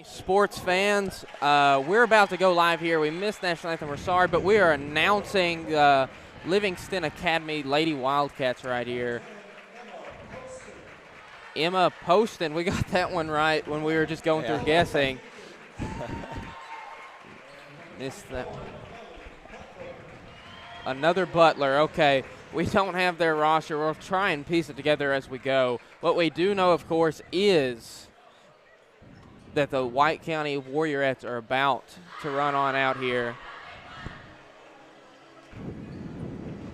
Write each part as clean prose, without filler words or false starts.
Sports fans, we're about to go live here. We missed national anthem. We're sorry, but we are announcing Livingston Academy Lady Wildcats right here. Emma Poston, we got that one right when we were just going through guessing. Missed that. Another Butler. Okay, we don't have their roster. We'll try and piece it together as we go. What we do know, of course, is that the White County Warriorettes are about to run on out here.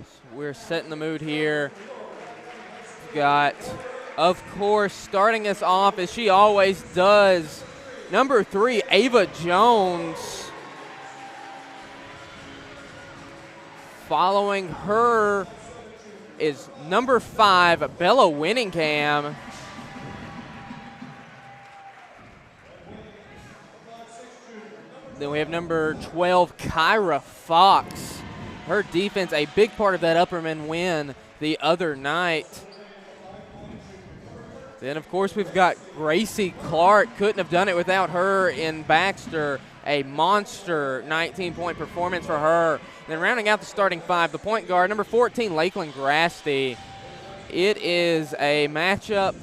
So we're setting the mood here. We've got, of course, starting us off as she always does, number 3, Ava Jones. Following her is number 5, Bella Winningham. Then we have number 12, Kyra Fox. Her defense, a big part of that Upperman win the other night. Then, of course, we've got Gracie Clark. Couldn't have done it without her in Baxter. A monster 19-point performance for her. Then rounding out the starting 5, the point guard, number 14, Lakeland Grasty. It is a matchup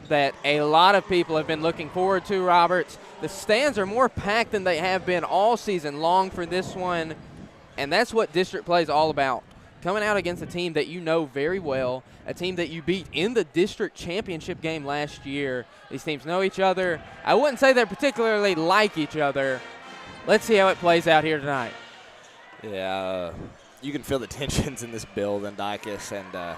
that a lot of people have been looking forward to, Roberts. The stands are more packed than they have been all season long for this one, and that's what district play is all about. Coming out against a team that you know very well, a team that you beat in the district championship game last year. These teams know each other. I wouldn't say they're particularly like each other. Let's see how it plays out here tonight. Yeah, you can feel the tensions in this building, Dicus, and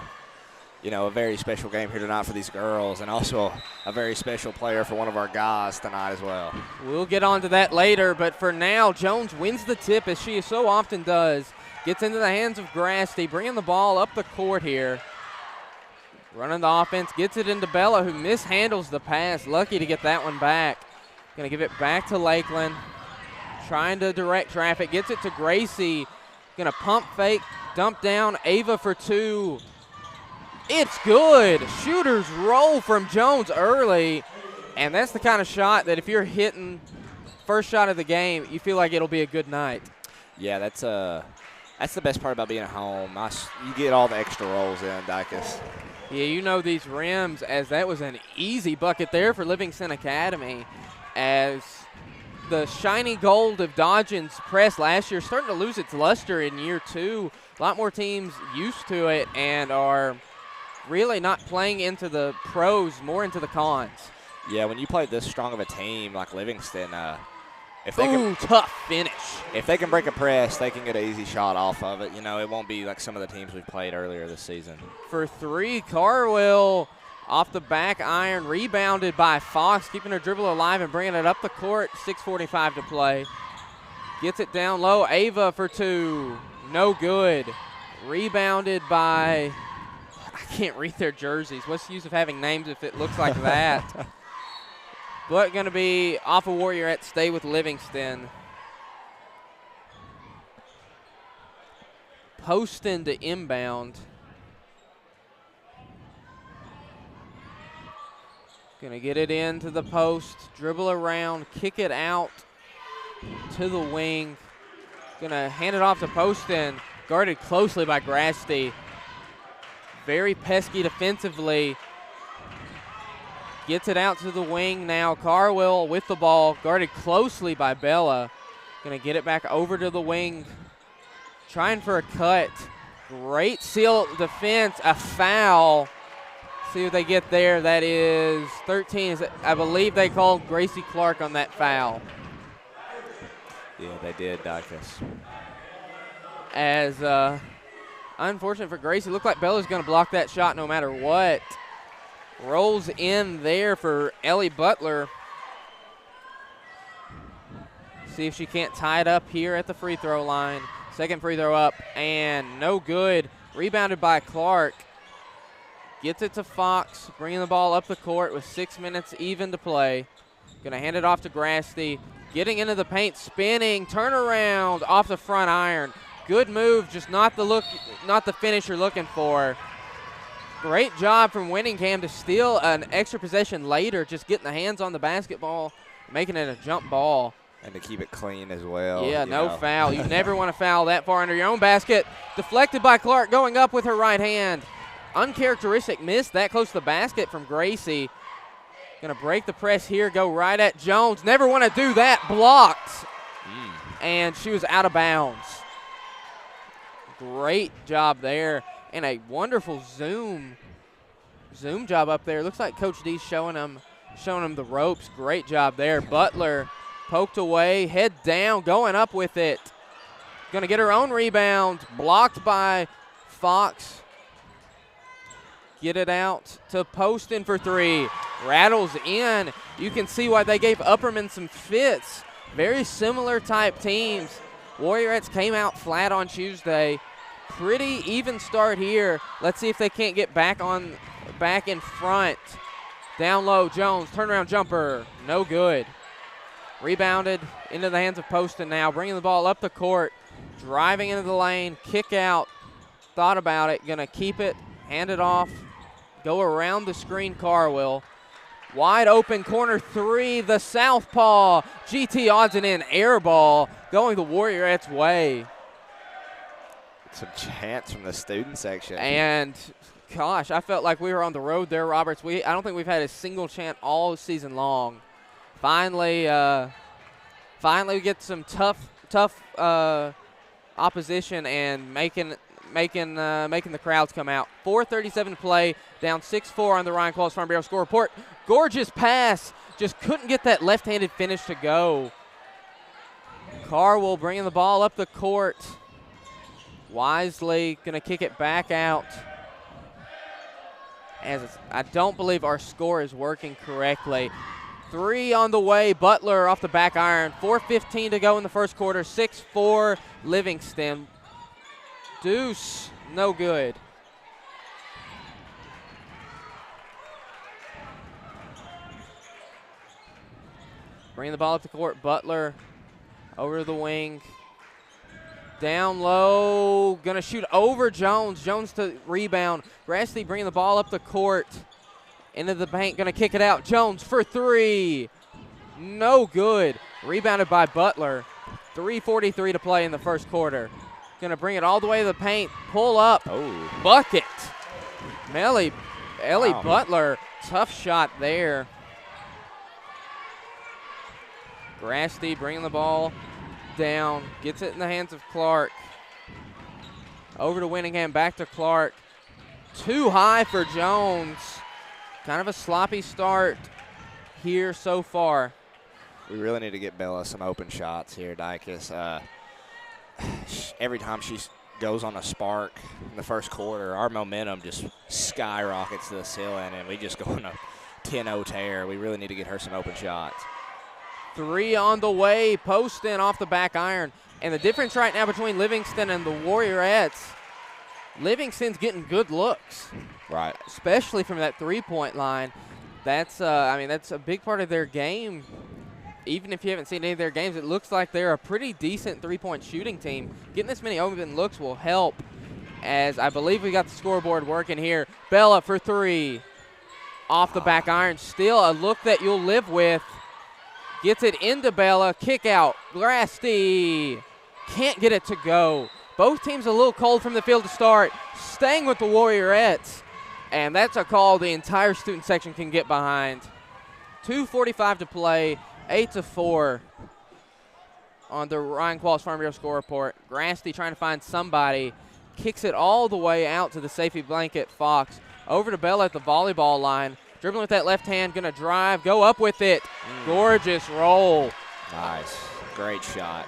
you know, a very special game here tonight for these girls, and also a very special player for one of our guys tonight as well. We'll get on to that later, but for now, Jones wins the tip, as she so often does. Gets into the hands of Grasty, bringing the ball up the court here. Running the offense, gets it into Bella, who mishandles the pass. Lucky to get that one back. Going to give it back to Lakeland. Trying to direct traffic, gets it to Gracie. Going to pump fake, dump down, Ava for 2. It's good. Shooters roll from Jones early, and that's the kind of shot that if you're hitting first shot of the game, you feel like it'll be a good night. Yeah, that's the best part about being at home. You get all the extra rolls in, Dicus. Yeah, you know these rims, as that was an easy bucket there for Livingston Academy, as the shiny gold of Dodgen's press last year starting to lose its luster in year 2. A lot more teams used to it and are really not playing into the pros, more into the cons. Yeah, when you play this strong of a team like Livingston, tough finish. If they can break a press, they can get an easy shot off of it. You know, it won't be like some of the teams we've played earlier this season. For 3, Carwell off the back iron, rebounded by Fox, keeping her dribble alive and bringing it up the court. 6:45 to play. Gets it down low. Ava for 2. No good. Rebounded by, I can't read their jerseys. What's the use of having names if it looks like that? But going to be off a Warriorette, stay with Livingston. Poston to inbound. Going to get it into the post, dribble around, kick it out to the wing. Going to hand it off to Poston, guarded closely by Grasty. Very pesky defensively. Gets it out to the wing now. Carwell with the ball, guarded closely by Bella. Going to get it back over to the wing. Trying for a cut. Great seal defense, a foul. See what they get there. That is 13. I believe they called Gracie Clark on that foul. Yeah, they did, Dicus. As unfortunate for Gracie, looked like Bella's going to block that shot no matter what. Rolls in there for Ellie Butler. See if she can't tie it up here at the free throw line. Second free throw up, and no good. Rebounded by Clark. Gets it to Fox, bringing the ball up the court with 6 minutes even to play. Going to hand it off to Grasty. Getting into the paint, spinning, turnaround off the front iron. Good move, just not the finish you're looking for. Great job from Winningham to steal an extra possession later, just getting the hands on the basketball making it a jump ball. And to keep it clean as well. Yeah, no foul. You never want to foul that far under your own basket. Deflected by Clark, going up with her right hand. Uncharacteristic miss that close to the basket from Gracie. Going to break the press here, go right at Jones. Never want to do that. Blocked. And she was out of bounds. Great job there. And a wonderful zoom job up there. Looks like Coach D's showing them the ropes. Great job there. Butler poked away, head down, going up with it. Going to get her own rebound. Blocked by Fox. Get it out to Poston for three. Rattles in. You can see why they gave Upperman some fits. Very similar type teams. Warriorettes came out flat on Tuesday. Pretty even start here. Let's see if they can't get back in front. Down low, Jones, turnaround jumper. No good. Rebounded into the hands of Poston now. Bringing the ball up the court. Driving into the lane. Kick out. Thought about it. Going to keep it. Hand it off. Go around the screen, Carwell. Wide open corner three. The southpaw. GT odds and in air ball. Going the Warriorettes' way. Some chants from the student section. And gosh, I felt like we were on the road there, Roberts. I don't think we've had a single chant all season long. Finally we get some tough opposition and making the crowds come out. 4:37 to play, down 6-4 on the Ryan Qualls Farm Bureau score report. Gorgeous pass, just couldn't get that left-handed finish to go. Carwell bringing the ball up the court. Wisely going to kick it back out. As I don't believe our score is working correctly. Three on the way. Butler off the back iron. 4:15 to go in the first quarter. 6-4 Livingston. Deuce, no good. Bringing the ball up the court. Butler over to the wing. Down low, gonna shoot over Jones. Jones to rebound. Grassley bringing the ball up the court. Into the bank, gonna kick it out. Jones for three. No good. Rebounded by Butler. 3:43 to play in the first quarter. Gonna bring it all the way to the paint. Pull up. Oh. Bucket. Ellie Wow. Butler, tough shot there. Grassley bringing the ball down, gets it in the hands of Clark. Over to Winningham, back to Clark. Too high for Jones. Kind of a sloppy start here so far. We really need to get Bella some open shots here, Dicus. Every time she goes on a spark in the first quarter, our momentum just skyrockets to the ceiling, and we just go on a 10-0 tear. We really need to get her some open shots. Three on the way. Poston off the back iron. And the difference right now between Livingston and the Warriorettes, Livingston's getting good looks. Right. Especially from that three-point line. That's a big part of their game. Even if you haven't seen any of their games, it looks like they're a pretty decent three-point shooting team. Getting this many open looks will help, as I believe we got the scoreboard working here. Bella for three. Off the back iron. Still a look that you'll live with. Gets it into Bella. Kick out. Grasty can't get it to go. Both teams a little cold from the field to start. Staying with the Warriorettes. And that's a call the entire student section can get behind. 2:45 to play. 8-4 on the Ryan Qualls Farm Bureau score report. Grasty trying to find somebody. Kicks it all the way out to the safety blanket, Fox. Over to Bella at the volleyball line. Dribbling with that left hand, gonna drive, go up with it. Gorgeous roll. Nice, great shot.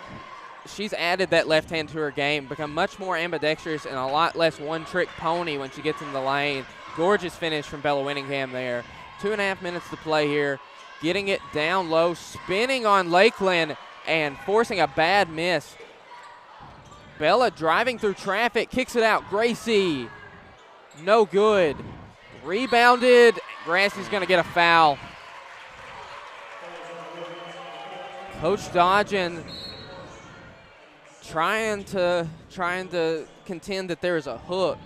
She's added that left hand to her game, become much more ambidextrous and a lot less one-trick pony when she gets in the lane. Gorgeous finish from Bella Winningham there. 2.5 minutes to play here. Getting it down low, spinning on Lakeland and forcing a bad miss. Bella driving through traffic, kicks it out. Gracie, no good. Rebounded. Grassy's going to get a foul. Coach Dodgen trying to contend that there is a hook.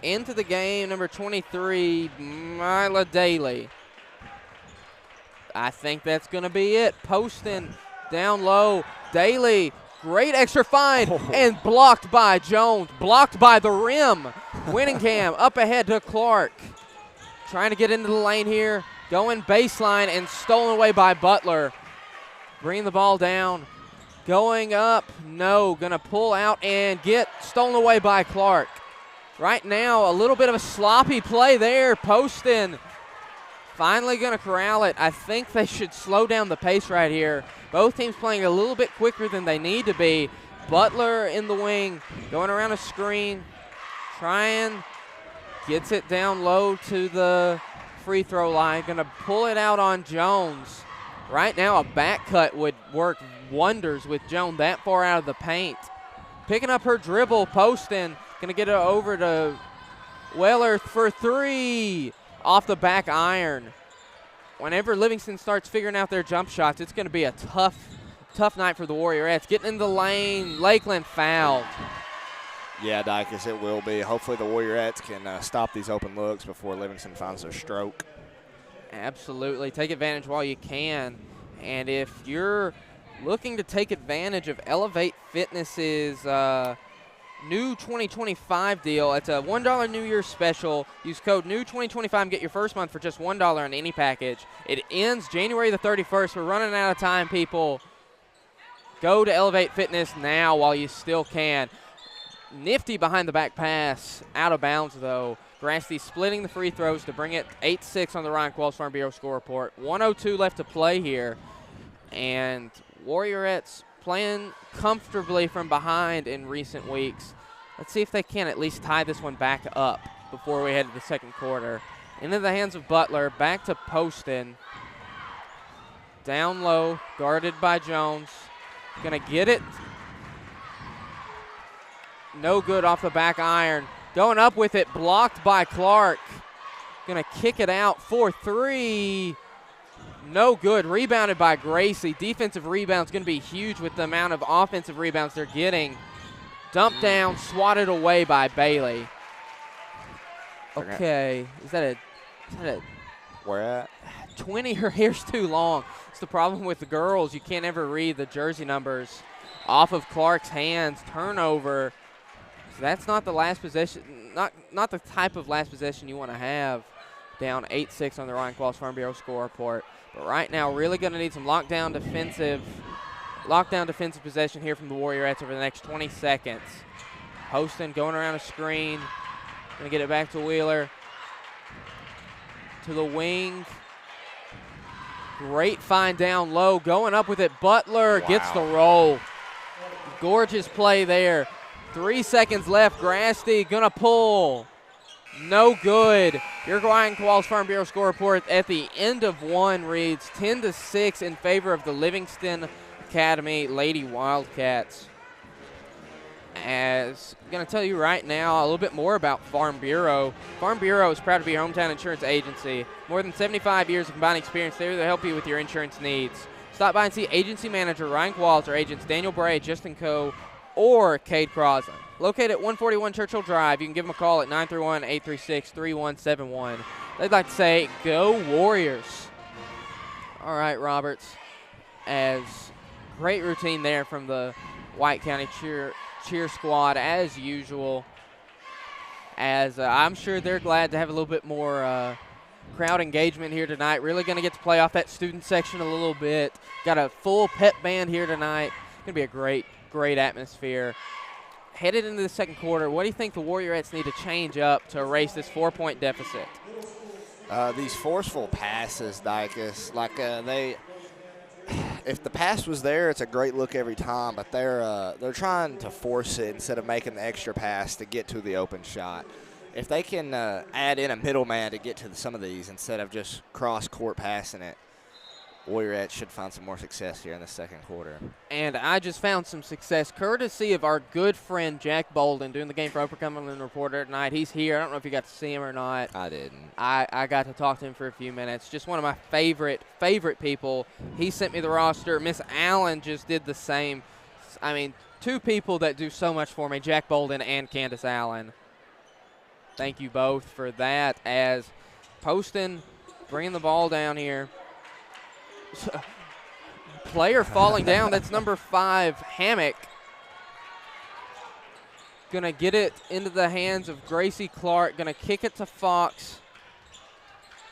Into the game, number 23, Mila Daly. I think that's going to be it. Poston down low. Daly, great extra find, and blocked by Jones. Blocked by the rim. Winningham up ahead to Clark. Trying to get into the lane here. Going baseline and stolen away by Butler. Bringing the ball down. Going up. No. Going to pull out and get stolen away by Clark. Right now, a little bit of a sloppy play there. Poston finally going to corral it. I think they should slow down the pace right here. Both teams playing a little bit quicker than they need to be. Butler in the wing, going around a screen, trying, gets it down low to the free throw line. Going to pull it out on Jones. Right now, a back cut would work wonders with Jones that far out of the paint. Picking up her dribble, Poston. Going to get it over to Weller for three. Off the back iron. Whenever Livingston starts figuring out their jump shots, it's going to be a tough night for the Warriorettes. Getting in the lane, Lakeland fouled. Yeah, Dykes, it will be. Hopefully the Warriorettes can stop these open looks before Livingston finds their stroke. Absolutely. Take advantage while you can. And if you're looking to take advantage of Elevate Fitness's new 2025 deal, it's a $1 New Year's special. Use code NEW2025 and get your first month for just $1 on any package. It ends January the 31st. We're running out of time, people. Go to Elevate Fitness now while you still can. Nifty behind the back pass. Out of bounds, though. Grassley splitting the free throws to bring it 8-6 on the Ryan Qualls Farm Bureau score report. 1:02 left to play here. And Warriorettes playing comfortably from behind in recent weeks. Let's see if they can at least tie this one back up before we head to the second quarter. Into the hands of Butler, back to Poston. Down low, guarded by Jones. Gonna get it. No good off the back iron. Going up with it, blocked by Clark. Gonna kick it out for three. No good. Rebounded by Gracie. Defensive rebound's going to be huge with the amount of offensive rebounds they're getting. Dumped down, swatted away by Bailey. Okay. Is that a Where at? 20? Her hair's too long. It's the problem with the girls. You can't ever read the jersey numbers. Off of Clark's hands. Turnover. So that's not the last possession. Not the type of last possession you want to have. Down 8-6 on the Ryan Qualls Farm Bureau score report. But right now, really going to need some lockdown defensive possession here from the Warriorettes over the next 20 seconds. Poston going around a screen. Going to get it back to Wheeler. To the wing. Great find down low. Going up with it. Butler gets the roll. Gorgeous play there. 3 seconds left. Grasty going to pull. No good. Your Ryan Qualls Farm Bureau score report at the end of one reads 10-6 in favor of the Livingston Academy Lady Wildcats. As I'm going to tell you right now a little bit more about Farm Bureau. Farm Bureau is proud to be your hometown insurance agency. More than 75 years of combined experience there to help you with your insurance needs. Stop by and see agency manager Ryan Qualls or agents Daniel Bray, Justin Coe, or Cade Crosland. Located at 141 Churchill Drive, you can give them a call at 931-836-3171. They'd like to say, go Warriors. All right, Roberts, as great routine there from the White County cheer squad as usual. As I'm sure they're glad to have a little bit more crowd engagement here tonight. Really going to get to play off that student section a little bit. Got a full pep band here tonight. Going to be a great atmosphere. Headed into the second quarter, what do you think the Warriorettes need to change up to erase this 4-point deficit? These forceful passes, Dykes, if the pass was there, it's a great look every time, but they're trying to force it instead of making the extra pass to get to the open shot. If they can add in a middleman to get to some of these instead of just cross-court passing it, Warriorettes should find some more success here in the second quarter. And I just found some success courtesy of our good friend Jack Bolden doing the Game for Upper Cumberland Reporter tonight. He's here. I don't know if you got to see him or not. I didn't. I got to talk to him for a few minutes. Just one of my favorite people. He sent me the roster. Miss Allen just did the same. I mean, two people that do so much for me, Jack Bolden and Candace Allen. Thank you both for that. As Poston bringing the ball down here. player falling down. That's number 5, Hammock. Gonna get it into the hands of Gracie Clark. Gonna kick it to Fox.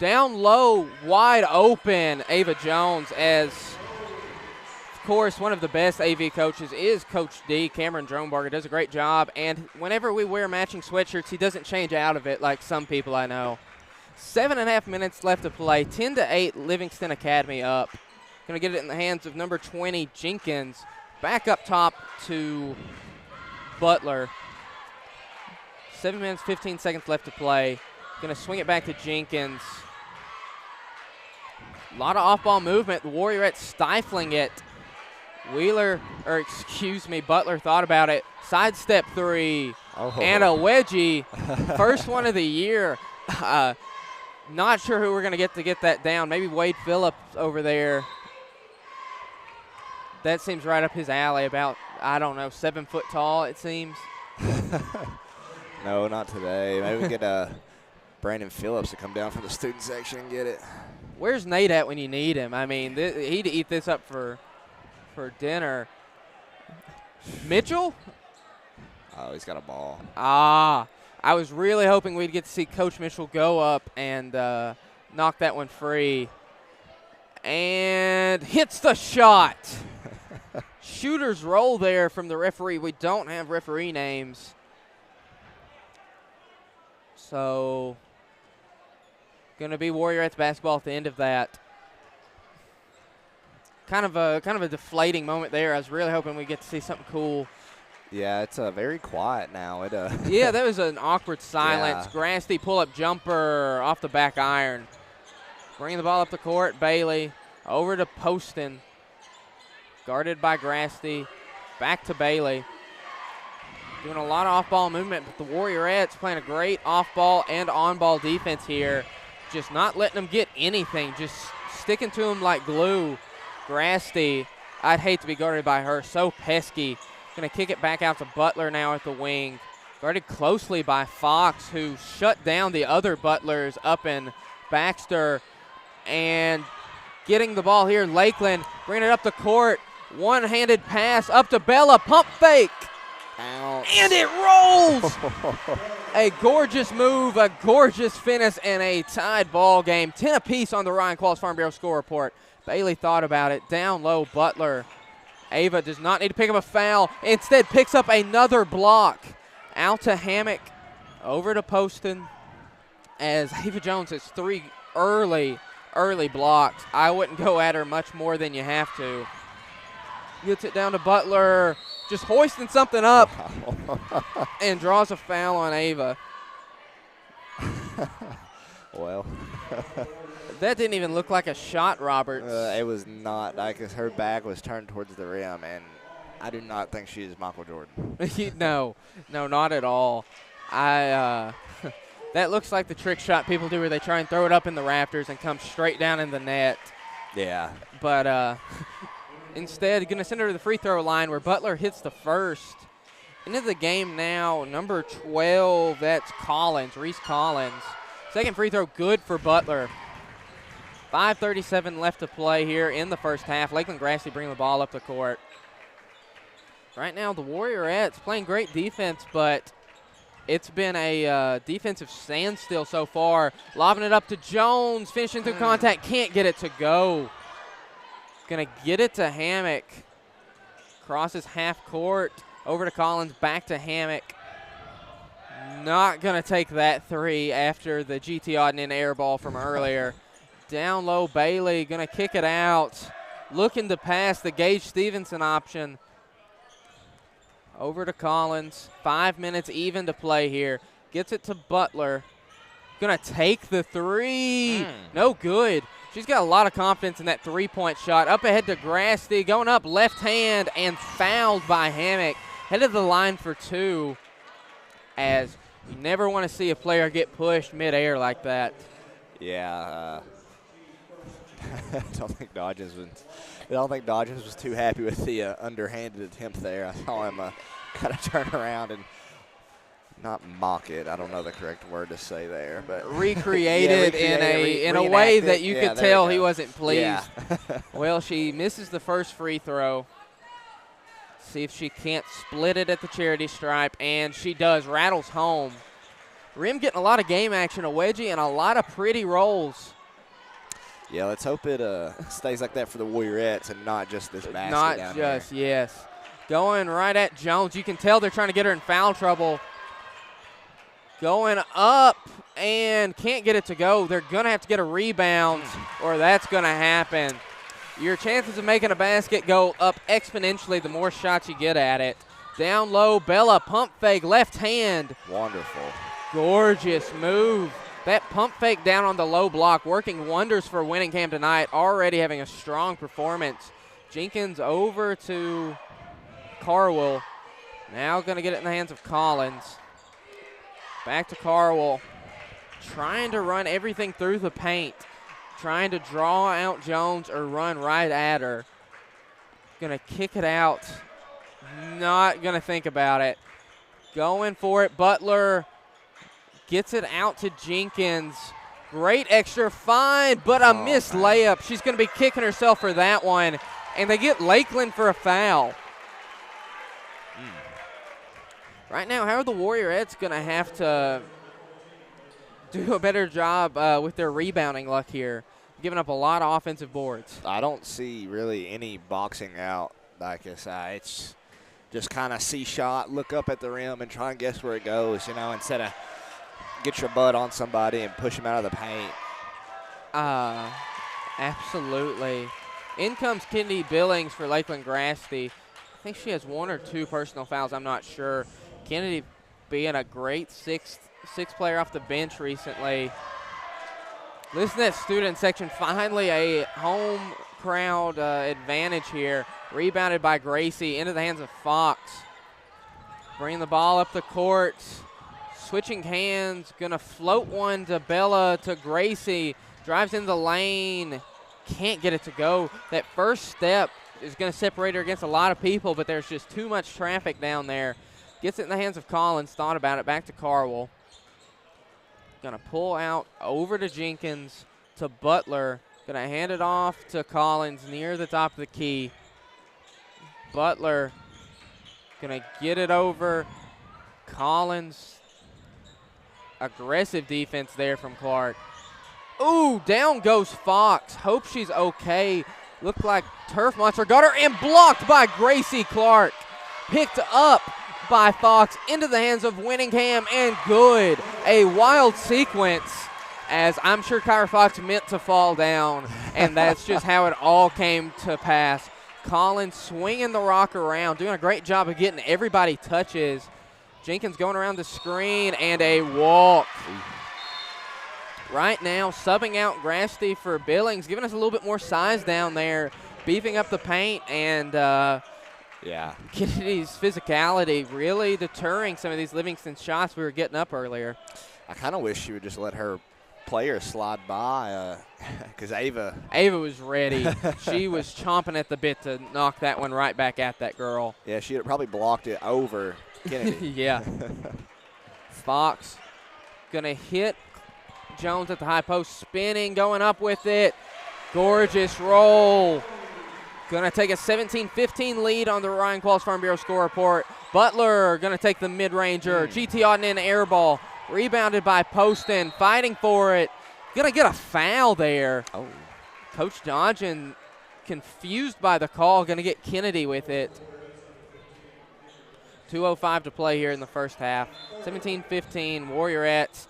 Down low, wide open, Ava Jones, as, of course, one of the best AV coaches is Coach D. Cameron Dronebarger does a great job, and whenever we wear matching sweatshirts, he doesn't change out of it like some people I know. 7.5 minutes left to play, 10-8, Livingston Academy up. Gonna get it in the hands of number 20, Jenkins. Back up top to Butler. 7 minutes, 15 seconds left to play. Gonna swing it back to Jenkins. A lot of off-ball movement. The Warriorettes stifling it. Butler thought about it. Sidestep 3 and a wedgie. First one of the year. Not sure who we're going to get that down. Maybe Wade Phillips over there. That seems right up his alley. About, I don't know, 7 foot tall, it seems. No, not today. Maybe we get Brandon Phillips to come down from the student section and get it. Where's Nate at when you need him? I mean, he'd eat this up for dinner. Mitchell? Oh, he's got a ball. I was really hoping we'd get to see Coach Mitchell go up and knock that one free. And hits the shot. Shooter's roll there from the referee. We don't have referee names. So, going to be Warriorettes basketball at the end of that. Kind of a deflating moment there. I was really hoping we get to see something cool. Yeah, it's very quiet now. Yeah, that was an awkward silence. Yeah. Grasty pull-up jumper off the back iron. Bringing the ball up the court. Bailey over to Poston. Guarded by Grasty. Back to Bailey. Doing a lot of off-ball movement, but the Warriorettes playing a great off-ball and on-ball defense here. Just not letting them get anything. Just sticking to them like glue. Grasty, I'd hate to be guarded by her. So pesky. Going to kick it back out to Butler now at the wing. Guarded closely by Fox, who shut down the other Butlers up in Baxter. And getting the ball here, Lakeland bringing it up the court. One-handed pass up to Bella. Pump fake. Ouch. And it rolls. A gorgeous move, a gorgeous finish, and a tied ball game. 10 apiece on the Ryan Qualls Farm Bureau score report. Bailey thought about it. Down low, Butler. Ava does not need to pick up a foul. Instead, picks up another block. Out to Hammock. Over to Poston. As Ava Jones has 3 early blocks. I wouldn't go at her much more than you have to. Gets it down to Butler. Just hoisting something up. And draws a foul on Ava. Well. That didn't even look like a shot, Roberts. It was not. Her back was turned towards the rim, and I do not think she is Michael Jordan. No, not at all. That looks like the trick shot people do where they try and throw it up in the rafters and come straight down in the net. Yeah. But instead, going to send her to the free throw line where Butler hits the first. Into the game now, number 12, that's Collins, Reese Collins. Second free throw good for Butler. 5:37 left to play here in the first half. Lakeland Grassley bringing the ball up the court. Right now, the Warriorettes playing great defense, but it's been a defensive standstill so far. Lobbing it up to Jones, finishing through contact, can't get it to go. Gonna get it to Hammock. Crosses half court, over to Collins, back to Hammock. Not gonna take that 3 after the GT odd and in air ball from earlier. Down low, Bailey gonna kick it out. Looking to pass the Gage Stevenson option. Over to Collins. 5 minutes even to play here. Gets it to Butler. Gonna take the 3. No good. She's got a lot of confidence in that 3-point shot. Up ahead to Grasty. Going up left hand and fouled by Hammock. Headed to the line for 2. As you never want to see a player get pushed midair like that. Yeah. I don't think Dodgins was too happy with the underhanded attempt there. I saw him kind of turn around and not mock it. I don't know the correct word to say there, but recreated in a way that you could tell he wasn't pleased. Yeah. Well, she misses the first free throw. See if she can't split it at the charity stripe, and she does. Rattles home. Rim getting a lot of game action, a wedgie, and a lot of pretty rolls. Yeah, let's hope it stays like that for the Warriorettes and not just this basket Not down just, here. yes. Going right at Jones. You can tell they're trying to get her in foul trouble. Going up and can't get it to go. They're going to have to get a rebound or that's going to happen. Your chances of making a basket go up exponentially the more shots you get at it. Down low, Bella pump fake, left hand. Wonderful. Gorgeous move. That pump fake down on the low block working wonders for Winningham tonight. Already having a strong performance. Jenkins over to Carwell. Now going to get it in the hands of Collins. Back to Carwell. Trying to run everything through the paint. Trying to draw out Jones or run right at her. Going to kick it out. Not going to think about it. Going for it. Butler gets it out to Jenkins. Great extra find, but a missed layup. She's going to be kicking herself for that one. And they get Lakeland for a foul. Right now, how are the Warriorettes going to have to do a better job with their rebounding luck here? Giving up a lot of offensive boards. I don't see really any boxing out, Dicus. It's just kind of see shot, look up at the rim, and try and guess where it goes, instead of get your butt on somebody and push them out of the paint. Absolutely. In comes Kennedy Billings for Lakeland Grassley. I think she has 1 or 2 personal fouls. I'm not sure. Kennedy being a great sixth player off the bench recently. Listen to that student section. Finally a home crowd advantage here. Rebounded by Gracie into the hands of Fox. Bringing the ball up the court. Switching hands. Going to float one to Bella to Gracie. Drives in the lane. Can't get it to go. That first step is going to separate her against a lot of people, but there's just too much traffic down there. Gets it in the hands of Collins. Thought about it. Back to Carwell. Going to pull out over to Jenkins to Butler. Going to hand it off to Collins near the top of the key. Butler going to get it over. Collins. Aggressive defense there from Clark. Ooh, down goes Fox. Hope she's okay. Looked like Turf Monster got her and blocked by Gracie Clark. Picked up by Fox into the hands of Winningham and good. A wild sequence as I'm sure Kyra Fox meant to fall down and that's just how it all came to pass. Collins swinging the rock around, doing a great job of getting everybody touches. Jenkins going around the screen and a walk. Right now subbing out Grassley for Billings, giving us a little bit more size down there, beefing up the paint and yeah. Kennedy's physicality really deterring some of these Livingston shots we were getting up earlier. I kind of wish she would just let her players slide by because Ava was ready. She was chomping at the bit to knock that one right back at that girl. Yeah, she had probably blocked it over Kennedy. Yeah. Fox going to hit Jones at the high post, spinning, going up with it. Gorgeous roll. Going to take a 17-15 lead on the Ryan Qualls Farm Bureau score report. Butler going to take the mid-ranger. GT Auden air ball. Rebounded by Poston. Fighting for it. Going to get a foul there. Oh. Coach Dodgen confused by the call. Going to get Kennedy with it. 2:05 to play here in the first half. 17-15, Warriorettes.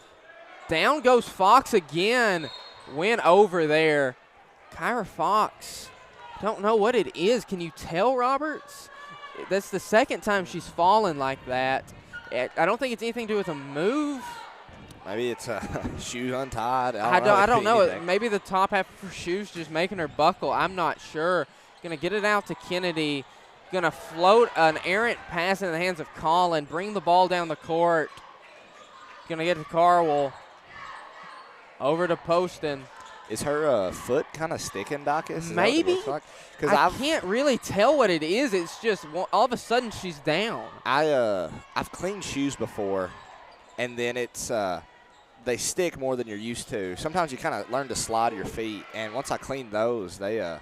Down goes Fox again. Win over there. Kyra Fox. Don't know what it is. Can you tell, Roberts? That's the second time she's fallen like that. I don't think it's anything to do with a move. Maybe it's shoes untied. I don't know. Maybe the top half of her shoes just making her buckle. I'm not sure. Going to get it out to Kennedy. Going to float an errant pass in the hands of Colin. Bring the ball down the court. Going to get to Carwell. Over to Poston. Is her foot kind of sticking, Dacus? Maybe. Like? I can't really tell what it is. It's just all of a sudden she's down. I've cleaned shoes before, and then it's they stick more than you're used to. Sometimes you kind of learn to slide your feet, and once I cleaned those, I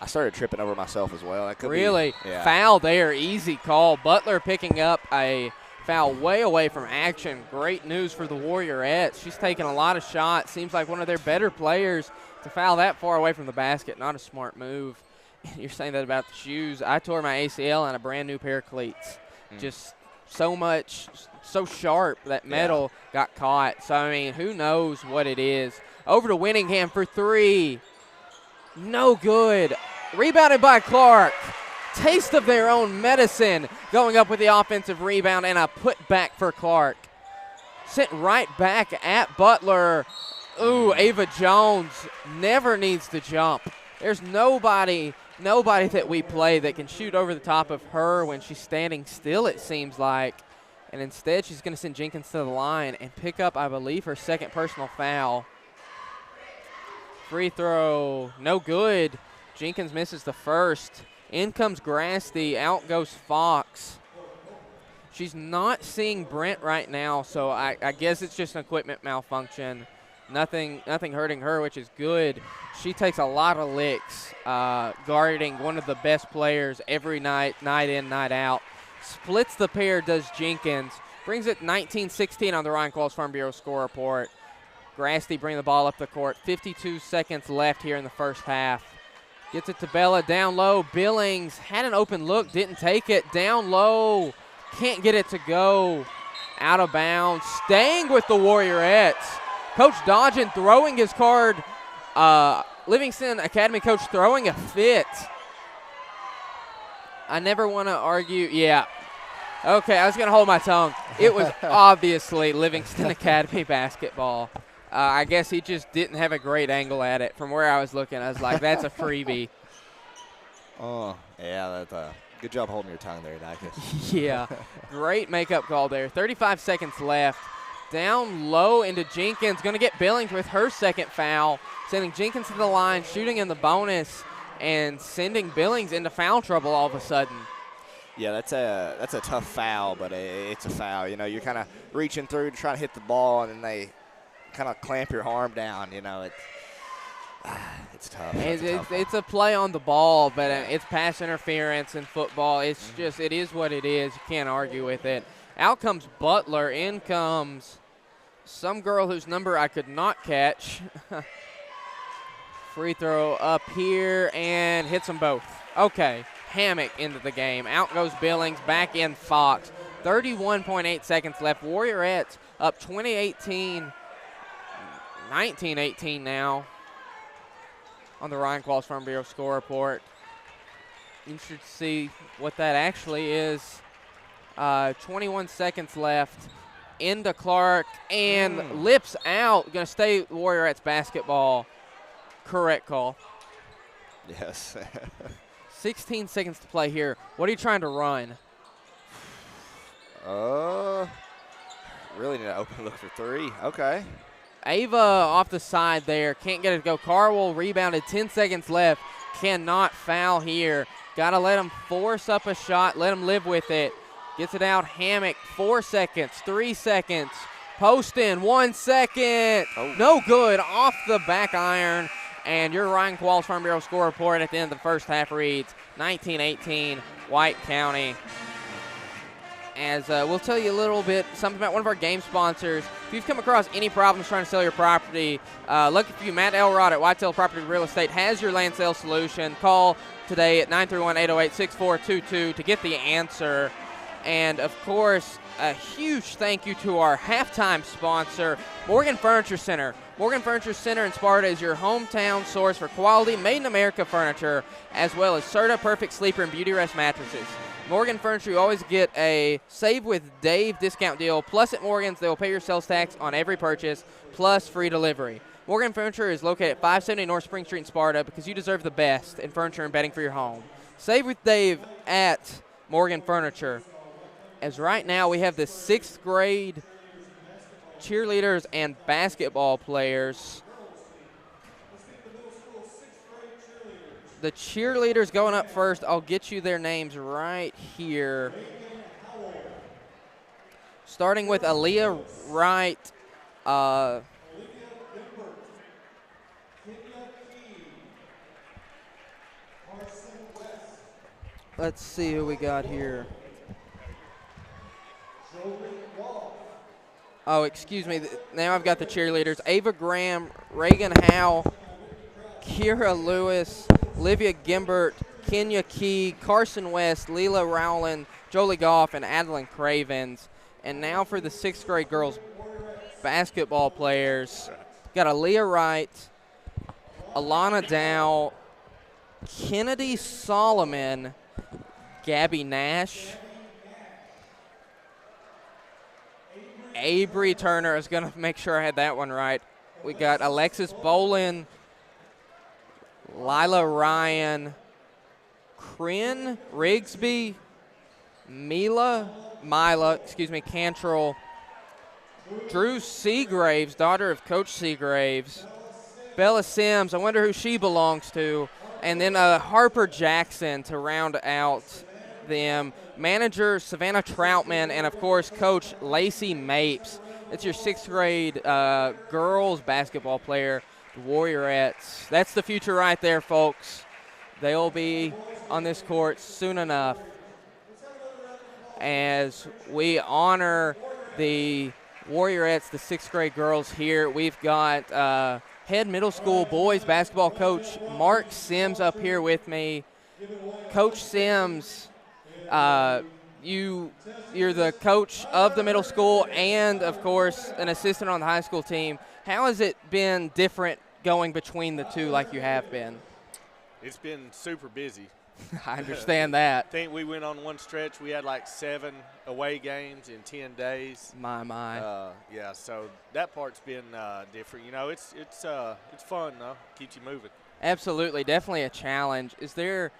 started tripping over myself as well. That could really? Be, yeah. Foul there, easy call. Butler picking up a foul way away from action. Great news for the Warriorettes. She's taking a lot of shots. Seems like one of their better players to foul that far away from the basket. Not a smart move. You're saying that about the shoes. I tore my ACL on a brand new pair of cleats. Just so sharp that metal got caught. So, I mean, who knows what it is. Over to Winningham for three. No good. Rebounded by Clark. Taste of their own medicine going up with the offensive rebound and a putback for Clark. Sent right back at Butler. Ooh, Ava Jones never needs to jump. There's nobody that we play that can shoot over the top of her when she's standing still, it seems like. And instead, she's going to send Jenkins to the line and pick up, I believe, her second personal foul. Free throw, no good. Jenkins misses the first. In comes Grasty, out goes Fox. She's not seeing Brent right now, so I guess it's just an equipment malfunction. Nothing hurting her, which is good. She takes a lot of licks guarding one of the best players every night in, night out. Splits the pair, does Jenkins. Brings it 19-16 on the Ryan Qualls Farm Bureau score report. Grasty bring the ball up the court. 52 seconds left here in the first half. Gets it to Bella down low. Billings had an open look, didn't take it. Down low, can't get it to go. Out of bounds, staying with the Warriorettes. Coach Dodgen throwing his card. Livingston Academy coach throwing a fit. I never want to argue. Yeah. Okay, I was going to hold my tongue. It was obviously Livingston Academy basketball. I guess he just didn't have a great angle at it. From where I was looking, I was like, that's a freebie. Oh, yeah, that's good job holding your tongue there, Dicus. Yeah, great makeup call there. 35 seconds left. Down low into Jenkins. Going to get Billings with her second foul. Sending Jenkins to the line, shooting in the bonus, and sending Billings into foul trouble all of a sudden. Yeah, that's a tough foul, but it's a foul. You know, you're kind of reaching through to try to hit the ball, and then they kind of clamp your arm down. You know, it's tough. It's a play on the ball, but it's pass interference in football. It's just, it is what it is. You can't argue with it. Out comes Butler. In comes some girl whose number I could not catch. Free throw up here and hits them both. Okay, Hammock into the game. Out goes Billings, back in Fox. 31.8 seconds left. Warriorettes up 20-18, 19-18 now on the Ryan Qualls Farm Bureau score report. Interested to see what that actually is. 21 seconds left. Into Clark and lips out. Going to stay Warriorettes basketball. Correct call. Yes. 16 seconds to play here. What are you trying to run? Really need to open look for three. Okay. Ava off the side there. Can't get it to go. Carwell rebounded. 10 seconds left. Cannot foul here. Got to let him force up a shot. Let him live with it. Gets it out. Hammock. 4 seconds. 3 seconds. Post in. 1 second. Oh. No good. Off the back iron. And your Ryan Qualls Farm Bureau score report at the end of the first half reads 19-18 White County. As we'll tell you a little bit something about one of our game sponsors. If you've come across any problems trying to sell your property, lucky for you, Matt Elrod at Whitetail Property Real Estate has your land sale solution. Call today at 931-808-6422 to get the answer. And, of course, a huge thank you to our halftime sponsor, Morgan Furniture Center. Morgan Furniture Center in Sparta is your hometown source for quality, made-in-America furniture, as well as Serta Perfect Sleeper and Beauty Rest mattresses. Morgan Furniture, you always get a Save with Dave discount deal. Plus at Morgan's, they will pay your sales tax on every purchase, plus free delivery. Morgan Furniture is located at 570 North Spring Street in Sparta because you deserve the best in furniture and bedding for your home. Save with Dave at Morgan Furniture. As right now we have the 6th grade cheerleaders and basketball players. The cheerleaders going up first. I'll get you their names right here. starting with Aaliyah Wright. Let's see who we got here. Oh, excuse me. Now I've got the cheerleaders. Ava Graham, Reagan Howe, Kira Lewis, Livia Gimbert, Kenya Key, Carson West, Leela Rowland, Jolie Goff, and Adeline Cravens. And now for the 6th grade girls basketball players. Got Aaliyah Wright, Alana Dow, Kennedy Solomon, Gabby Nash, Avery Turner. I was going to make sure I had that one right. We got Alexis Bolin, Lila Ryan, Kryn Rigsby, Mila Cantrell, Drew Seagraves, daughter of Coach Seagraves, Bella Sims, I wonder who she belongs to, and then Harper Jackson to round out them. Manager Savannah Troutman, and of course Coach Lacey Mapes. It's your 6th grade girls basketball player, the Warriorettes. That's the future right there, folks. They'll be on this court soon enough. As we honor the Warriorettes, the 6th grade girls here, we've got head middle school boys basketball coach Mark Sims up here with me. Coach Sims, you're the coach of the middle school and, of course, an assistant on the high school team. How has it been different going between the two like you have been? It's been super busy. I understand that. I think we went on one stretch. We had like 7 away games in 10 days. My. Yeah, so that part's been different. You know, it's fun though. Keeps you moving. Absolutely, definitely a challenge. Is there?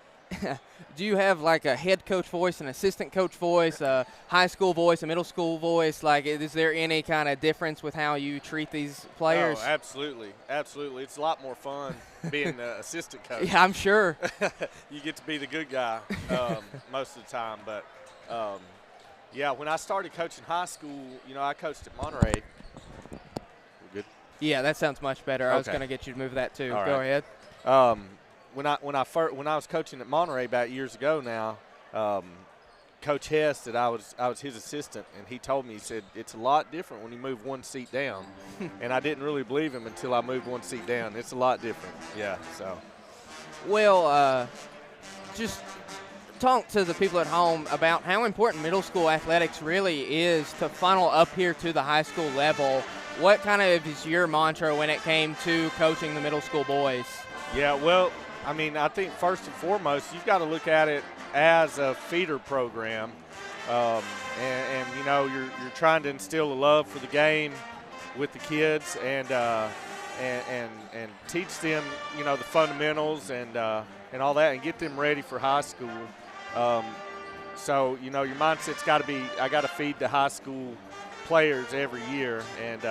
Do you have like a head coach voice, an assistant coach voice, a high school voice, a middle school voice? Like, is there any kind of difference with how you treat these players? Oh, absolutely. It's a lot more fun being the assistant coach. Yeah, I'm sure. You get to be the good guy most of the time. But, yeah, when I started coaching high school, you know, I coached at Monterey. We're good? Yeah, that sounds much better. Okay. I was going to get you to move that too. All Go right. ahead. When I was coaching at Monterey about years ago now, Coach Hess, that I was his assistant, and he told me, he said, it's a lot different when you move one seat down. And I didn't really believe him until I moved one seat down. It's a lot different. Yeah, so. Well, just talk to the people at home about how important middle school athletics really is to funnel up here to the high school level. What kind of is your mantra when it came to coaching the middle school boys? Yeah, well, I mean, I think first and foremost, you've got to look at it as a feeder program, and you know, you're trying to instill a love for the game with the kids, and teach them, you know, the fundamentals and all that, and get them ready for high school. So you know, your mindset's got to be, I got to feed the high school players every year, and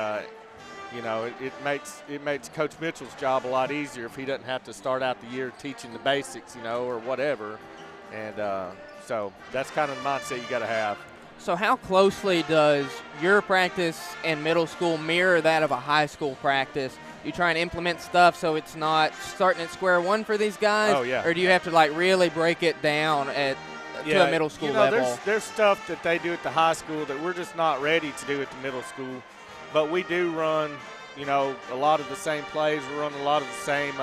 you know, it makes Coach Mitchell's job a lot easier if he doesn't have to start out the year teaching the basics, you know, or whatever. And so that's kind of the mindset you got to have. So how closely does your practice in middle school mirror that of a high school practice? You try and implement stuff so it's not starting at square one for these guys? Oh, yeah. Or do you have to, like, really break it down to a middle school level? There's stuff that they do at the high school that we're just not ready to do at the middle school. But we do run, you know, a lot of the same plays. We run a lot of the same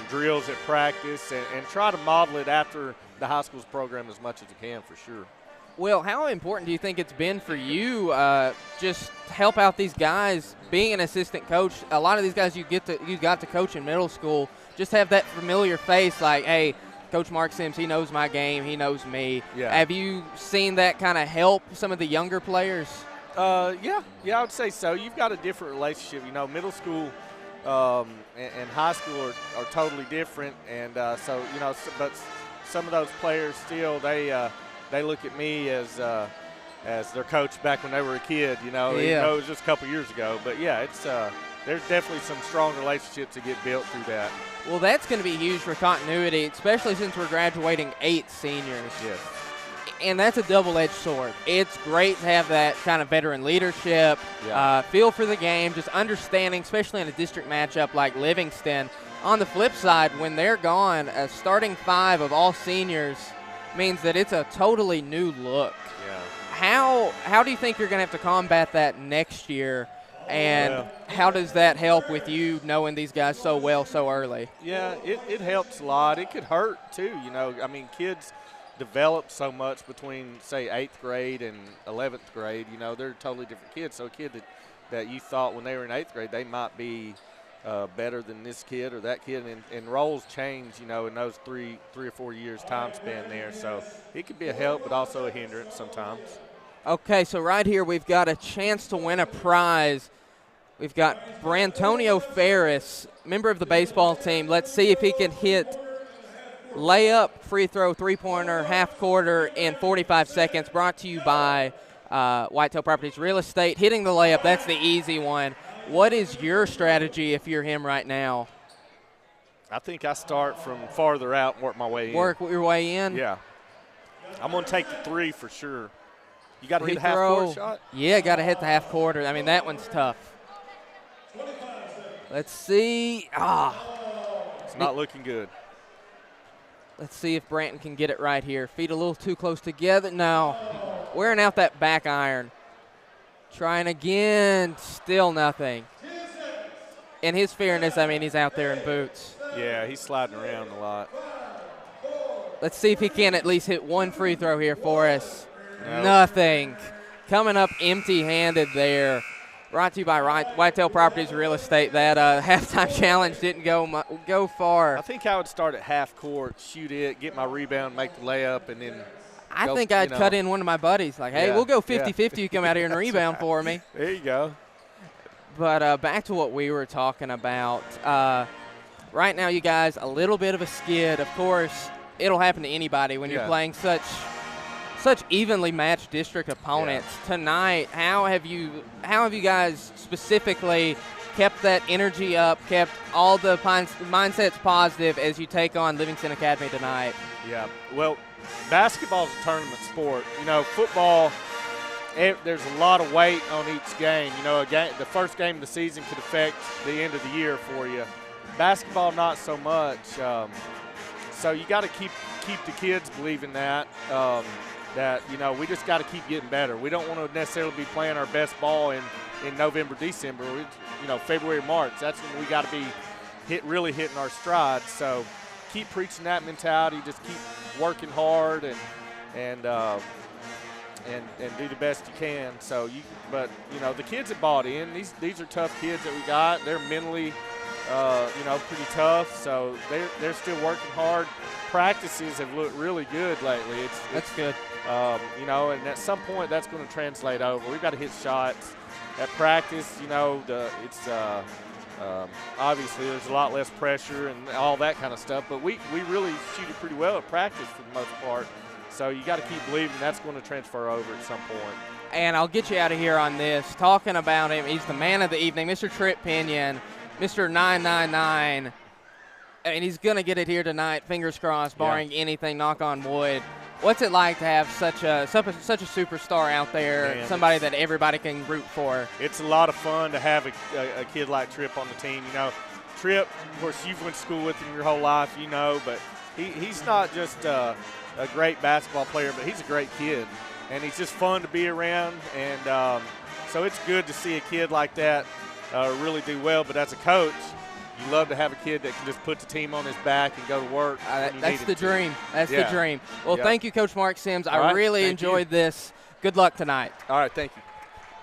drills at practice, and try to model it after the high school's program as much as we can, for sure. Well, how important do you think it's been for you just to help out these guys being an assistant coach? A lot of these guys you got to coach in middle school just have that familiar face, like, hey, Coach Mark Sims, he knows my game, he knows me. Yeah. Have you seen that kind of help some of the younger players? Yeah, I would say so. You've got a different relationship. You know, middle school and high school are totally different, and so, you know, but some of those players still, they look at me as their coach back when they were a kid. You know, Yeah. Even though it was just a couple years ago. But yeah, it's there's definitely some strong relationships that get built through that. Well, that's going to be huge for continuity, especially since we're graduating 8 seniors. Yes. And that's a double-edged sword. It's great to have that kind of veteran leadership, feel for the game, just understanding, especially in a district matchup like Livingston. On the flip side, when they're gone, a starting 5 of all seniors means that it's a totally new look. Yeah. How do you think you're going to have to combat that next year? And how does that help with you knowing these guys so well so early? Yeah, it helps a lot. It could hurt too, I mean, kids develop so much between, say, 8th grade and 11th grade. They're totally different kids. So a kid that you thought when they were in 8th grade they might be better than this kid or that kid, and roles change, in those three or 4 years time span there. So it could be a help but also a hindrance sometimes. Okay, so right here we've got a chance to win a prize. We've got Brantonio Ferris, member of the baseball team. Let's see if he can hit layup, free throw, three-pointer, half-quarter in 45 seconds. Brought to you by Whitetail Properties Real Estate. Hitting the layup, that's the easy one. What is your strategy if you're him right now? I think I start from farther out and work my way in. Work your way in? Yeah. I'm going to take the 3 for sure. You got to hit a Free half-court throw. shot? Yeah, got to hit the half-quarter. I mean, that one's tough. Let's see. It's not looking good. Let's see if Branton can get it right here. Feet a little too close together. No. Wearing out that back iron. Trying again. Still nothing. In his fairness, I mean, he's out there in boots. Yeah, he's sliding around a lot. Let's see if he can at least hit one free throw here for us. Nope. Nothing. Coming up empty-handed there. Brought to you by Whitetail Properties Real Estate. That halftime challenge didn't go far. I think I would start at half court, shoot it, get my rebound, make the layup, and then I think I'd cut in one of my buddies. Like, hey, we'll go 50-50. You come out here and rebound for me. There you go. But back to what we were talking about. Right now, you guys, a little bit of a skid. Of course, it'll happen to anybody when you're playing such evenly matched district opponents. Tonight, how have you guys specifically kept that energy up, kept all the mindsets positive as you take on Livingston Academy tonight? Yeah, well, basketball's a tournament sport. Football, there's a lot of weight on each game. The first game of the season could affect the end of the year for you. Basketball, not so much. So you got to keep the kids believing that. We just got to keep getting better. We don't want to necessarily be playing our best ball in November, December. February, March. That's when we got to be really hitting our stride. So keep preaching that mentality. Just keep working hard and do the best you can. But the kids that bought in, these are tough kids that we got. They're mentally, pretty tough. So they're still working hard. Practices have looked really good lately. That's good. And at some point that's going to translate over. We've got to hit shots at practice. Obviously there's a lot less pressure and all that kind of stuff, but we really shoot it pretty well at practice for the most part. So you got to keep believing that's going to transfer over at some point. And I'll get you out of here on this. Talking about him, he's the man of the evening, Mr. Trip Pinion, Mr. 999. And he's going to get it here tonight, fingers crossed, barring anything, knock on wood. What's it like to have such a superstar out there, somebody that everybody can root for? It's a lot of fun to have a kid like Trip on the team. Trip, of course, you've went to school with him your whole life, but he's not just a great basketball player, but he's a great kid. And he's just fun to be around. And so it's good to see a kid like that really do well. But as a coach, you love to have a kid that can just put the team on his back and go to work. That's the dream. That's the dream. Well, thank you, Coach Mark Sims. I really enjoyed this. Good luck tonight. All right, thank you.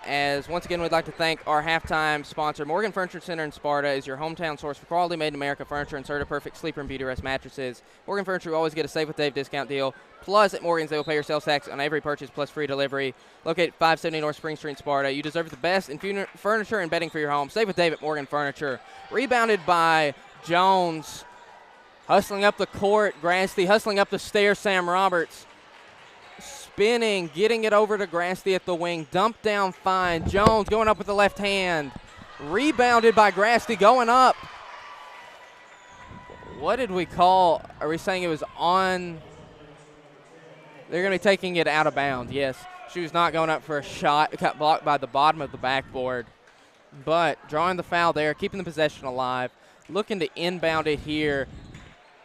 As once again, we'd like to thank our halftime sponsor, Morgan Furniture Center in Sparta, is your hometown source for quality made-in-America furniture and Certa-Perfect sleeper and beauty rest mattresses. Morgan Furniture, you always get a Save with Dave discount deal. Plus, at Morgan's, they will pay your sales tax on every purchase plus free delivery. Located at 570 North Spring Street, Sparta. You deserve the best in furniture and bedding for your home. Save with Dave at Morgan Furniture. Rebounded by Jones. Hustling up the court. Grasty hustling up the stairs. Sam Roberts. Spinning, getting it over to Grasty at the wing. Dumped down fine. Jones going up with the left hand. Rebounded by Grasty, going up. What did we call? Are we saying it was on? They're going to be taking it out of bounds, yes. She was not going up for a shot. It got blocked by the bottom of the backboard. But drawing the foul there, keeping the possession alive. Looking to inbound it here.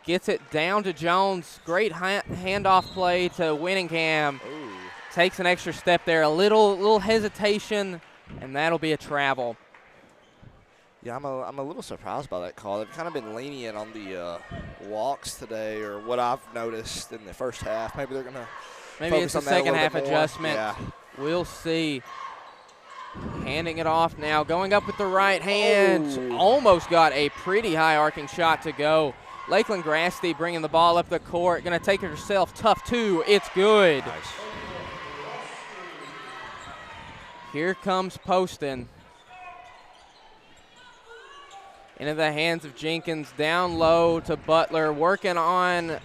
Gets it down to Jones. Great handoff play to Winningham. Ooh. Takes an extra step there. A little hesitation, and that'll be a travel. Yeah, I'm a little surprised by that call. They've kind of been lenient on the walks today, or what I've noticed in the first half. Maybe they're going to Maybe it's a second half adjustment. Yeah. We'll see. Handing it off now. Going up with the right hand. Oh. Almost got a pretty high arcing shot to go. Lakeland Grasty bringing the ball up the court. Going to take it herself. Tough two. It's good. Nice. Here comes Poston. Into the hands of Jenkins. Down low to Butler. Working on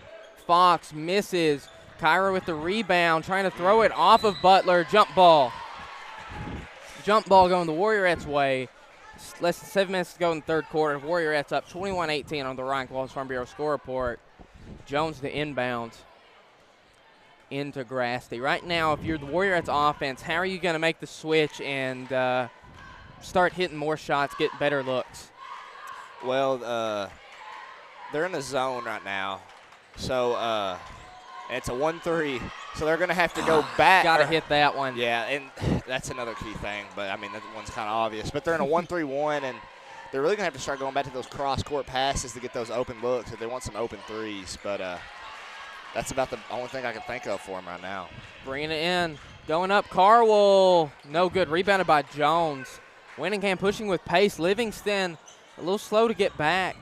Fox. Misses. Kyra with the rebound. Trying to throw it off of Butler. Jump ball. Jump ball going the Warriorettes' way. Less than 7 minutes to go in the third quarter. Warriorettes up 21-18 on the Ryan Qualls Farm Bureau score report. Jones to inbound into Grasty. Right now, if you're the Warriorettes offense, how are you going to make the switch and start hitting more shots, get better looks? Well, they're in the zone right now. So it's a 1-3. So they're going to have to go back. Got to hit that one. Yeah, and that's another key thing. But, I mean, that one's kind of obvious. But they're in a 1-3-1, and they're really going to have to start going back to those cross-court passes to get those open looks if they want some open threes. But that's about the only thing I can think of for them right now. Bringing it in. Going up, Carwell. No good. Rebounded by Jones. Winningham pushing with pace. Livingston a little slow to get back.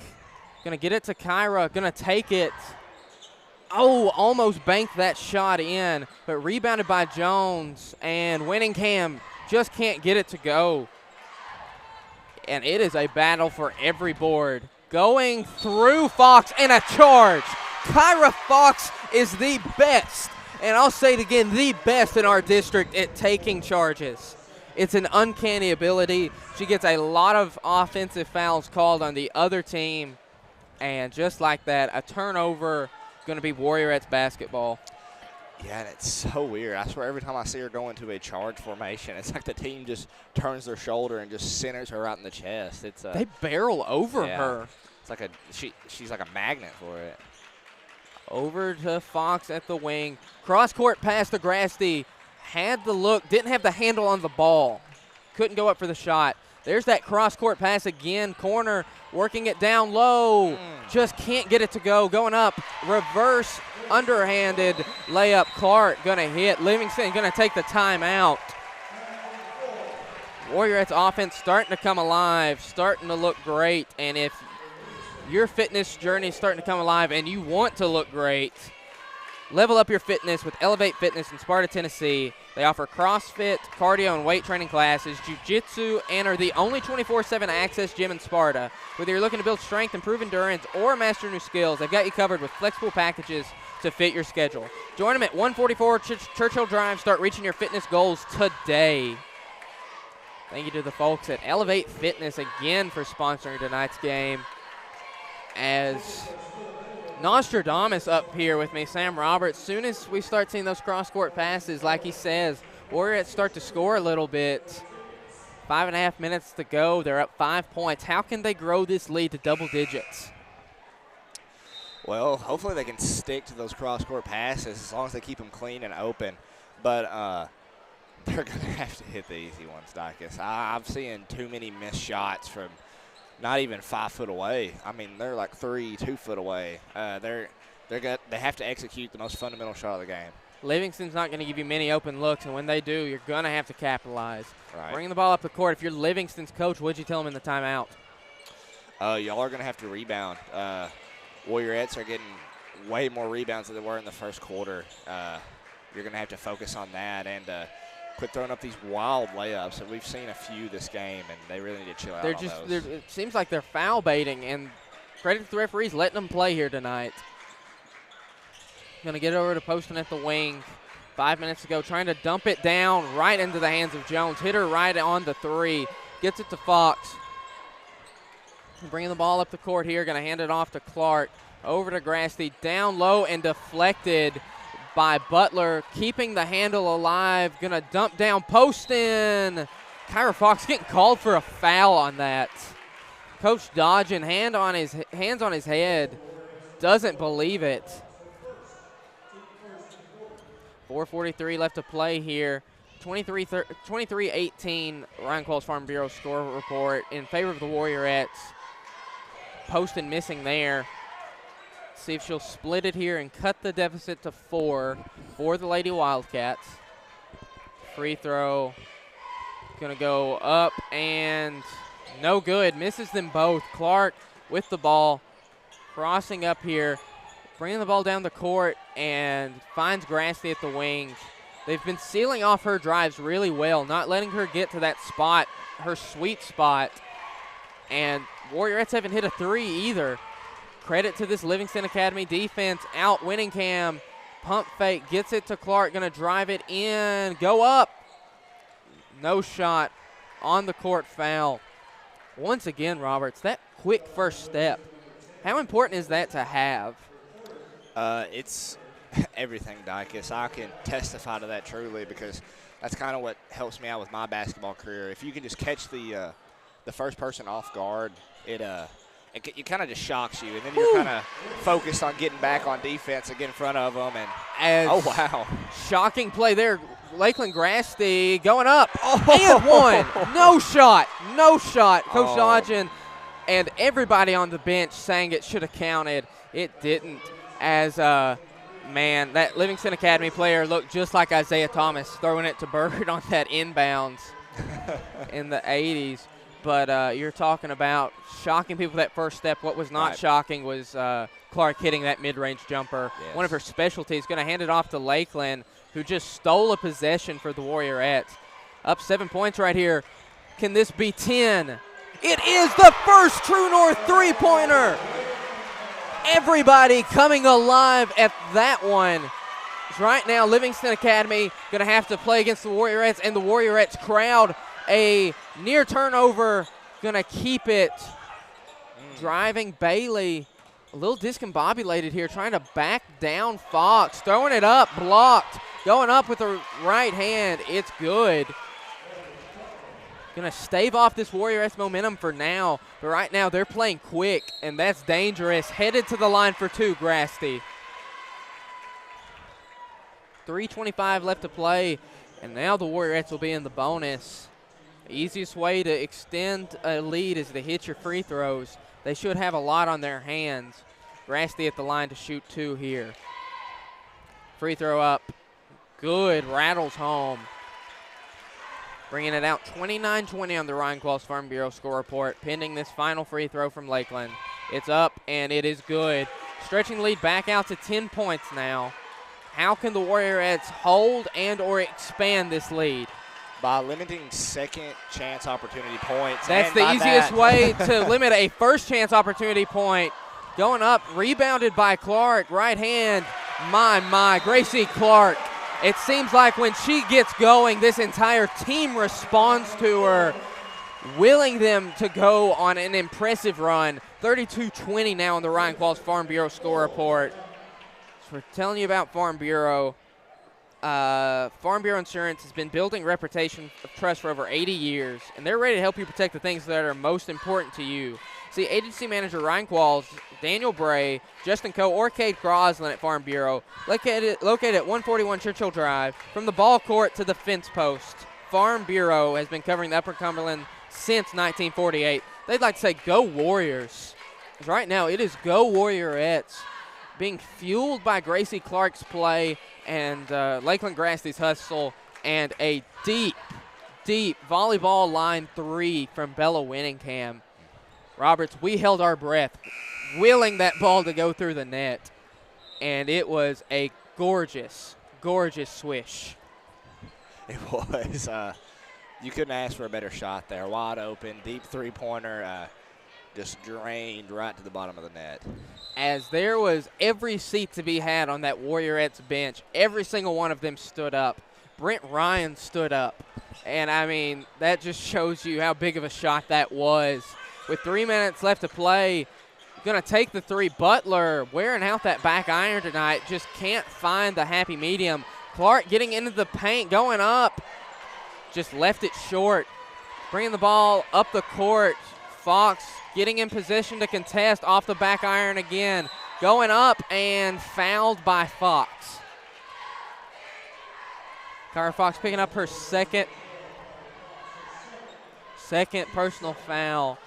Going to get it to Kyra. Going to take it. Oh, almost banked that shot in, but rebounded by Jones, and Winningham just can't get it to go. And it is a battle for every board. Going through Fox and a charge. Kyra Fox is the best, and I'll say it again, the best in our district at taking charges. It's an uncanny ability. She gets a lot of offensive fouls called on the other team, and just like that, a turnover. Going to be Warriorettes basketball. Yeah, and it's so weird. I swear every time I see her go into a charge formation, it's like the team just turns their shoulder and just centers her out in the chest. It's they barrel over her. It's like she's like a magnet for it. Over to Fox at the wing. Cross-court pass to Grasty. Had the look, didn't have the handle on the ball. Couldn't go up for the shot. There's that cross-court pass again. Corner, working it down low. Just can't get it to go. Going up, reverse, underhanded layup. Clark going to hit. Livingston going to take the timeout. Warriorettes offense starting to come alive, starting to look great. And if your fitness journey is starting to come alive and you want to look great, level up your fitness with Elevate Fitness in Sparta, Tennessee. They offer CrossFit, cardio, and weight training classes, jiu-jitsu, and are the only 24/7 access gym in Sparta. Whether you're looking to build strength, improve endurance, or master new skills, they've got you covered with flexible packages to fit your schedule. Join them at 144 Churchill Drive. Start reaching your fitness goals today. Thank you to the folks at Elevate Fitness again for sponsoring tonight's game. As Nostradamus up here with me, Sam Roberts. Soon as we start seeing those cross-court passes, like he says, Warriorettes start to score a little bit. 5.5 minutes to go. They're up 5 points. How can they grow this lead to double digits? Well, hopefully they can stick to those cross-court passes as long as they keep them clean and open. But they're going to have to hit the easy ones, Dicus. I've seen too many missed shots from not even 5 foot away. I mean, they're like 2 foot away. They have to execute the most fundamental shot of the game. Livingston's not going to give you many open looks, and when they do, you're going to have to capitalize. Right. Bringing the ball up the court. If you're Livingston's coach, what'd you tell him in the timeout? Y'all are going to have to rebound. Warriorettes are getting way more rebounds than they were in the first quarter. You're going to have to focus on that and quit throwing up these wild layups. And we've seen a few this game, and they really need to chill out on those. It seems like they're foul baiting, and credit to the referees letting them play here tonight. Going to get over to Poston at the wing. 5 minutes to go, trying to dump it down right into the hands of Jones. Hit her right on the three. Gets it to Fox. Bringing the ball up the court here. Going to hand it off to Clark. Over to Grasty. Down low and deflected by Butler, keeping the handle alive. Gonna dump down Poston. Kyra Fox getting called for a foul on that. Coach dodging, hands on his head. Doesn't believe it. 4:43 left to play here. 23-18 Ryan Qualls Farm Bureau score report in favor of the Warriorettes. Poston missing there. See if she'll split it here and cut the deficit to 4 for the Lady Wildcats. Free throw gonna go up and no good. Misses them both. Clark with the ball, crossing up here, bringing the ball down the court and finds Grassley at the wing. They've been sealing off her drives really well, not letting her get to that spot, her sweet spot. And Warriorettes haven't hit a 3 either. Credit to this Livingston Academy defense. Out Winningham. Pump fake. Gets it to Clark. Going to drive it in. Go up. No shot. On the court foul. Once again, Roberts, that quick first step. How important is that to have? It's everything, Dykes. I can testify to that truly because that's kind of what helps me out with my basketball career. If you can just catch the first person off guard, it kind of just shocks you, and then you're kind of focused on getting back on defense and get in front of them. And oh wow, shocking play there. Lakeland Grassley going up and one. No shot. Coach Dodgen and everybody on the bench saying it should have counted. It didn't. As man, that Livingston Academy player looked just like Isaiah Thomas throwing it to Bird on that inbounds in the 80s. But you're talking about shocking people that first step. What was not shocking was Clark hitting that mid-range jumper. Yes. One of her specialties. Going to hand it off to Lakeland, who just stole a possession for the Warriorettes. Up 7 points right here. Can this be 10? It is the first True North three-pointer. Everybody coming alive at that one. Right now, Livingston Academy going to have to play against the Warriorettes, and the Warriorettes crowd. A near turnover, going to keep it. Driving Bailey, a little discombobulated here, trying to back down Fox. Throwing it up, blocked. Going up with the right hand. It's good. Going to stave off this Warriorettes momentum for now. But right now, they're playing quick, and that's dangerous. Headed to the line for 2, Grassley. 3:25 left to play, and now the Warriorettes will be in the bonus. The easiest way to extend a lead is to hit your free throws. They should have a lot on their hands. Grassley at the line to shoot 2 here. Free throw up. Good. Rattles home. Bringing it out 29-20 on the Ryan Qualls Farm Bureau score report, pending this final free throw from Lakeland. It's up, and it is good. Stretching the lead back out to 10 points now. How can the Warriorettes hold and or expand this lead? By limiting second chance opportunity points. That's the easiest way to limit a first chance opportunity point. Going up, rebounded by Clark, right hand. My, Gracie Clark. It seems like when she gets going, this entire team responds to her, willing them to go on an impressive run. 32-20 now on the Ryan Qualls Farm Bureau score report. So we're telling you about Farm Bureau. Farm Bureau Insurance has been building a reputation of trust for over 80 years, and they're ready to help you protect the things that are most important to you. See agency manager Ryan Qualls, Daniel Bray, Justin Coe, or Cade Crosland at Farm Bureau, located at 141 Churchill Drive. From the ball court to the fence post, Farm Bureau has been covering the Upper Cumberland since 1948. They'd like to say go Warriors. Right now it is go Warriorettes, being fueled by Gracie Clark's play and Lakeland Grassley's hustle, and a deep volleyball line 3 from Bella Winningham. Roberts, we held our breath, willing that ball to go through the net, and it was a gorgeous swish. It was. You couldn't ask for a better shot there. Wide open, deep three-pointer, just drained right to the bottom of the net. As there was every seat to be had on that Warriorettes bench, every single one of them stood up. Brent Ryan stood up. And, I mean, that just shows you how big of a shot that was. With 3 minutes left to play, Going to take the three. Butler wearing out that back iron tonight. Just can't find the happy medium. Clark getting into the paint, going up. Just left it short. Bringing the ball up the court. Fox getting in position to contest off the back iron again. Going up and fouled by Fox. Kyra Fox picking up her second personal foul.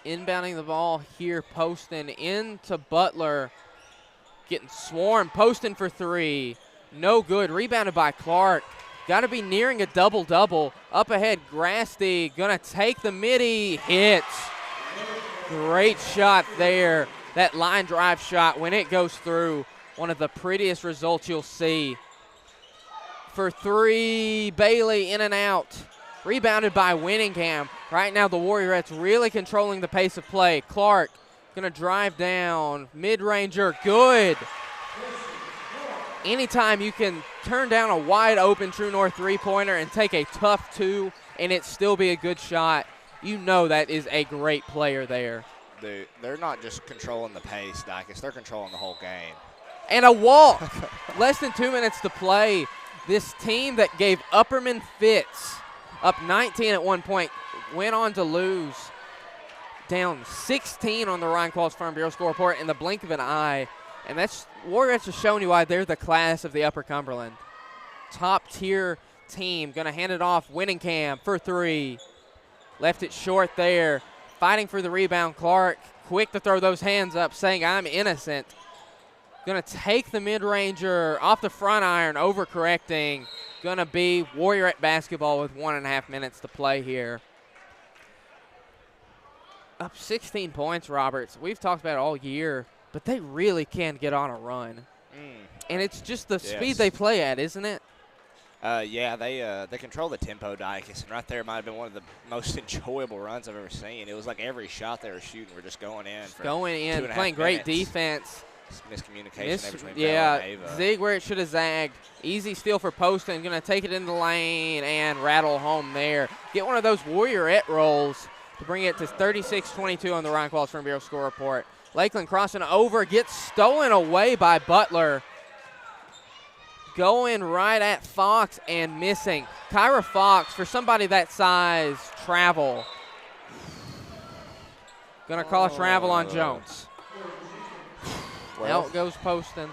Inbounding the ball here, Poston into Butler. Getting swarmed, Poston for three. No good, rebounded by Clark. Got to be nearing a double-double. Up ahead, Grasty gonna take the midi, hits. Great shot there. That line drive shot, when it goes through, one of the prettiest results you'll see. For three, Bailey in and out. Rebounded by Winningham. Right now the Warriorettes really controlling the pace of play. Clark gonna drive down, mid-ranger, good. Anytime you can turn down a wide open True North three-pointer and take a tough two and it still be a good shot, you know that is a great player there. Dude, they're not just controlling the pace, Dicus, they're controlling the whole game. And a walk. Less than 2 minutes to play. This team that gave Upperman fits, up 19 at one point, went on to lose. Down 16 on the Ryan Qualls Farm Bureau score report in the blink of an eye. And that's Warriors just showing you why they're the class of the Upper Cumberland. Top tier team. Going to hand it off. Winningham for three. Left it short there. Fighting for the rebound. Clark quick to throw those hands up, saying I'm innocent. Going to take the mid-ranger off the front iron, overcorrecting. Going to be Warriorette basketball with 1.5 minutes to play here. Up 16 points, Roberts. We've talked about it all year, but they really can get on a run. And it's just the speed they play at, isn't it? Yeah, they control the tempo, Dicus, and right there might have been one of the most enjoyable runs I've ever seen. It was like every shot they were shooting were just going in. Playing great defense. Miscommunication between Bell and Ava. Zig where it should have zagged. Easy steal for Poston. Going to take it in the lane and rattle home there. Get one of those Warriorette rolls to bring it to 36-22 on the Ryan Qualls Farm Bureau score report. Lakeland crossing over, gets stolen away by Butler. Going right at Fox and missing. Kyra Fox, for somebody that size, travel. Going to call travel on Jones. Out goes Poston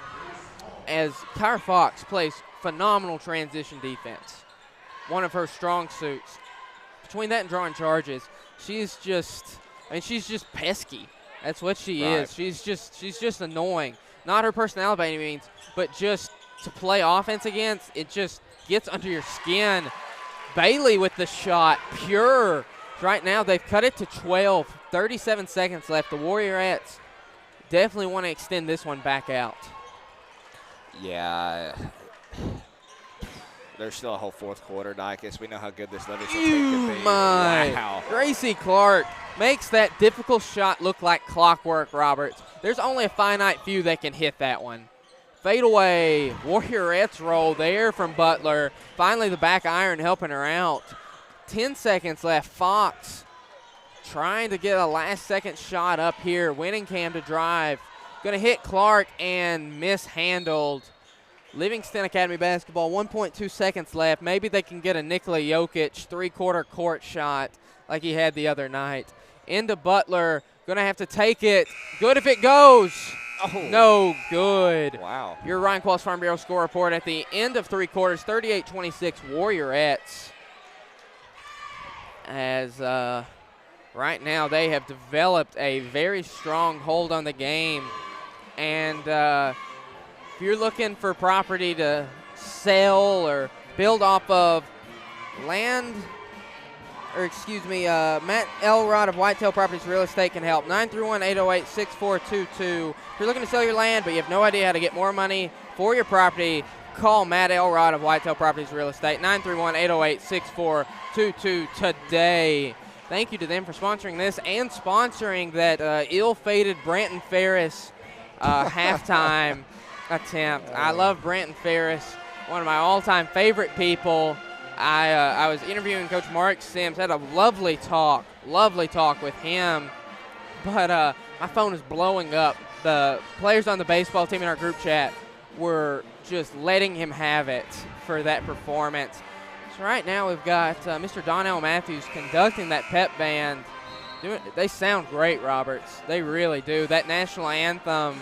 as Kyra Fox plays phenomenal transition defense. One of her strong suits. Between that and drawing charges, she's just pesky. That's what she is. She's just annoying. Not her personality by any means, but just to play offense against, it just gets under your skin. Bailey with the shot, pure. Right now they've cut it to 12. 37 seconds left. The Warriorettes definitely want to extend this one back out. Yeah. There's still a whole fourth quarter, Dicus. We know how good this Livingston team could be. Wow. Gracie Clark makes that difficult shot look like clockwork, Roberts. There's only a finite few that can hit that one. Fade away. Warriorettes roll there from Butler. Finally the back iron helping her out. 10 seconds left. Fox trying to get a last-second shot up here. Winningham to drive. Going to hit Clark and mishandled. Livingston Academy basketball, 1.2 seconds left. Maybe they can get a Nikola Jokic three-quarter court shot like he had the other night. Into Butler. Going to have to take it. Good if it goes. Oh. No good. Wow. Your Ryan Qualls Farm Bureau score report at the end of three quarters, 38-26 Warriorettes. As right now they have developed a very strong hold on the game. And if you're looking for property to sell or build off of, Matt Elrod of Whitetail Properties Real Estate can help. 931-808-6422. If you're looking to sell your land but you have no idea how to get more money for your property, call Matt Elrod of Whitetail Properties Real Estate, 931-808-6422 today. Thank you to them for sponsoring this and sponsoring that ill-fated Branton Ferris halftime attempt. I love Branton Ferris, one of my all-time favorite people. I was interviewing Coach Mark Sims, had a lovely talk with him But my phone is blowing up. The players on the baseball team in our group chat were just letting him have it for that performance. So right now we've got Mr. Donnell Matthews conducting that pep band. They sound great, Roberts. They really do. That national anthem,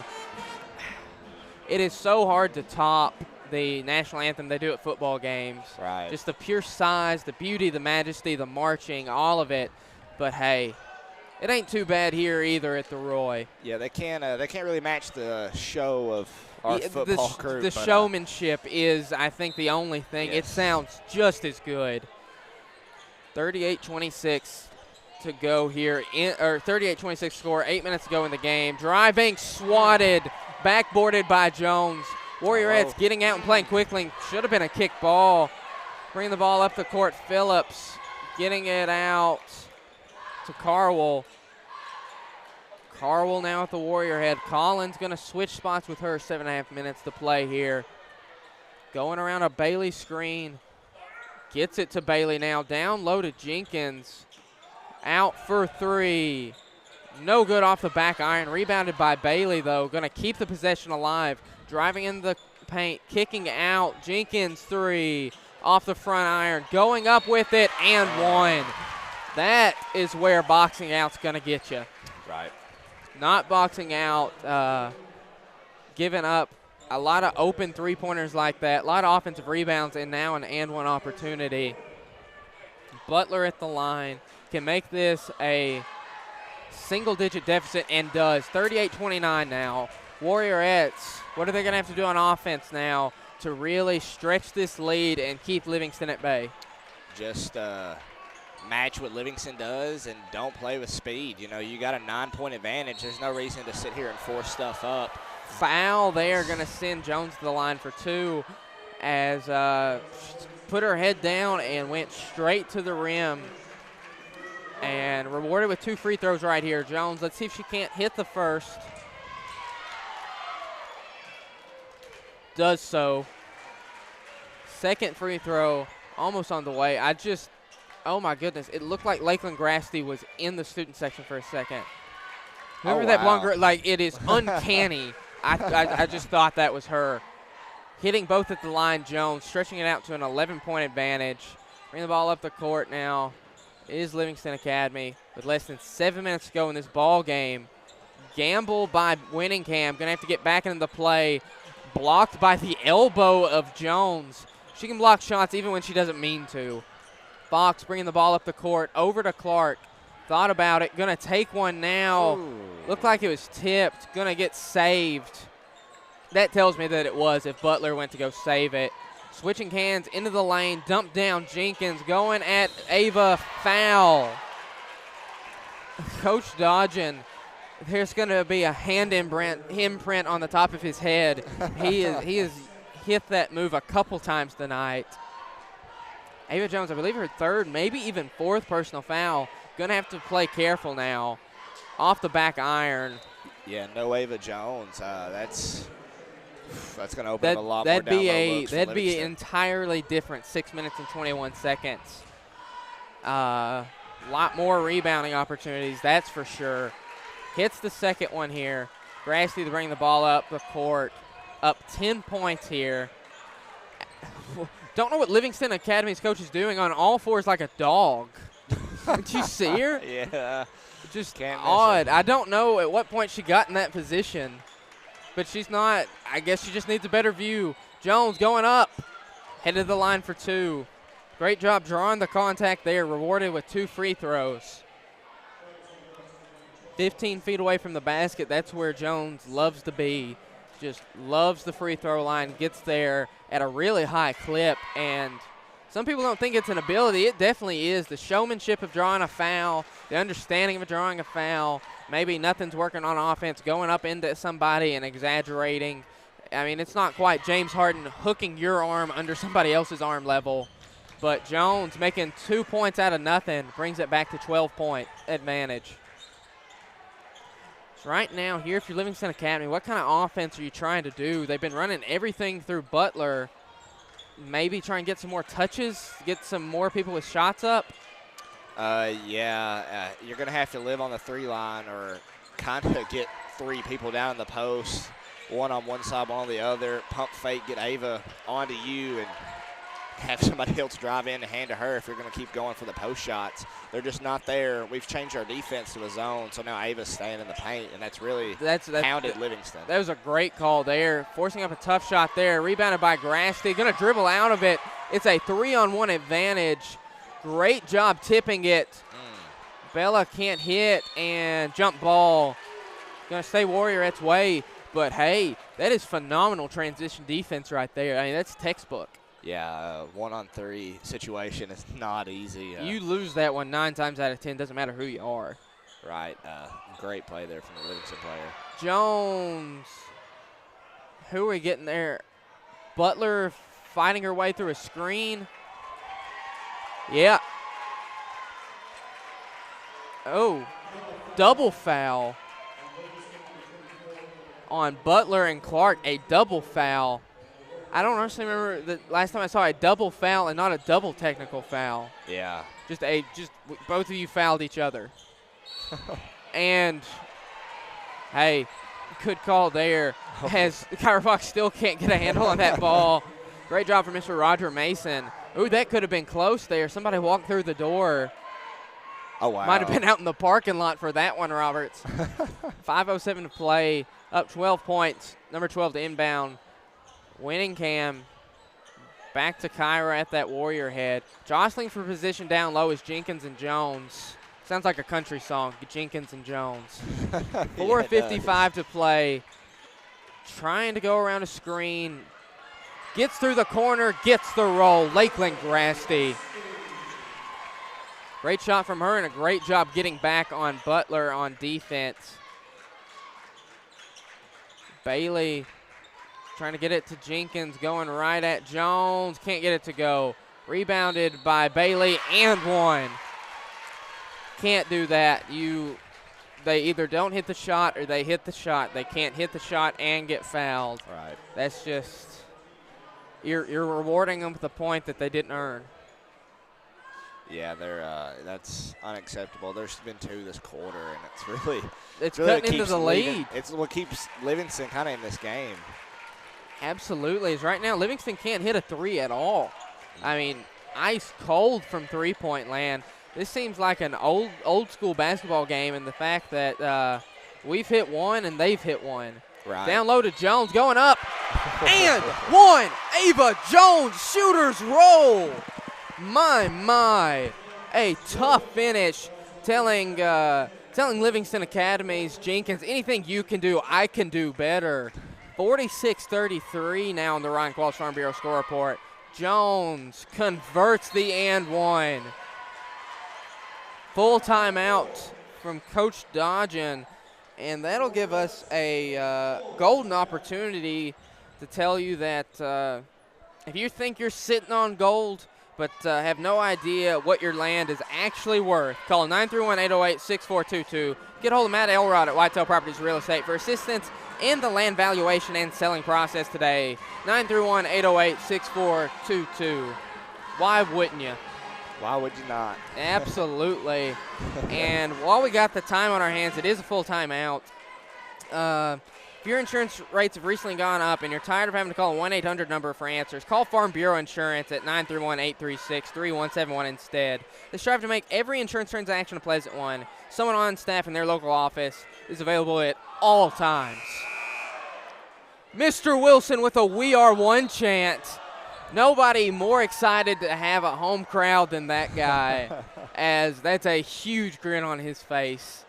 it is so hard to top the national anthem they do at football games. Right. Just the pure size, the beauty, the majesty, the marching, all of it. But hey, it ain't too bad here either at the Roy. Yeah, they can't really match the show of our football crew. The showmanship is, I think, the only thing. Yes. It sounds just as good. 38-26 to go here, or 38-26 score, 8 minutes to go in the game. Driving, swatted, backboarded by Jones. Warriorettes getting out and playing quickly. Should have been a kick ball. Bringing the ball up the court. Phillips getting it out to Carwell. Carwell now at the Warrior head. Collins going to switch spots with her. 7.5 minutes to play here. Going around a Bailey screen. Gets it to Bailey now. Down low to Jenkins. Out for three. No good off the back iron. Rebounded by Bailey, though. Going to keep the possession alive. Driving in the paint. Kicking out. Jenkins three. Off the front iron. Going up with it and one. That is where boxing out's going to get you. Right. Not boxing out. Giving up a lot of open three-pointers like that. A lot of offensive rebounds and now an and-one opportunity. Butler at the line. Can make this a single-digit deficit and does. 38-29 now. Warriorettes, what are they going to have to do on offense now to really stretch this lead and keep Livingston at bay? Just match what Livingston does and don't play with speed. You know, you got a 9-point advantage. There's no reason to sit here and force stuff up. Foul there, going to send Jones to the line for two as put her head down and went straight to the rim. And rewarded with two free throws right here. Jones, let's see if she can't hit the first. Does so. Second free throw, almost on the way. Oh my goodness, it looked like Lakeland Grasty was in the student section for a second. Remember that blonde girl? Like, it is uncanny. I just thought that was her. Hitting both at the line, Jones, stretching it out to an 11-point advantage. Bring the ball up the court now. It is Livingston Academy with less than 7 minutes to go in this ball game. Gamble by Winningham. Going to have to get back into the play. Blocked by the elbow of Jones. She can block shots even when she doesn't mean to. Fox bringing the ball up the court. Over to Clark. Thought about it. Going to take one now. Ooh. Looked like it was tipped. Going to get saved. That tells me that it was if Butler went to go save it. Switching hands into the lane. Dumped down Jenkins. Going at Ava. Foul. Coach Dodgen. There's going to be a hand imprint on the top of his head. He has hit that move a couple times tonight. Ava Jones, I believe her third, maybe even fourth personal foul. Going to have to play careful now. Off the back iron. Yeah, no Ava Jones. That's going to open up a lot more down low looks. That'd be an entirely different 6 minutes and 21 seconds. Lot more rebounding opportunities, that's for sure. Hits the second one here. Grassley to bring the ball up the court. Up 10 points here. Don't know what Livingston Academy's coach is doing on all fours like a dog. Did you see her? Yeah. Just odd. I don't know at what point she got in that position. But she's not. I guess she just needs a better view. Jones going up. Headed to the line for two. Great job drawing the contact there. Rewarded with two free throws. 15 feet away from the basket. That's where Jones loves to be. Just loves the free throw line. Gets there at a really high clip. And some people don't think it's an ability. It definitely is. The showmanship of drawing a foul. The understanding of drawing a foul. Maybe nothing's working on offense. Going up into somebody and exaggerating. I mean, it's not quite James Harden hooking your arm under somebody else's arm level. But Jones making 2 points out of nothing. Brings it back to 12-point advantage. So right now here, if you're Livingston Academy, what kind of offense are you trying to do? They've been running everything through Butler. Maybe try and get some more touches, get some more people with shots up? Yeah, you're going to have to live on the three line or kind of get 3 people down in the post, one on one side, one on the other, pump fake, get Ava onto you, and have somebody else drive in and hand to her if you're going to keep going for the post shots. They're just not there. We've changed our defense to a zone, so now Ava's staying in the paint, and that's really pounded Livingston. That was a great call there, forcing up a tough shot there. Rebounded by Grasty, going to dribble out of it. It's a 3-on-1 advantage. Great job tipping it. Bella can't hit, and jump ball. Going to stay Warriorettes' way, but hey, that is phenomenal transition defense right there. I mean, that's textbook. Yeah, 1-on-3 situation is not easy. You lose that one 9 times out of 10, doesn't matter who you are. Right. Great play there from the Livingston player. Jones. Who are we getting there? Butler fighting her way through a screen. Yeah. Oh, double foul on Butler and Clark, a double foul. I don't honestly remember the last time I saw a double foul and not a double technical foul. Yeah. Just both of you fouled each other. And, hey, good call there as Kyra Fox still can't get a handle on that ball. Great job from Mr. Roger Mason. Ooh, that could have been close there. Somebody walked through the door. Oh, wow. Might have been out in the parking lot for that one, Roberts. 5:07 to play, up 12 points, number 12 to inbound. Winningham back to Kyra at that Warrior head. Jostling for position down low is Jenkins and Jones. Sounds like a country song, Jenkins and Jones. 4:55 to play. Trying to go around a screen. Gets through the corner, gets the roll. Lakeland Grasty. Great shot from her and a great job getting back on Butler on defense. Bailey trying to get it to Jenkins, going right at Jones. Can't get it to go. Rebounded by Bailey and one. Can't do that. They either don't hit the shot or they hit the shot. They can't hit the shot and get fouled. Right. That's just, you're rewarding them with a point that they didn't earn. Yeah, that's unacceptable. There's been 2 this quarter, and it's really cutting into the lead. It's what keeps Livingston kind of in this game. Absolutely. As right now, Livingston can't hit a 3 at all. I mean, ice cold from three-point land. This seems like an old school basketball game, and the fact that we've hit one and they've hit one. Right. Down low to Jones, going up, and one. Ava Jones, shooter's roll. My, a tough finish, telling Livingston Academy's Jenkins, anything you can do, I can do better. 46-33 now on the Ryan Qualls Farm Bureau score report. Jones converts the and one. Full timeout from Coach Dodgen, and that'll give us a golden opportunity to tell you that if you think you're sitting on gold but have no idea what your land is actually worth, call 931-808-6422. Get a hold of Matt Elrod at Whitetail Properties Real Estate for assistance in the land valuation and selling process today. 931-808-6422. Why wouldn't you? Why would you not? Absolutely. And while we got the time on our hands, it is a full timeout. If your insurance rates have recently gone up and you're tired of having to call a 1-800 number for answers, call Farm Bureau Insurance at 931-836-3171 instead. They strive to make every insurance transaction a pleasant one. Someone on staff in their local office is available at all times. Mr. Wilson with a "We Are One" chant. Nobody more excited to have a home crowd than that guy, as that's a huge grin on his face.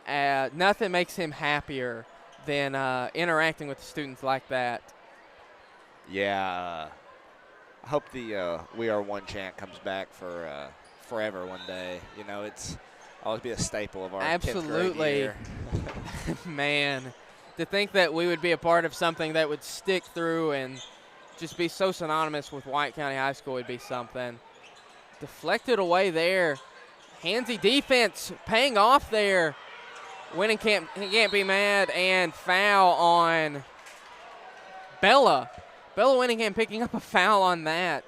Nothing makes him happier than interacting with students like that. Yeah. I hope the "We Are One" chant comes back for forever one day. You know, it's always be a staple of our 10th grade year. Man, to think that we would be a part of something that would stick through and just be so synonymous with White County High School would be something. Deflected away there. Handsy defense paying off there. Winning can't be mad, and foul on Bella. Bella Winningham picking up a foul on that.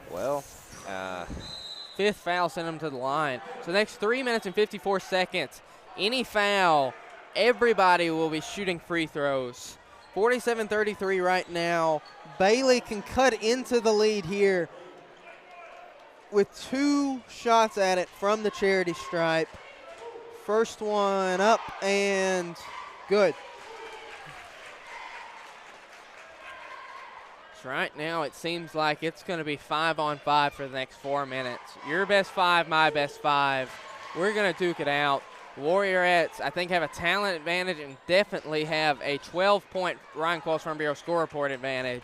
Well, 5th foul sent him to the line. So the next 3 minutes and 54 seconds Any foul, everybody will be shooting free throws. 47-33 right now. Bailey can cut into the lead here with 2 shots at it from the charity stripe. First one up and good. So right now it seems like it's going to be 5-on-5 for the next 4 minutes. Your best 5, my best 5. We're going to duke it out. Warriorettes, I think, have a talent advantage and definitely have a 12-point Ryan Qualls Farm Bureau score report advantage.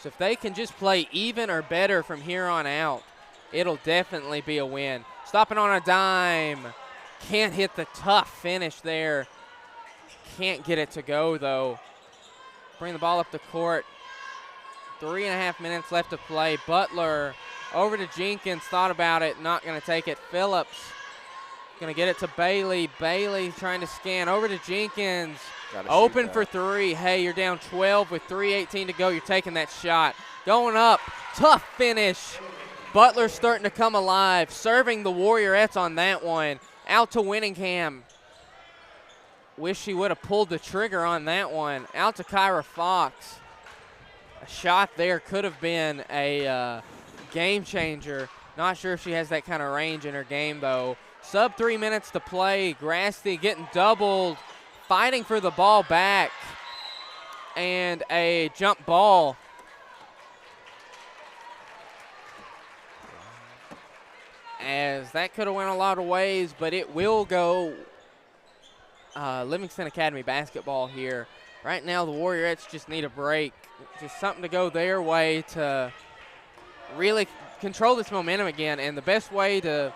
So if they can just play even or better from here on out, it'll definitely be a win. Stopping on a dime. Can't hit the tough finish there. Can't get it to go, though. Bring the ball up the court. 3.5 minutes left to play. Butler over to Jenkins. Thought about it. Not going to take it. Phillips going to get it to Bailey. Bailey trying to scan over to Jenkins. Open for 3. Hey, you're down 12 with 3:18 to go. You're taking that shot. Going up. Tough finish. Butler starting to come alive. Serving the Warriorettes on that one. Out to Winningham. Wish she would have pulled the trigger on that one. Out to Kyra Fox. A shot there could have been a game changer. Not sure if she has that kind of range in her game, though. Sub 3 minutes to play. Grassley getting doubled. Fighting for the ball back. And a jump ball. As that could have went a lot of ways, but it will go Livingston Academy basketball here. Right now, the Warriorettes just need a break. Just something to go their way to really control this momentum again. And the best way to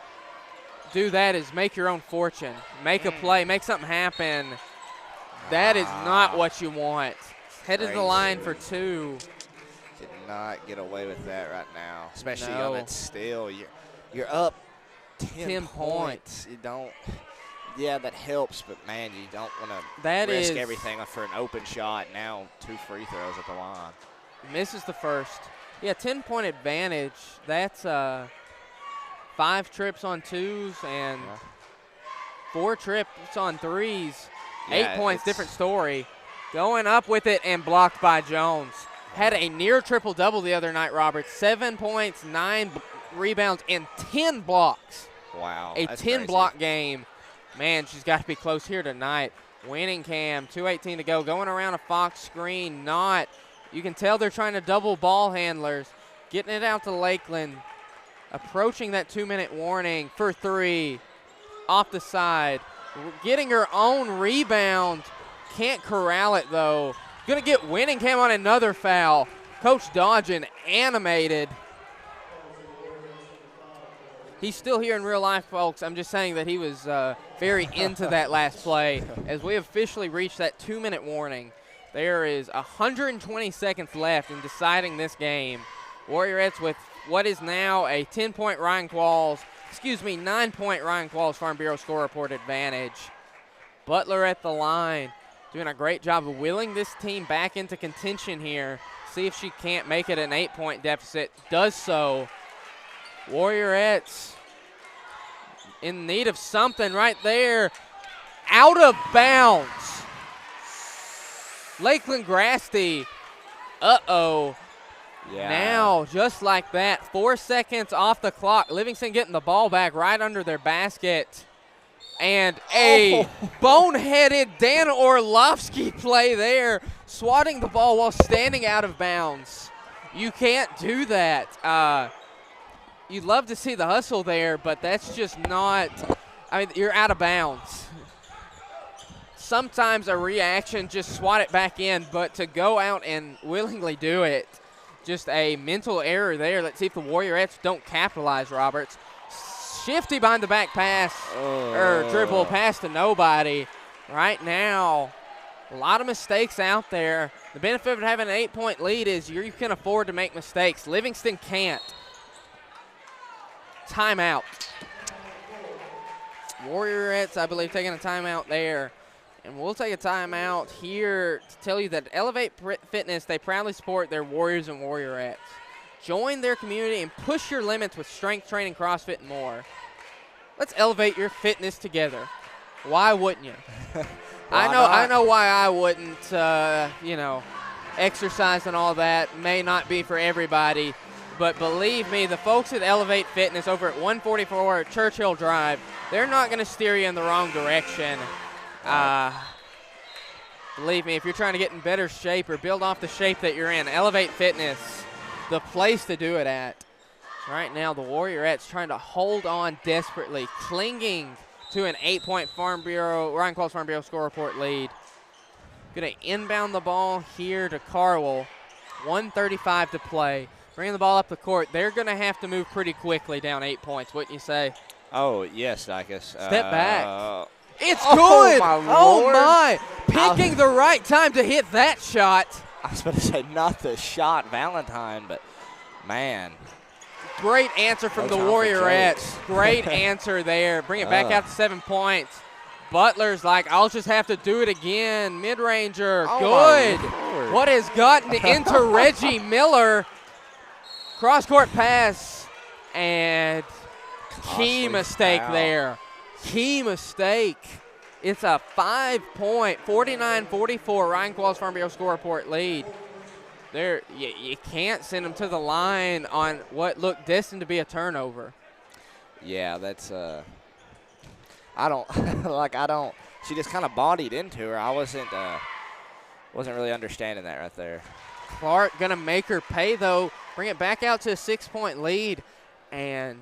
do that is make your own fortune. Make a play, make something happen. That is not what you want. Headed to the line for 2. Did not get away with that right now, especially No. on that steal. You're up 10 points. You don't. Yeah, that helps, but man, you don't want to risk everything for an open shot. Now 2 free throws at the line. Misses the first. Yeah, 10-point advantage. That's 5 trips on 2s and 4 trips on 3s. Yeah, 8 points, different story. Going up with it and blocked by Jones. Had a near triple-double the other night, Robert. 7 points, 9 rebounds, and 10 blocks. Wow. A 10-block game. Man, she's got to be close here tonight. Winningham, 2:18 to go. Going around a Fox screen. Not. You can tell they're trying to double ball handlers. Getting it out to Lakeland. Approaching that 2-minute warning for 3. Off the side. Getting her own rebound. Can't corral it, though. Going to get Winningham on another foul. Coach Dodgen animated. He's still here in real life, folks. I'm just saying that he was very into that last play. As we officially reached that 2-minute warning, there is 120 seconds left in deciding this game. Warriorettes with what is now a 10-point Ryan Qualls, 9-point Ryan Qualls Farm Bureau score report advantage. Butler at the line, doing a great job of willing this team back into contention here. See if she can't make it an 8-point deficit. Does so. Warriorettes in need of something right there. Out of bounds. Lakeland Grassley. Uh-oh. Yeah. Now, just like that, 4 seconds off the clock. Livingston getting the ball back right under their basket. And a boneheaded Dan Orlovsky play there, swatting the ball while standing out of bounds. You can't do that. You'd love to see the hustle there, but that's just not – I mean, you're out of bounds. Sometimes a reaction, just swat it back in, but to go out and willingly do it, just a mental error there. Let's see if the Warriorettes don't capitalize, Roberts. Shifty behind the back pass, or dribble pass to nobody. Right now, a lot of mistakes out there. The benefit of having an 8-point lead is you can afford to make mistakes. Livingston can't. Timeout. Warriorettes, I believe, taking a timeout there. And we'll take a timeout here to tell you that Elevate Fitness, they proudly support their Warriors and Warriorettes. Join their community and push your limits with strength training, CrossFit, and more. Let's elevate your fitness together. Why wouldn't you? Why I not? know why I wouldn't. Exercise and all that may not be for everybody, but believe me, the folks at Elevate Fitness over at 144 Churchill Drive, they're not going to steer you in the wrong direction. Believe me, if you're trying to get in better shape or build off the shape that you're in, Elevate Fitness, the place to do it at. Right now, the Warriorettes trying to hold on desperately, clinging to an 8-point Ryan Qualls Farm Bureau score report lead. Going to inbound the ball here to Carwell. 1:35 to play. Bringing the ball up the court. They're going to have to move pretty quickly down 8 points, wouldn't you say? Oh, yes, Dicus. Step back. It's oh, good. My oh, Lord. my. Picking the right time to hit that shot. I was about to say not the shot, Valentine, but, man. Great answer from the Warriorettes. Great answer there. Bring it back out to 7 points. Butler's like, I'll just have to do it again. Mid-ranger, good. What has gotten into Reggie Miller? Cross-court pass, and key mistake there. Key mistake. It's a 5-point, 49-44 Ryan Qualls Farm Bureau score report lead. There, you can't send them to the line on what looked destined to be a turnover. Yeah, that's I don't she just kind of bodied into her. I wasn't really understanding that right there. Clark gonna make her pay though. Bring it back out to a 6-point lead, and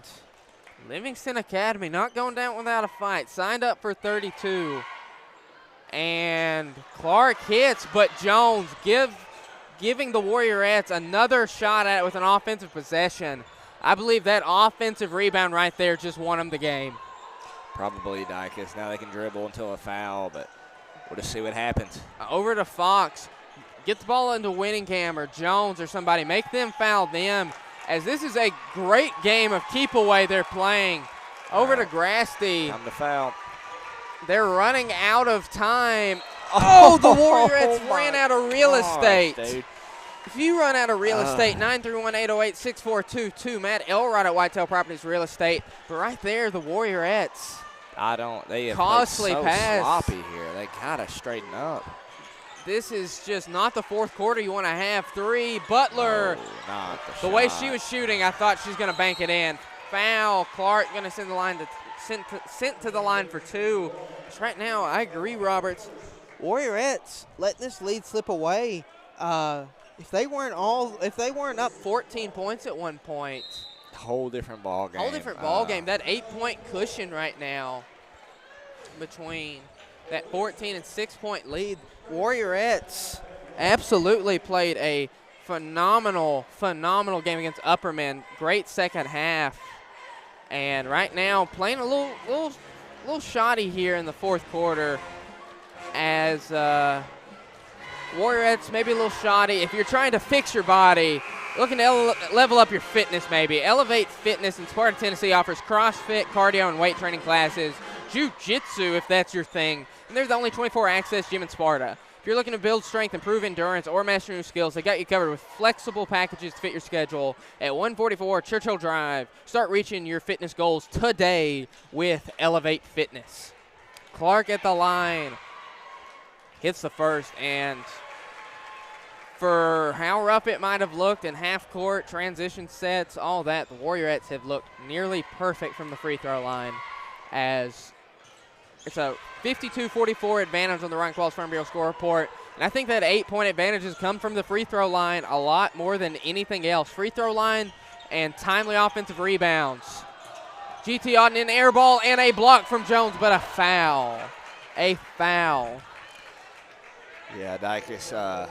Livingston Academy not going down without a fight. Signed up for 32, and Clark hits, but Jones giving the Warriorettes another shot at it with an offensive possession. I believe that offensive rebound right there just won them the game. Probably, Dicus. Now they can dribble until a foul, but we'll just see what happens. Over to Fox. Get the ball into Winningham or Jones or somebody. Make them foul them, as this is a great game of keep away they're playing. Over to Grasty. Time to foul. They're running out of time. Oh, the Warriorettes ran out of real estate. Dude. If you run out of real estate, 931-808-6422. Matt Elrod at Whitetail Properties Real Estate. But right there, the Warriorettes. They have Costly played so pass. sloppy here. They gotta straighten up. This is just not the fourth quarter you want to have. Three, Butler. Oh, not the way shot. she was shooting, I thought she was going to bank it in. Foul. Clark going to send to the line for two. Just right now, I agree, Roberts. Warriorettes letting this lead slip away. If they weren't up 14 points at one point. Whole different ball game. Whole different ball game. That 8-point cushion right now between that 14 and 6-point lead. Warriorettes absolutely played a phenomenal game against Upperman. Great second half. And right now playing a little shoddy here in the fourth quarter, as Warriorettes maybe a little shoddy. If you're trying to fix your body, looking to level up your fitness maybe, Elevate Fitness in Sparta, Tennessee offers CrossFit, cardio, and weight training classes, jiu-jitsu if that's your thing, and they're the only 24 access gym in Sparta. If you're looking to build strength, improve endurance, or master new skills, they got you covered with flexible packages to fit your schedule at 144 Churchill Drive. Start reaching your fitness goals today with Elevate Fitness. Clark at the line. Hits the first, and for how rough it might have looked in half court, transition sets, all that, the Warriorettes have looked nearly perfect from the free throw line, as it's a 52-44 advantage on the Ryan Qualls Farm Bureau score report. And I think that 8-point advantage has come from the free throw line a lot more than anything else. Free throw line and timely offensive rebounds. GT Auden in air ball and a block from Jones, but a foul. A foul. Yeah, Dicus, I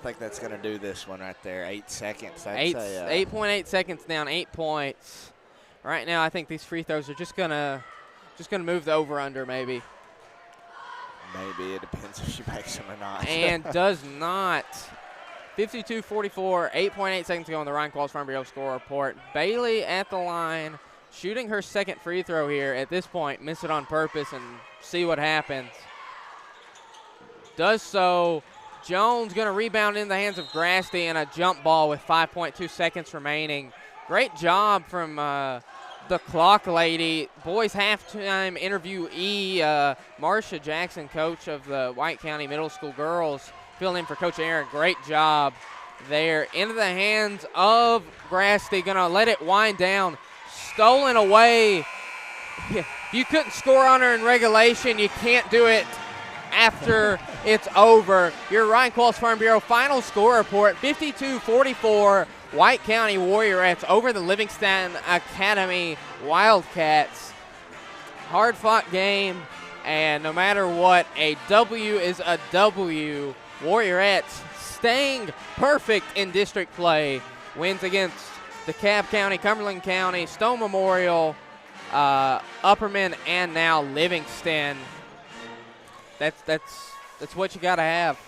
think that's going to do this one right there. 8 seconds. 8.8 seconds down, 8 points. Right now, I think these free throws are just gonna move the over/under maybe. Maybe. It depends if she makes them or not. And does not. 52-44, 8.8 seconds to go on the Ryan Qualls Farm Bureau score report. Bailey at the line, shooting her second free throw here. At this point, miss it on purpose and see what happens. Does so. Jones going to rebound in the hands of Grasty and a jump ball with 5.2 seconds remaining. Great job from the clock lady, boys halftime interviewee, Marsha Jackson, coach of the White County Middle School girls, filling in for Coach Aaron. Great job there. Into the hands of Grasty, gonna let it wind down. Stolen away. If you couldn't score on her in regulation, you can't do it after it's over. Your Ryan Qualls Farm Bureau final score report, 52-44, White County Warriorettes over the Livingston Academy Wildcats. Hard-fought game, and no matter what, a W is a W. Warriorettes staying perfect in district play. Wins against DeKalb County, Cumberland County, Stone Memorial, Upperman, and now Livingston. That's what you got to have.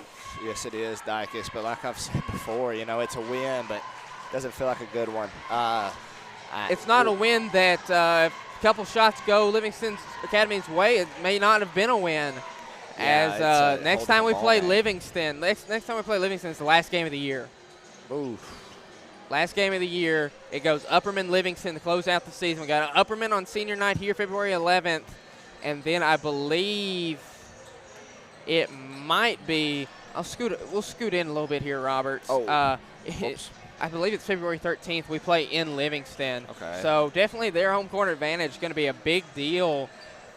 Yes, it is, Dicus. But like I've said before, it's a win, but it doesn't feel like a good one. It's not a win that if a couple shots go Livingston Academy's way, it may not have been a win. Yeah, Next time we play Livingston, next time we play Livingston, it's the last game of the year. Oof. Last game of the year, it goes Upperman Livingston to close out the season. We got Upperman on senior night here, February 11th, and then I believe it might be. We'll scoot in a little bit here, Robert. I believe it's February 13th. We play in Livingston. Okay. So definitely their home court advantage is going to be a big deal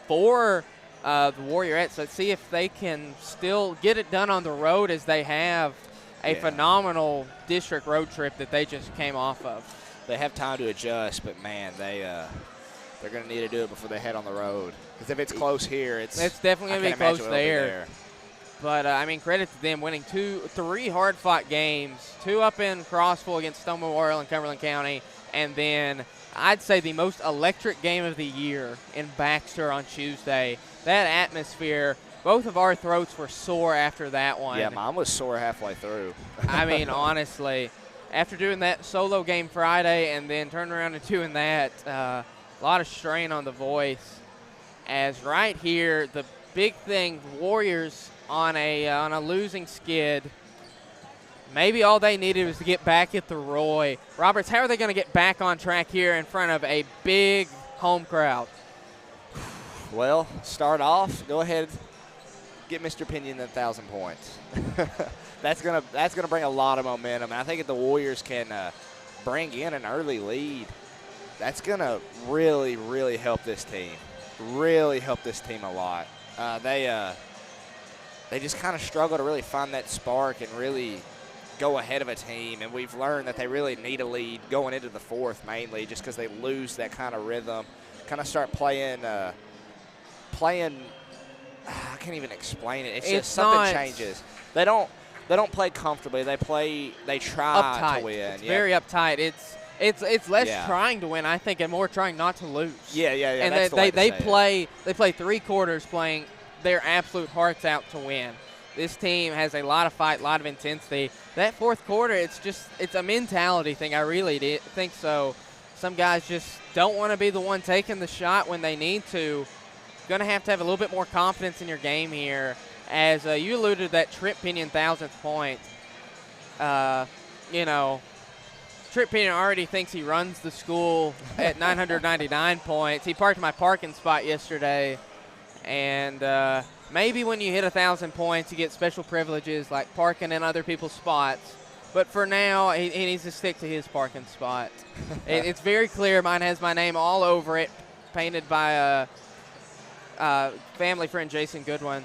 for the Warriorettes. Let's see if they can still get it done on the road, as they have a phenomenal district road trip that they just came off of. They have time to adjust, but man, they're going to need to do it before they head on the road. Because if it's close here, it's definitely going to be close there. But credit to them winning three hard-fought games, two up in Crossville against Stone Memorial and Cumberland County, and then I'd say the most electric game of the year in Baxter on Tuesday. That atmosphere. Both of our throats were sore after that one. Yeah, mine was sore halfway through. Honestly, after doing that solo game Friday and then turning around and doing that, a lot of strain on the voice. As right here, the big thing, Warriors on a losing skid. Maybe all they needed was to get back at the Roy. Roberts, how are they going to get back on track here in front of a big home crowd? Well, start off, go ahead, get Mr. Pinion 1,000 points. That's gonna bring a lot of momentum, and I think if the Warriors can bring in an early lead, that's gonna really, really help this team. Really help this team a lot. They just kind of struggle to really find that spark and really go ahead of a team, and we've learned that they really need a lead going into the fourth, mainly just because they lose that kind of rhythm, kind of start playing. I can't even explain it. It's just something changes. They don't play comfortably. They try uptight. To win. It's very uptight. It's less trying to win, I think, and more trying not to lose. Yeah. And that's they play 3 quarters playing their absolute hearts out to win. This team has a lot of fight, a lot of intensity. That fourth quarter, it's a mentality thing. I really think so. Some guys just don't want to be the one taking the shot when they need to. Going to have a little bit more confidence in your game here. As you alluded to that Trip Pinion 1,000th point. Trip Pinion already thinks he runs the school at 999 points. He parked my parking spot yesterday. And maybe when you hit 1,000 points, you get special privileges like parking in other people's spots. But for now, he needs to stick to his parking spot. It's very clear. Mine has my name all over it, painted by family friend Jason Goodwin.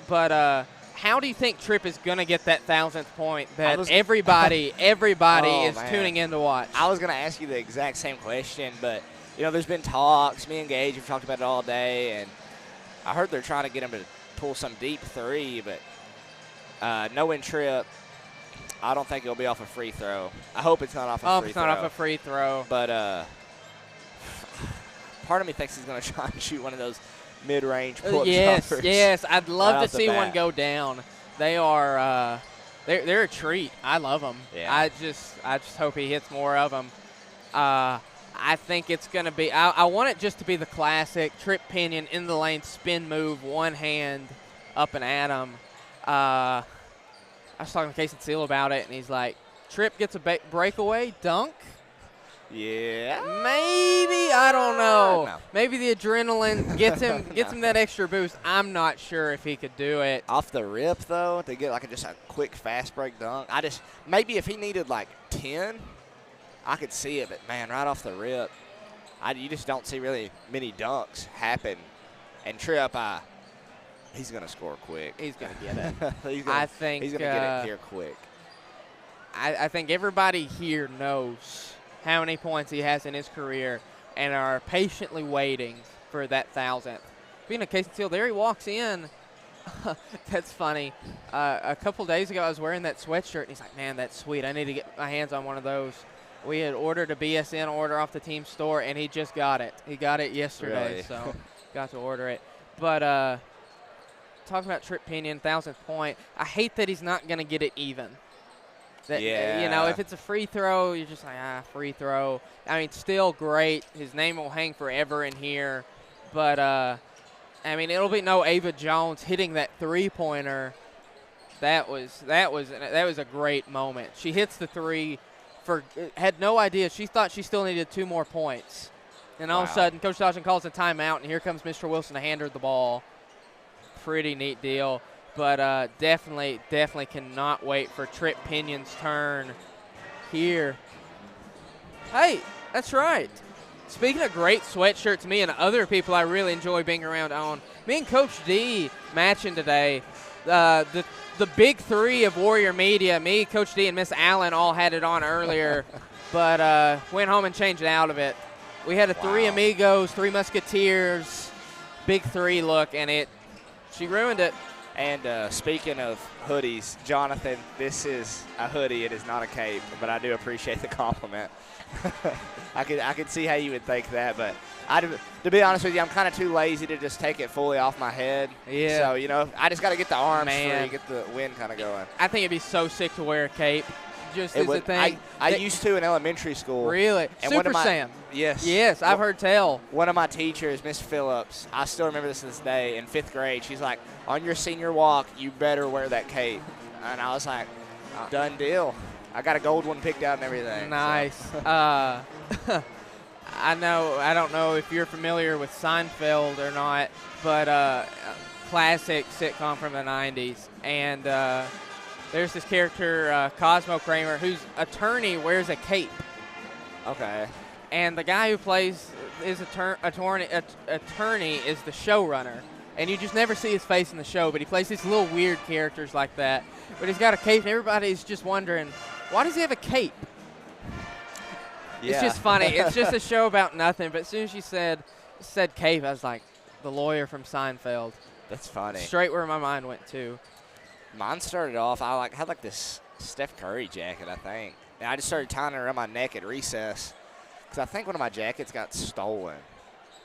But how do you think Tripp is going to get that 1,000th point that everybody is tuning in to watch? I was going to ask you the exact same question, but, there's been talks. Me and Gage have talked about it all day, and I heard they're trying to get him to pull some deep three, but knowing Tripp, I don't think it'll be off a free throw. I hope it's not off a free throw. It's not off a free throw. But part of me thinks he's going to try and shoot one of those mid-range pull-up jumpers. Yes. I'd love to see one go down. They are they're a treat. I love them. Yeah. I just hope he hits more of them. I think it's going to be – I want it just to be the classic Trip Pinion in the lane spin move, one hand up and at him. I was talking to Casey Seal about it, and he's like, Trip gets a breakaway, dunk. Yeah. Maybe, I don't know. No. Maybe the adrenaline gets him that extra boost. I'm not sure if he could do it. Off the rip, though, to get like just a quick fast break dunk. Maybe if he needed like 10, I could see it. But, man, right off the rip, you just don't see really many dunks happen. And Tripp, he's going to score quick. He's going to get it. He's going to get it here quick. I think everybody here knows how many points he has in his career and are patiently waiting for that 1,000th. Being a case until there he walks in. That's funny. A couple days ago, I was wearing that sweatshirt, and he's like, man, that's sweet. I need to get my hands on one of those. We had ordered a BSN order off the team store, and he just got it. He got it yesterday, really? So got to order it. But talking about Tripp Pinion, 1,000th point, I hate that he's not going to get it even. Yeah. You know, if it's a free throw, you're just like, free throw. I mean, still great. His name will hang forever in here. But, I mean, it'll be no Ava Jones hitting that three-pointer. That was a great moment. She hits the three, had no idea. She thought she still needed 2 more points. And all of a sudden, Coach Dawson calls a timeout, and here comes Mr. Wilson to hand her the ball. Pretty neat deal. But definitely cannot wait for Tripp Pinion's turn here. Hey, that's right. Speaking of great sweatshirts, me and other people I really enjoy being around on, me and Coach D matching today. The big three of Warrior Media, me, Coach D, and Miss Allen all had it on earlier, but went home and changed out of it. We had a Three Amigos, Three Musketeers, big three look, and she ruined it. And speaking of hoodies, Jonathan, this is a hoodie. It is not a cape, but I do appreciate the compliment. I could see how you would think that, but to be honest with you, I'm kind of too lazy to just take it fully off my head. Yeah. So, you know, I just got to get the arms free, get the wind kind of going. I think it'd be so sick to wear a cape. Just as a thing. I used to in elementary school. Really? And Super Sam. Yes. Yes, I've heard tell. One of my teachers, Miss Phillips, I still remember this to this day, in 5th grade, she's like, on your senior walk, you better wear that cape. And I was like, done deal. I got a gold one picked out and everything. Nice. So. I don't know if you're familiar with Seinfeld or not, but classic sitcom from the 90s. And there's this character, Cosmo Kramer, whose attorney wears a cape. Okay. And the guy who plays his attorney is the showrunner. And you just never see his face in the show, but he plays these little weird characters like that. But he's got a cape, and everybody's just wondering, why does he have a cape? Yeah. It's just funny. It's just a show about nothing. But as soon as you said cape, I was like, the lawyer from Seinfeld. That's funny. Straight where my mind went to. Mine started off, I had this Steph Curry jacket, I think. And I just started tying it around my neck at recess because I think one of my jackets got stolen.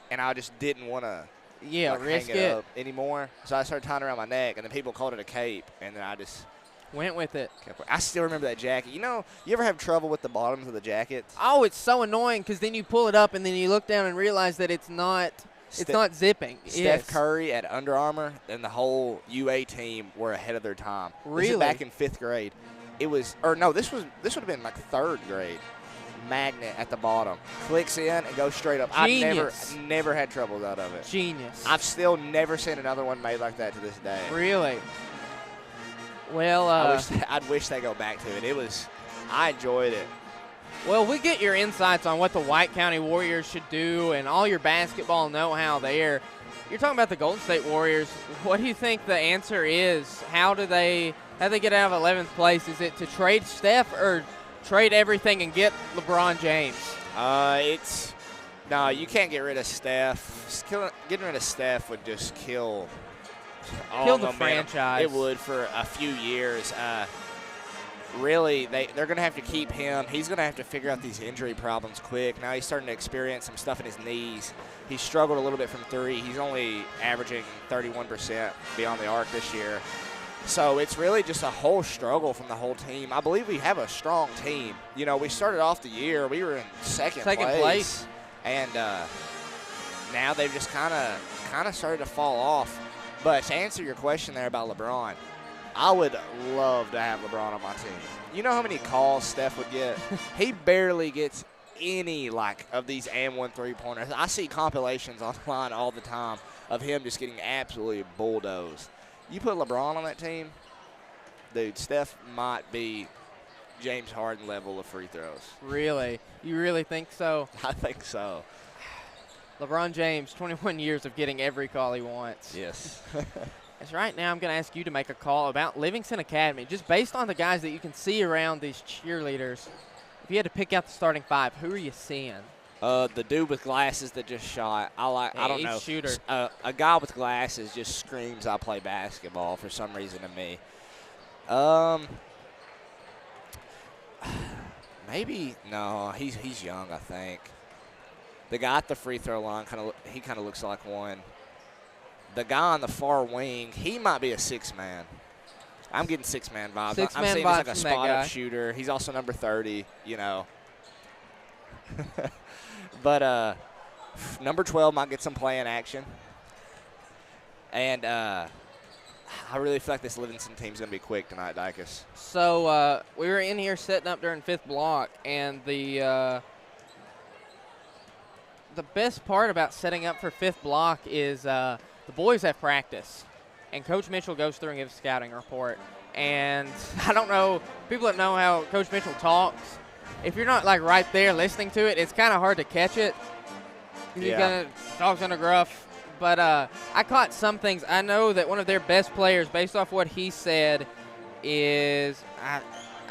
And I just didn't want to risk hang it up anymore. So I started tying it around my neck, and then people called it a cape. And then I just went with it. I still remember that jacket. You know, you ever have trouble with the bottoms of the jackets? Oh, it's so annoying because then you pull it up, and then you look down and realize that it's not – it's not zipping. Steph Curry at Under Armour and the whole UA team were ahead of their time. Really? This is back in 5th grade. It was – or no, this would have been like 3rd grade. Magnet at the bottom. Clicks in and goes straight up. Genius. I never had troubles out of it. Genius. I've still never seen another one made like that to this day. Really? Well, I'd wish they go back to it. I enjoyed it. Well, we get your insights on what the White County Warriors should do and all your basketball know-how there. You're talking about the Golden State Warriors. What do you think the answer is? How do they get out of 11th place? Is it to trade Steph or trade everything and get LeBron James? No, you can't get rid of Steph. Getting rid of Steph would just kill the franchise. It would for a few years. Really, they're going to have to keep him. He's going to have to figure out these injury problems quick. Now he's starting to experience some stuff in his knees. He struggled a little bit from 3. He's only averaging 31% beyond the arc this year. So it's really just a whole struggle from the whole team. I believe we have a strong team. You know, we started off the year, we were in second place. And now they've just kind of started to fall off. But to answer your question there about LeBron, I would love to have LeBron on my team. You know how many calls Steph would get? He barely gets any like of these and one three-pointers. I see compilations online all the time of him just getting absolutely bulldozed. You put LeBron on that team, dude, Steph might be James Harden level of free throws. Really? You really think so? I think so. LeBron James, 21 years of getting every call he wants. Yes. As right now, I'm going to ask you to make a call about Livingston Academy, just based on the guys that you can see around these cheerleaders. If you had to pick out the starting 5, who are you seeing? The dude with glasses that just shot. I don't know. Shooter. A guy with glasses just screams, "I play basketball" for some reason to me. Maybe no. He's young, I think. The guy at the free throw line kind of looks like one. The guy on the far wing, he might be a 6-man. I'm getting 6-man vibes. I'm seeing he's like a spot-up shooter. He's also number 30, you know. But number 12 might get some playing action. And I really feel like this Livingston team's going to be quick tonight, Dicus. So we were in here setting up during 5th block, and the best part about setting up for 5th block is the boys have practice. And Coach Mitchell goes through and gives a scouting report. And I don't know, people that know how Coach Mitchell talks, if you're not like right there listening to it, it's kind of hard to catch it. Yeah. He kind of talks under gruff. But I caught some things. I know that one of their best players, based off what he said, is,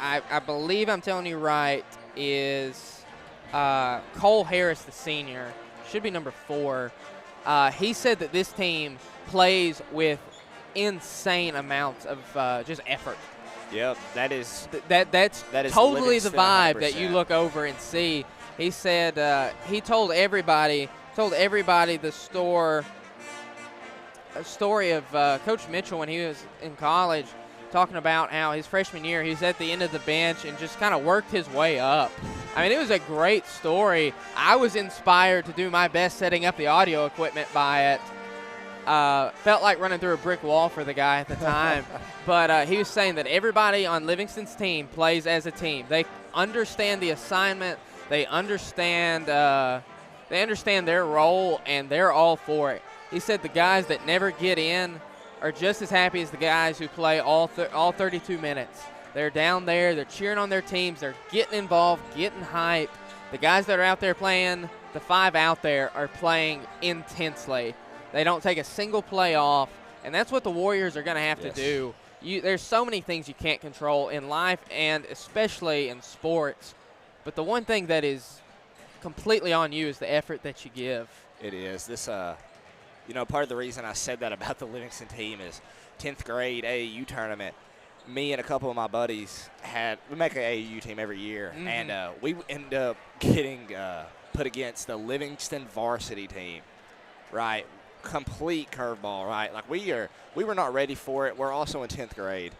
I believe I'm telling you right, is Cole Harris, the senior. Should be number 4. He said that this team plays with insane amounts of just effort. Yep, that's totally the vibe 100%. That you look over and see. He said he told everybody the story of Coach Mitchell when he was in college, talking about how his freshman year he was at the end of the bench and just kind of worked his way up. I mean, it was a great story. I was inspired to do my best setting up the audio equipment by it. Felt like running through a brick wall for the guy at the time. But he was saying that everybody on Livingston's team plays as a team. They understand the assignment. They understand their role, and they're all for it. He said the guys that never get in are just as happy as the guys who play all 32 minutes. They're down there. They're cheering on their teams. They're getting involved, getting hype. The guys that are out there playing, the 5 out there, are playing intensely. They don't take a single play off, and that's what the Warriors are going to have to do. There's so many things you can't control in life and especially in sports, but the one thing that is completely on you is the effort that you give. It is. This, part of the reason I said that about the Livingston team is 10th grade AAU tournament. Me and a couple of my buddies we make an AAU team every year, and we end up getting put against the Livingston varsity team, right? Complete curveball, right? Like we were not ready for it. We're also in 10th grade,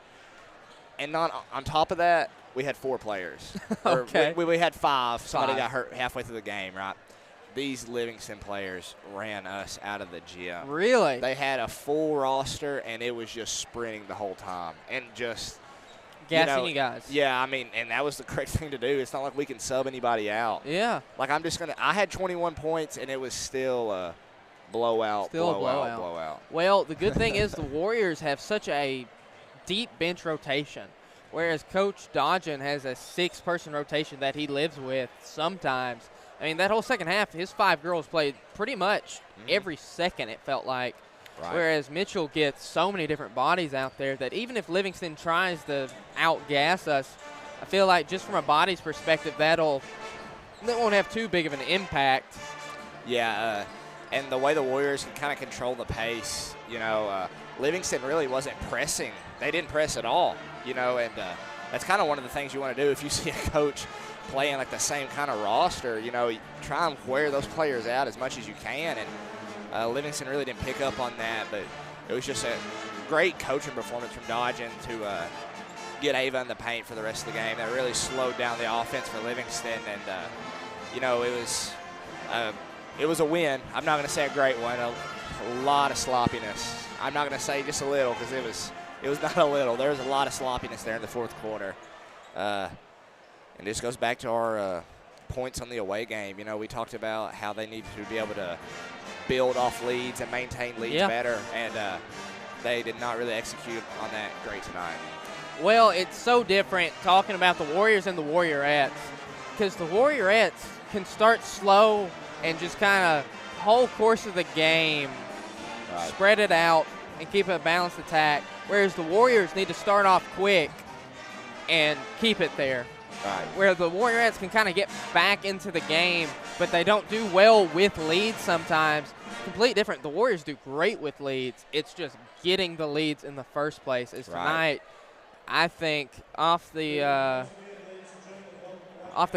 and on top of that, we had 4 players. Okay. We had 5. Somebody got hurt halfway through the game, right? These Livingston players ran us out of the gym. Really? They had a full roster, and it was just sprinting the whole time, and just gassing you guys. Yeah, I mean, and that was the correct thing to do. It's not like we can sub anybody out. Yeah. Like I had 21 points, and it was still blowout. Well, the good thing is the Warriors have such a deep bench rotation, whereas Coach Dodgen has a 6-person rotation that he lives with sometimes. I mean, that whole second half, his 5 girls played pretty much every second, it felt like. Right. Whereas Mitchell gets so many different bodies out there that even if Livingston tries to outgas us, I feel like just from a bodies perspective, that won't have too big of an impact. Yeah, and the way the Warriors can kind of control the pace, Livingston really wasn't pressing. They didn't press at all, and that's kind of one of the things you want to do if you see a coach playing like the same kind of roster. Try and wear those players out as much as you can, and Livingston really didn't pick up on that, but it was just a great coaching performance from Dodgen to get Ava in the paint for the rest of the game. That really slowed down the offense for Livingston, and it was a win. I'm not going to say a great one. A lot of sloppiness. I'm not going to say just a little because it was not a little. There was a lot of sloppiness there in the 4th quarter. And this goes back to our points on the away game. You know, we talked about how they need to be able to build off leads and maintain leads better, and they did not really execute on that great tonight. Well, it's so different talking about the Warriors and the Warriorettes, because the Warriorettes can start slow and just kind of whole course of the game, spread it out and keep a balanced attack, whereas the Warriors need to start off quick and keep it there. Where the Warriorettes can kind of get back into the game, but they don't do well with leads sometimes. Completely different. The Warriors do great with leads. It's just getting the leads in the first place. As tonight, I think off the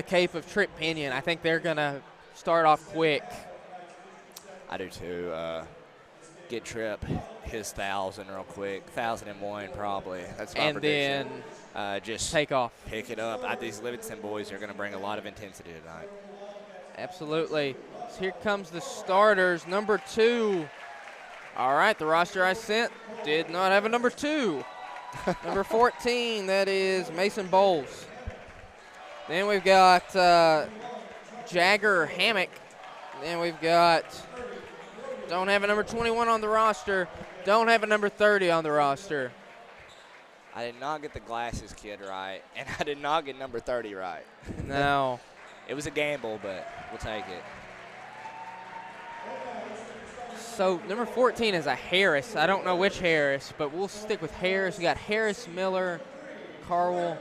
cape of Trip Pinion, I think they're gonna start off quick. I do too. Get Trip his 1,000 real quick, 1,001 probably. That's my prediction. And then just take off. Pick it up. These Livingston boys are going to bring a lot of intensity tonight. Absolutely. So here comes the starters. Number 2. All right, the roster I sent did not have a number 2. Number 14, that is Mason Bowles. Then we've got Jagger Hammock. Then we've got, don't have a number 21 on the roster. Don't have a number 30 on the roster. I did not get the glasses kid right, and I did not get number 30 right. No. It was a gamble, but we'll take it. So number 14 is a Harris. I don't know which Harris, but we'll stick with Harris. We got Harris, Miller, Carwell.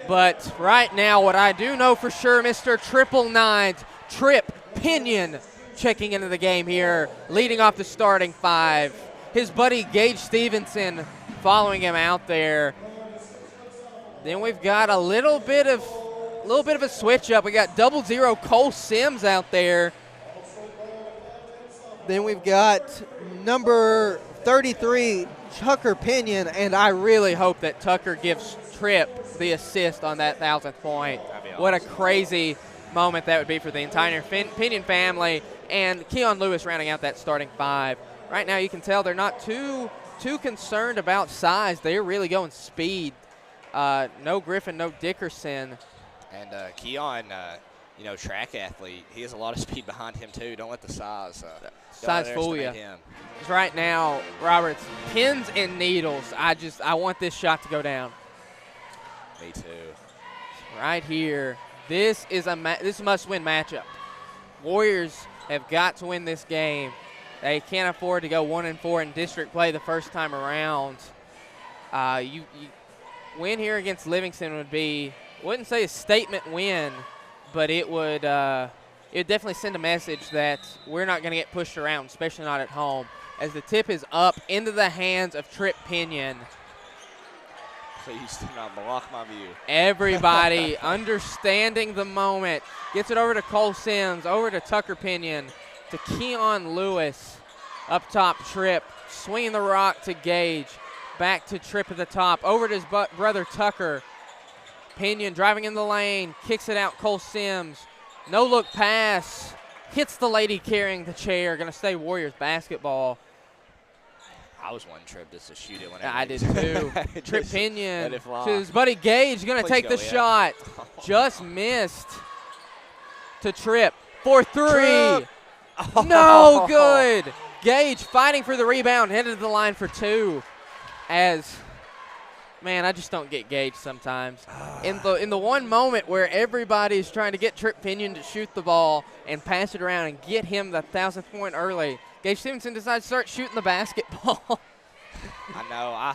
But right now, what I do know for sure, Mr. Triple Nines, Trip Pinion, checking into the game here, leading off the starting 5. His buddy Gage Stevenson following him out there. Then we've got a little bit of a switch up. We got 00 Cole Sims out there. Then we've got number 33 Tucker Pinion, And I really hope that Tucker gives Tripp the assist on that 1,000th point. Awesome. What a crazy moment that would be for the entire Pinion family, and Keon Lewis rounding out that starting 5. Right now you can tell they're not too concerned about size. They're really going speed. No Griffin, no Dickerson. And Keon, track athlete, he has a lot of speed behind him too. Don't let the size Fool you. him. Right now, Roberts, pins and needles. I want this shot to go down. Me too. Right here. This is a must-win matchup. Warriors have got to win this game. They can't afford to go 1-4 in district play the first time around. You win here against Livingston would be, wouldn't say a statement win, but it would definitely send a message that we're not going to get pushed around, especially not at home. As the tip is up into the hands of Trip Pinion. Please do not block my view. Everybody understanding the moment. Gets it over to Cole Sims, over to Tucker Pinion, to Keon Lewis. Up top, Trip. Swinging the rock to Gage. Back to Trip at the top. Over to his brother Tucker. Pinion driving in the lane. Kicks it out, Cole Sims. No look pass. Hits the lady carrying the chair. Going to stay Warriors basketball. I was one Trip just to shoot it whenever I did too. Trip Pinion let it fly. to his buddy Gage, going to take the shot. Just missed to Trip for 3. Trip. No good. Gage fighting for the rebound, headed to the line for 2. Man, I just don't get Gage sometimes. In the one moment where everybody's trying to get Trip Pinion to shoot the ball and pass it around and get him the 1,000th point early, Gage Stevenson decides to start shooting the basketball. I know. I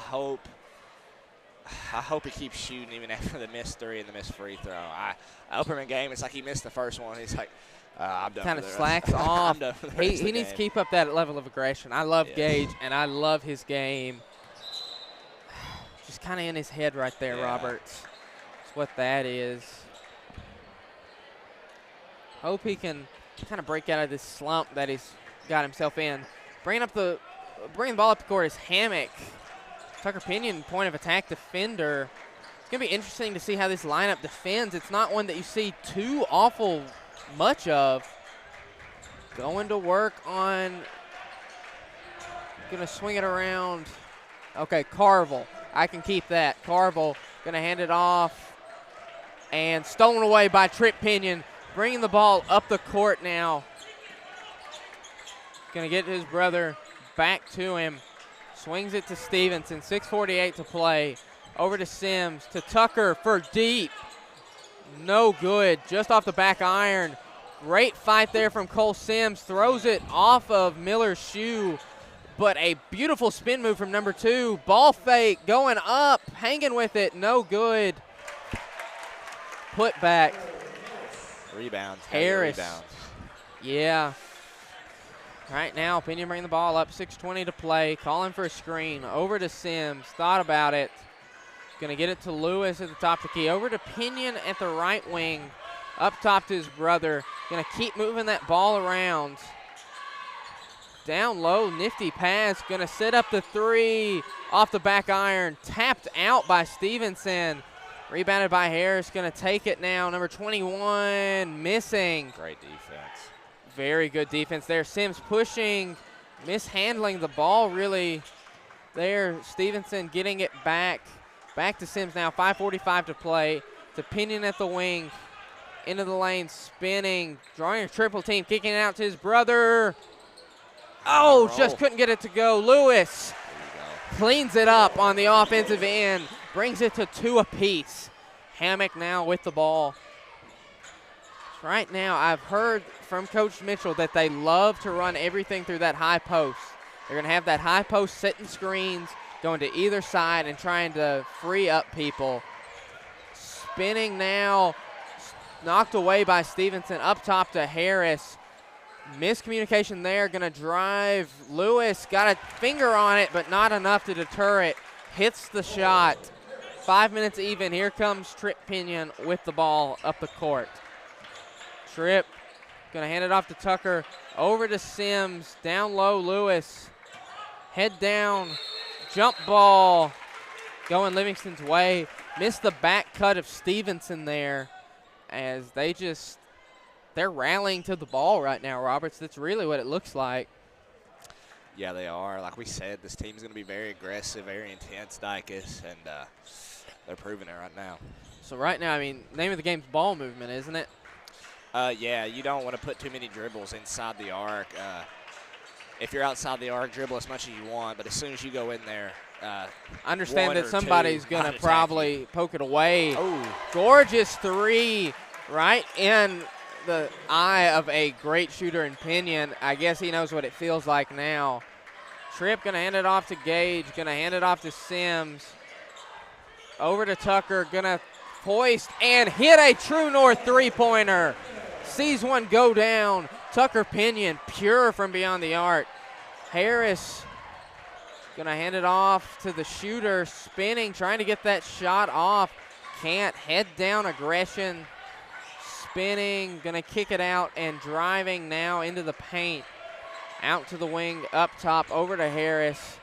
hope he keeps shooting even after the missed 3 and the missed free throw. I open him in game. It's like he missed the first one. He's like, I'm done. Kind of slacks off. I'm done for the rest of the He needs game. to keep up that level of aggression. I love Yes. Gage, and I love his game. Just kind of in his head right there, Yeah. Roberts. That's what that is. Hope he can kind of break out of this slump that he's got himself in. Bringing the ball up the court is Hammock. Tucker Pinion, point of attack defender. It's going to be interesting to see how this lineup defends. It's not one that you see too awful much of. Going to work on, going to swing it around. Okay, Carville. I can keep that. Carville going to hand it off. And stolen away by Trip Pinion. bringing the ball up the court now. Going to get his brother back to him. Swings it to Stevenson. 6:48 to play. Over to Sims, to Tucker for deep. No good, just off the back iron. Great fight there from Cole Sims. Throws it off of Miller's shoe, but a beautiful spin move from number 2. Ball fake, going up, hanging with it, no good. Put back. Rebounds. Harris. Rebounds. Yeah. Right now, Pinion bringing the ball up, 6:20 to play. Calling for a screen. Over to Sims. Thought about it. Going to get it to Lewis at the top of the key. Over to Pinion at the right wing. Up top to his brother. Going to keep moving that ball around. Down low, nifty pass. Going to set up the 3 off the back iron. Tapped out by Stevenson. Rebounded by Harris. Going to take it now. Number 21 missing. Great defense. Very good defense there. Sims pushing, mishandling the ball really there. Stevenson getting it back. Back to Sims now. 5:45 to play. To Pinion at the wing. Into the lane, spinning. Drawing a triple team, kicking it out to his brother. Oh, just couldn't get it to go. Lewis cleans it up on the offensive end. Brings it to 2 apiece. Hammock now with the ball. Right now, I've heard from Coach Mitchell that they love to run everything through that high post. They're going to have that high post setting screens, going to either side and trying to free up people. Spinning now, knocked away by Stevenson, up top to Harris. Miscommunication there, going to drive. Lewis got a finger on it, but not enough to deter it. Hits the shot. 5 minutes even. Here comes Tripp Pinion with the ball up the court. Tripp going to hand it off to Tucker. Over to Sims. Down low, Lewis. Head down. Jump ball. Going Livingston's way. Missed the back cut of Stevenson there. As they're rallying to the ball right now, Roberts. That's really what it looks like. Yeah, they are. Like we said, this team's going to be very aggressive, very intense, Dicus, and they're proving it right now. So right now, I mean, name of the game's ball movement, isn't it? Yeah, you don't want to put too many dribbles inside the arc. If you're outside the arc, dribble as much as you want, but as soon as you go in there, understand that somebody's going to probably poke it away. Oh, gorgeous 3 right in the eye of a great shooter in Pinion. I guess he knows what it feels like now. Tripp going to hand it off to Gage, going to hand it off to Sims. Over to Tucker, going to hoist and hit a true north 3-pointer. Sees one go down. Tucker Pinion, pure from beyond the arc. Harris going to hand it off to the shooter, spinning, trying to get that shot off. Can't. Head down aggression. Spinning, going to kick it out and driving now into the paint. Out to the wing, up top, over to Harris.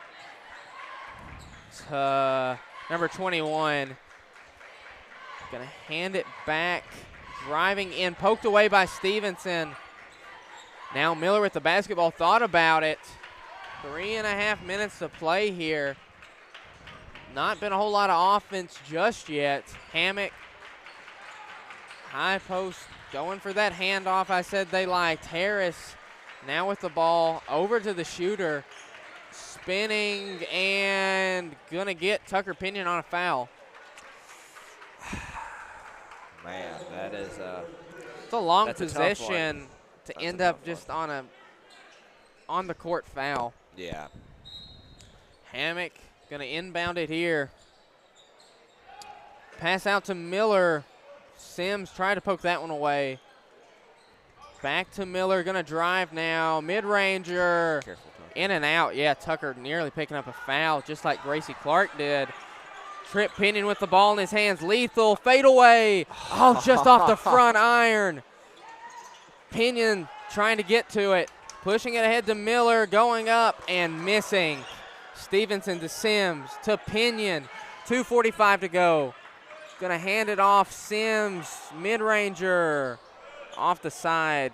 Number 21. Going to hand it back. Driving in, poked away by Stevenson. Now Miller with the basketball, thought about it. 3.5 minutes to play here. Not been a whole lot of offense just yet. Hammock, high post, going for that handoff I said they liked. Harris now with the ball, over to the shooter. Spinning and gonna get Tucker Pinion on a foul. Man, that is it's a long that's possession to end up just on the court foul. Yeah. Hammock gonna inbound it here. Pass out to Miller. Sims tried to poke that one away. Back to Miller, gonna drive now. Mid-ranger, in and out. Yeah, Tucker nearly picking up a foul, just like Gracie Clark did. Tripp Pinion with the ball in his hands, lethal, fade away. Oh, just off the front iron. Pinion trying to get to it, pushing it ahead to Miller, going up and missing. Stevenson to Sims, to Pinion, 2:45 to go. Gonna hand it off, Sims, mid-ranger, off the side.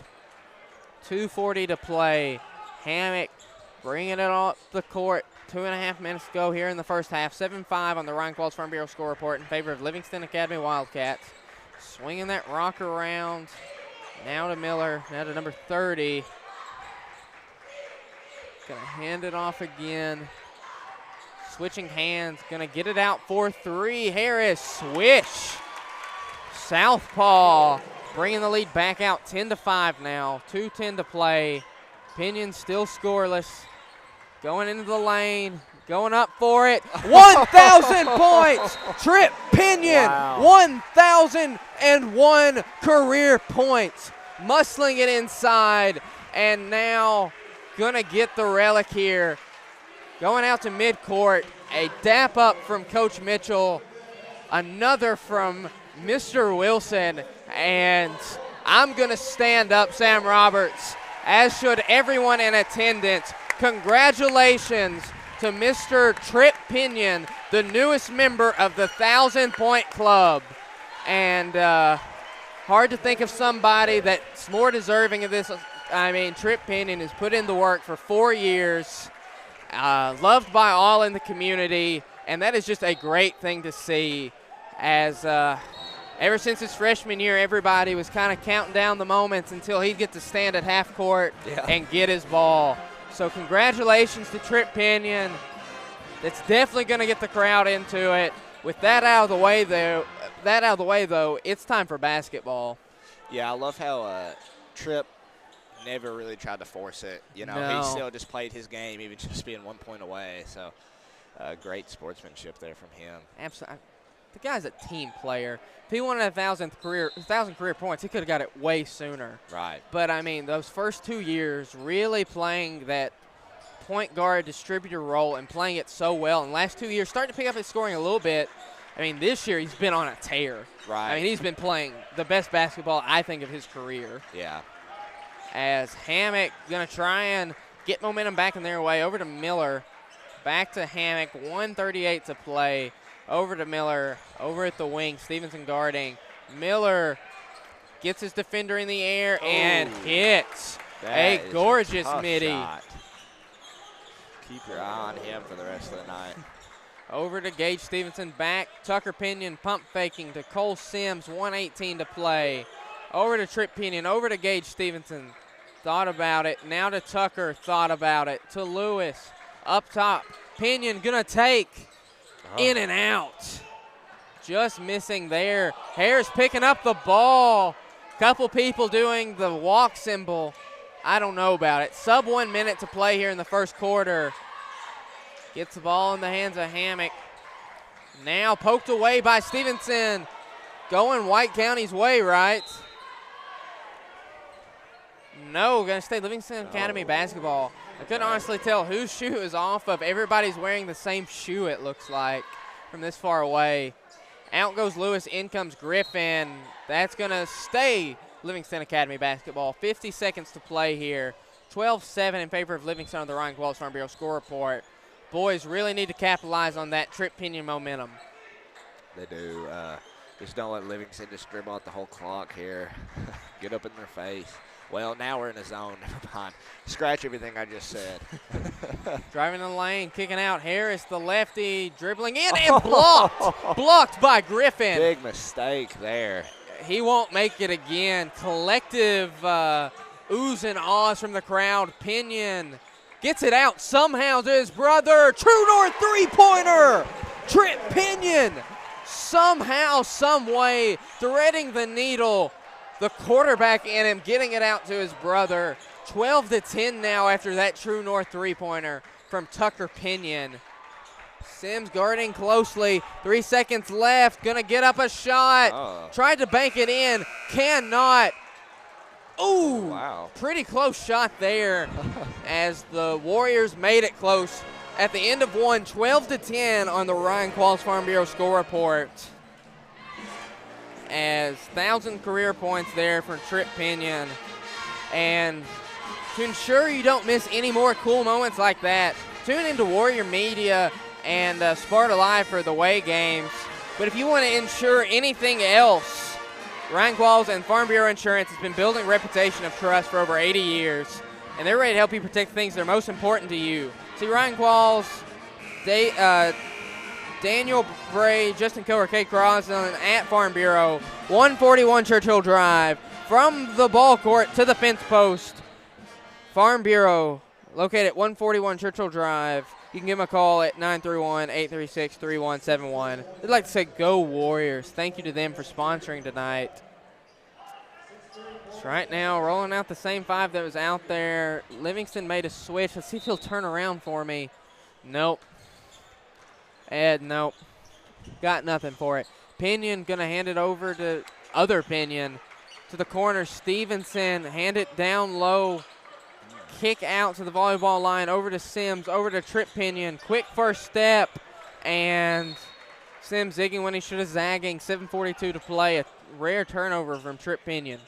2:40 to play. Hammock bringing it off the court. 2.5 minutes to go here in the first half. 7-5 on the Ryan Qualls Farm Bureau score report in favor of Livingston Academy Wildcats. Swinging that rock around. Now to Miller, now to number 30. Gonna hand it off again. Switching hands, gonna get it out for 3. Harris, swish. Southpaw bringing the lead back out, 10-5 now. 2:10 to play. Pinion still scoreless. Going into the lane, going up for it. 1,000 points. Trip Pinion, Wow. 1,001 career points. Muscling it inside, and now gonna get the relic here. Going out to midcourt, a dap up from Coach Mitchell, another from Mr. Wilson, and I'm gonna stand up, Sam Roberts, as should everyone in attendance. Congratulations to Mr. Trip Pinion, the newest member of the 1,000-point club. And hard to think of somebody that's more deserving of this. I mean, Trip Pinion has put in the work for 4 years, loved by all in the community, and that is just a great thing to see. As ever since his freshman year, everybody was kind of counting down the moments until he'd get to stand at half court and get his ball. So congratulations to Trip Pinion. That's definitely going to get the crowd into it. With that out of the way, though, it's time for basketball. Yeah, I love how Trip never really tried to force it. You know, No. he still just played his game, even just being 1 point away. So great sportsmanship there from him. Absolutely. The guy's a team player. If he wanted 1,000 career points, he could have got it way sooner. Right. But, I mean, those first 2 years really playing that point guard distributor role and playing it so well. And last 2 years starting to pick up his scoring a little bit. I mean, this year he's been on a tear. Right. I mean, he's been playing the best basketball, I think, of his career. Yeah. As Hammock going to try and get momentum back in their way. Over to Miller. Back to Hammock. 1:38 to play. Over to Miller. Over at the wing. Stevenson guarding. Miller gets his defender in the air and hits a gorgeous midi. Shot. Keep your eye on him for the rest of the night. Over to Gage Stevenson, back. Tucker Pinion pump faking to Cole Sims, 1:18 to play. Over to Trip Pinion, over to Gage Stevenson. Thought about it. Now to Tucker, thought about it. To Lewis, up top. Pinion gonna take. In and out. Just missing there. Harris picking up the ball. Couple people doing the walk symbol. I don't know about it. Sub 1 minute to play here in the first quarter. Gets the ball in the hands of Hammock. Now poked away by Stevenson. Going White County's way, right? No, going to stay Livingston Academy basketball. I couldn't honestly tell whose shoe is off of. Everybody's wearing the same shoe, it looks like, from this far away. Out goes Lewis, in comes Griffin. That's going to stay Livingston Academy basketball. 50 seconds to play here. 12-7 in favor of Livingston on the Ryan Qualls Farm Bureau score report. Boys really need to capitalize on that Trip Pinion momentum. They do. Just don't let Livingston just dribble out the whole clock here. Get up in their face. Well, now we're in a zone. Never mind. Scratch everything I just said. Driving in the lane, kicking out. Harris, the lefty, dribbling in and blocked. Blocked by Griffin. Big mistake there. He won't make it again. Collective oohs and ahs from the crowd. Pinion gets it out somehow to his brother. True North three-pointer. Trip Pinion somehow, some way, threading the needle. The quarterback in him getting it out to his brother. 12-10 now after that True North three-pointer from Tucker Pinion. Sims guarding closely. 3 seconds left. Gonna get up a shot. Tried to bank it in. Cannot. Ooh, wow. Pretty close shot there as the Warriors made it close at the end of one. 12-10 on the Ryan Qualls Farm Bureau score report. As 1,000 career points there for Trip Pinion. And to ensure you don't miss any more cool moments like that, tune into Warrior Media and Sparta Live for the away games. But if you want to ensure anything else, Ryan Qualls and Farm Bureau Insurance has been building a reputation of trust for over 80 years, and they're ready to help you protect things that are most important to you. See Ryan Qualls, Daniel Bray, Justin Coher, Kate Crosland at Farm Bureau, 141 Churchill Drive, from the ball court to the fence post. Farm Bureau, located at 141 Churchill Drive. You can give them a call at 931-836-3171. I'd like to say go Warriors. Thank you to them for sponsoring tonight. So right now, rolling out the same 5 that was out there. Livingston made a switch. Let's see if he'll turn around for me. Nope. Ed, nope. Got nothing for it. Pinion going to hand it over to other Pinion. To the corner, Stevenson, hand it down low. Kick out to the volleyball line, over to Sims, over to Trip Pinion. Quick first step, and Sims zigging when he should have zagging. 7:42 to play. A rare turnover from Trip Pinion.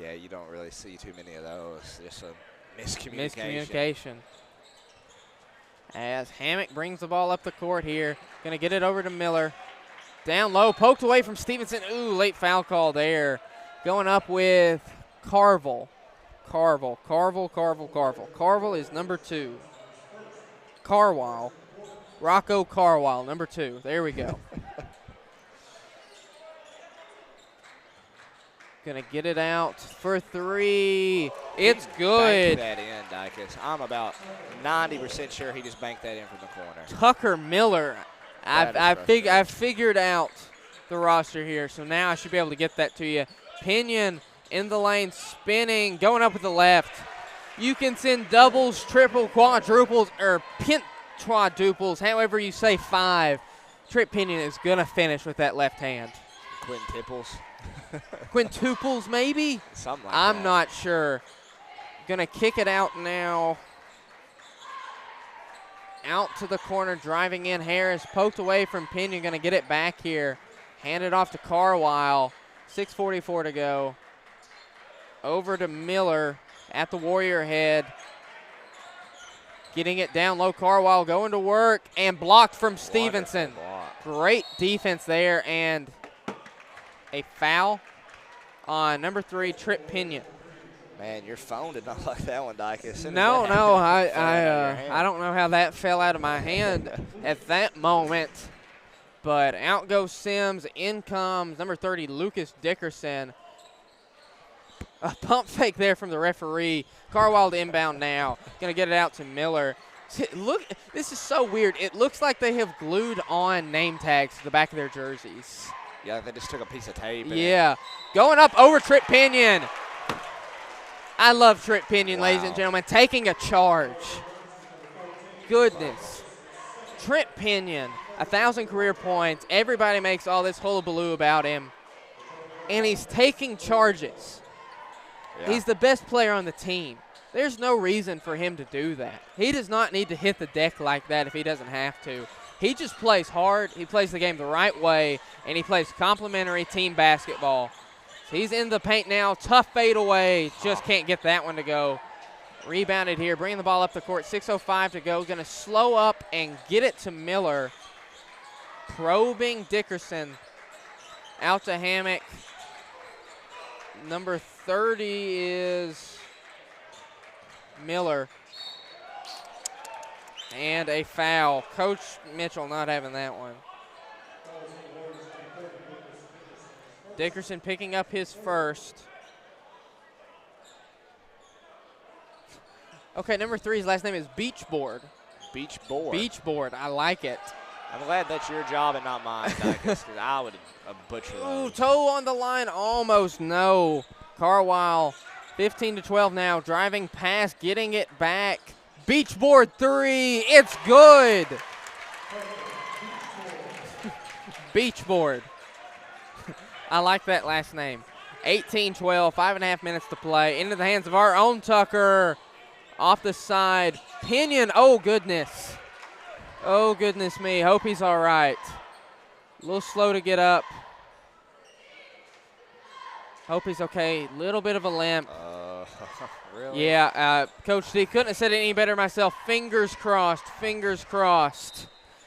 Yeah, you don't really see too many of those. Just a miscommunication. Miscommunication. As Hammock brings the ball up the court here. Going to get it over to Miller. Down low, poked away from Stevenson. Ooh, late foul call there. Going up with Carville. Carville is number 2. Carwile. Rocco Carwile, number 2. There we go. Gonna get it out for 3. It's good. Banked that in, Dykes. I'm about 90% sure he just banked that in from the corner. Tucker Miller. I've figured out the roster here, so now I should be able to get that to you. Pinion in the lane, spinning, going up with the left. You can send doubles, triple, quadruples, or quintuples, however you say 5. Trip Pinion is going to finish with that left hand. Quintuples. Quintuples, maybe? Something like I'm that. not sure. Going to kick it out now. Out to the corner, driving in Harris. Poked away from Pinion, going to get it back here. Hand it off to Carwile. 6:44 to go. Over to Miller at the Warrior head. Getting it down low. Carwile going to work and blocked from Stevenson. Great defense there, and a foul on number 3, Trip Pinion. Man, your phone did not like that one, Dykes. No, I don't know how that fell out of my hand at that moment. But out goes Sims. In comes number 30, Lucas Dickerson. A pump fake there from the referee. Carwile to inbound now. Going to get it out to Miller. Look, this is so weird. It looks like they have glued on name tags to the back of their jerseys. Yeah, they just took a piece of tape. Yeah. Going up over Trip Pinion. I love Trip Pinion, ladies and gentlemen. Taking a charge. Goodness. Trip Pinion, 1,000 career points. Everybody makes all this hullabaloo about him. And he's taking charges. Yeah. He's the best player on the team. There's no reason for him to do that. He does not need to hit the deck like that if he doesn't have to. He just plays hard. He plays the game the right way, and he plays complementary team basketball. So he's in the paint now. Tough fade away. Just can't get that one to go. Rebounded here. Bringing the ball up the court. 6:05 to go. Going to slow up and get it to Miller. Probing Dickerson. Out to Hammock. Number 30 is Miller. And a foul. Coach Mitchell not having that one. Dickerson picking up his first. Okay, number 3's last name is Beachboard. Beachboard. Beachboard. I like it. I'm glad that's your job and not mine, because I would butcher Ooh, those. toe on the line. Almost no. Carwile, 15-12 now. Driving pass, getting it back. Beachboard 3. It's good. Beachboard. I like that last name. 18-12, 5.5 minutes to play. Into the hands of our own Tucker. Off the side. Pinion. Oh, goodness. Oh, goodness me. Hope he's all right. A little slow to get up. Hope he's okay. Little bit of a limp. Really? Yeah, Coach D, couldn't have said it any better myself. Fingers crossed, fingers crossed.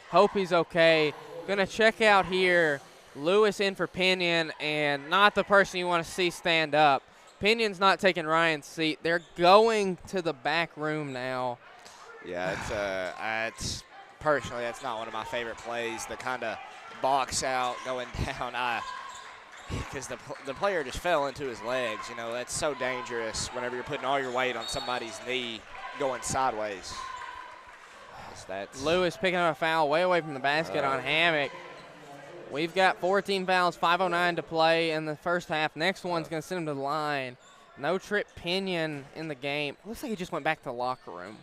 Hope he's okay. Gonna check out here. Lewis in for Pinion, and not the person you want to see stand up. Pinion's not taking Ryan's seat. They're going to the back room now. Yeah, it's personally, that's not one of my favorite plays. The kind of box out going down. because the player just fell into his legs. You know, that's so dangerous whenever you're putting all your weight on somebody's knee going sideways. That's Lewis picking up a foul way away from the basket on Hammock. We've got 14 fouls, 5:09 to play in the first half. Next one's going to send him to the line. No Trip Pinion in the game. Looks like he just went back to the locker room.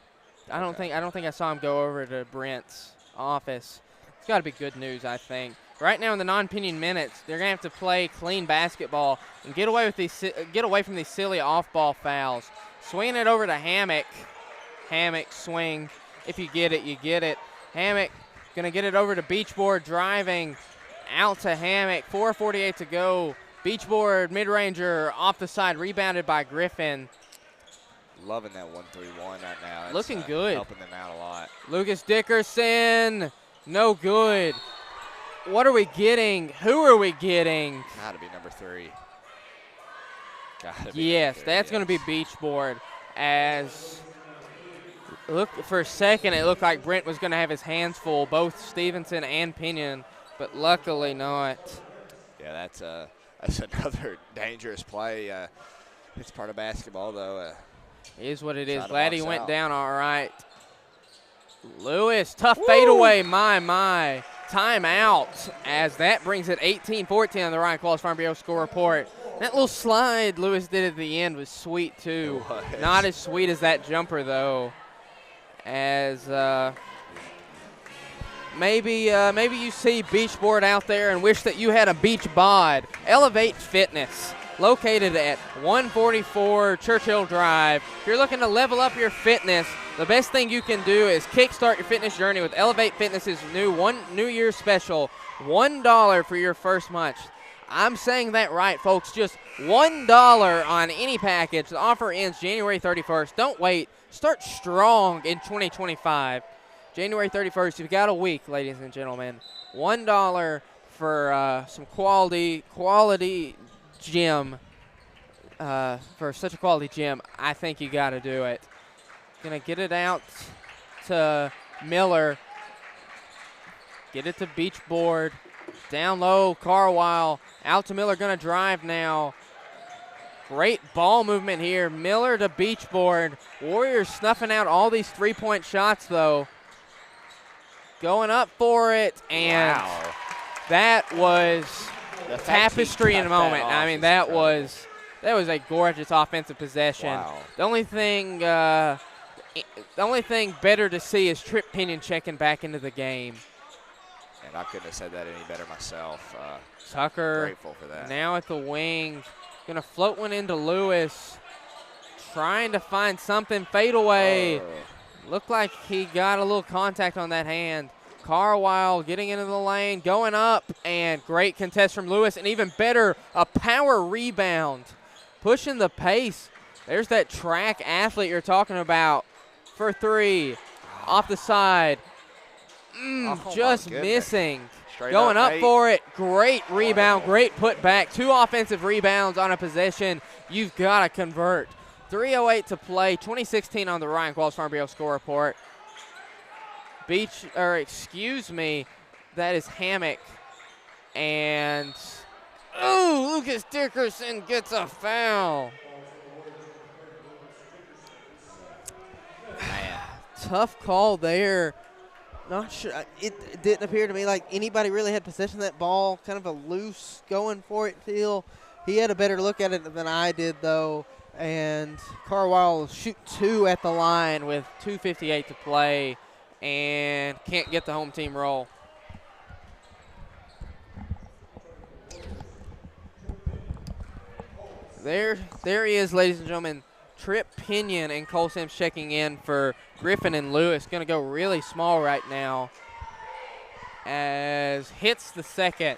I don't think I saw him go over to Brent's office. It's got to be good news, I think. Right now in the non-Pinion minutes, they're going to have to play clean basketball and get away from these silly off-ball fouls. Swinging it over to Hammock. Hammock swing. If you get it, you get it. Hammock going to get it over to Beachboard, driving out to Hammock. 4:48 to go. Beachboard mid-ranger off the side, rebounded by Griffin. Loving that 1-3-1 right now. It's, looking good. Helping them out a lot. Lucas Dickerson, no good. What are we getting? Who are we getting? Got to be number 3. Gotta be Yes, number 3, that's going to be Beachboard. As look for a second, it looked like Brent was going to have his hands full, both Stevenson and Pinion, but luckily not. Yeah, that's another dangerous play. It's part of basketball, though. It is what it is. Try to Glad he box went out. down all right. Lewis, tough fadeaway, my. Timeout, as that brings it 18-14 on the Ryan Qualls Farm Bureau score report. That little slide Lewis did at the end was sweet, too. Not as sweet as that jumper, though. As maybe you see Beachboard out there and wish that you had a beach bod. Elevate Fitness, located at 144 Churchill Drive. If you're looking to level up your fitness, the best thing you can do is kickstart your fitness journey with Elevate Fitness's New Year's special, $1 for your first month. I'm saying that right, folks. Just $1 on any package. The offer ends January 31st. Don't wait. Start strong in 2025. January 31st, you've got a week, ladies and gentlemen. $1 for some quality gym. For such a quality gym, I think you got to do it. Going to get it out to Miller. Get it to Beachboard. Down low, Carwile. Out to Miller, going to drive now. Great ball movement here. Miller to Beachboard. Warriors snuffing out all these three-point shots, though. Going up for it, and Wow. that was The fact tapestry he in a cut that moment. off I mean, is that incredible. was a gorgeous offensive possession. Wow. The only thing better to see is Trip Pinion checking back into the game. And I couldn't have said that any better myself. Tucker Grateful for that. now at the wing, gonna float one into Lewis, trying to find something. Fadeaway. Looked like he got a little contact on that hand. Carwile getting into the lane, going up, and great contest from Lewis, and even better, a power rebound. Pushing the pace. There's that track athlete you're talking about for 3. Off the side. Oh, Just my goodness. missing. Straight Going up Nate. for it. Great rebound, Wonderful. great putback. 2 offensive rebounds on a possession. You've got to convert. 3:08 to play. 2016 on the Ryan Qualls Farm Bureau score report. That is Hammock. And, Lucas Dickerson gets a foul. Man. Tough call there. Not sure. It didn't appear to me like anybody really had possession of that ball. Kind of a loose going for it feel. He had a better look at it than I did, though. And Carwile will shoot 2 at the line with 2:58 to play and can't get the home team roll. There he is, ladies and gentlemen. Trip Pinion and Cole Sims checking in for Griffin and Lewis. Going to go really small right now as hits the second.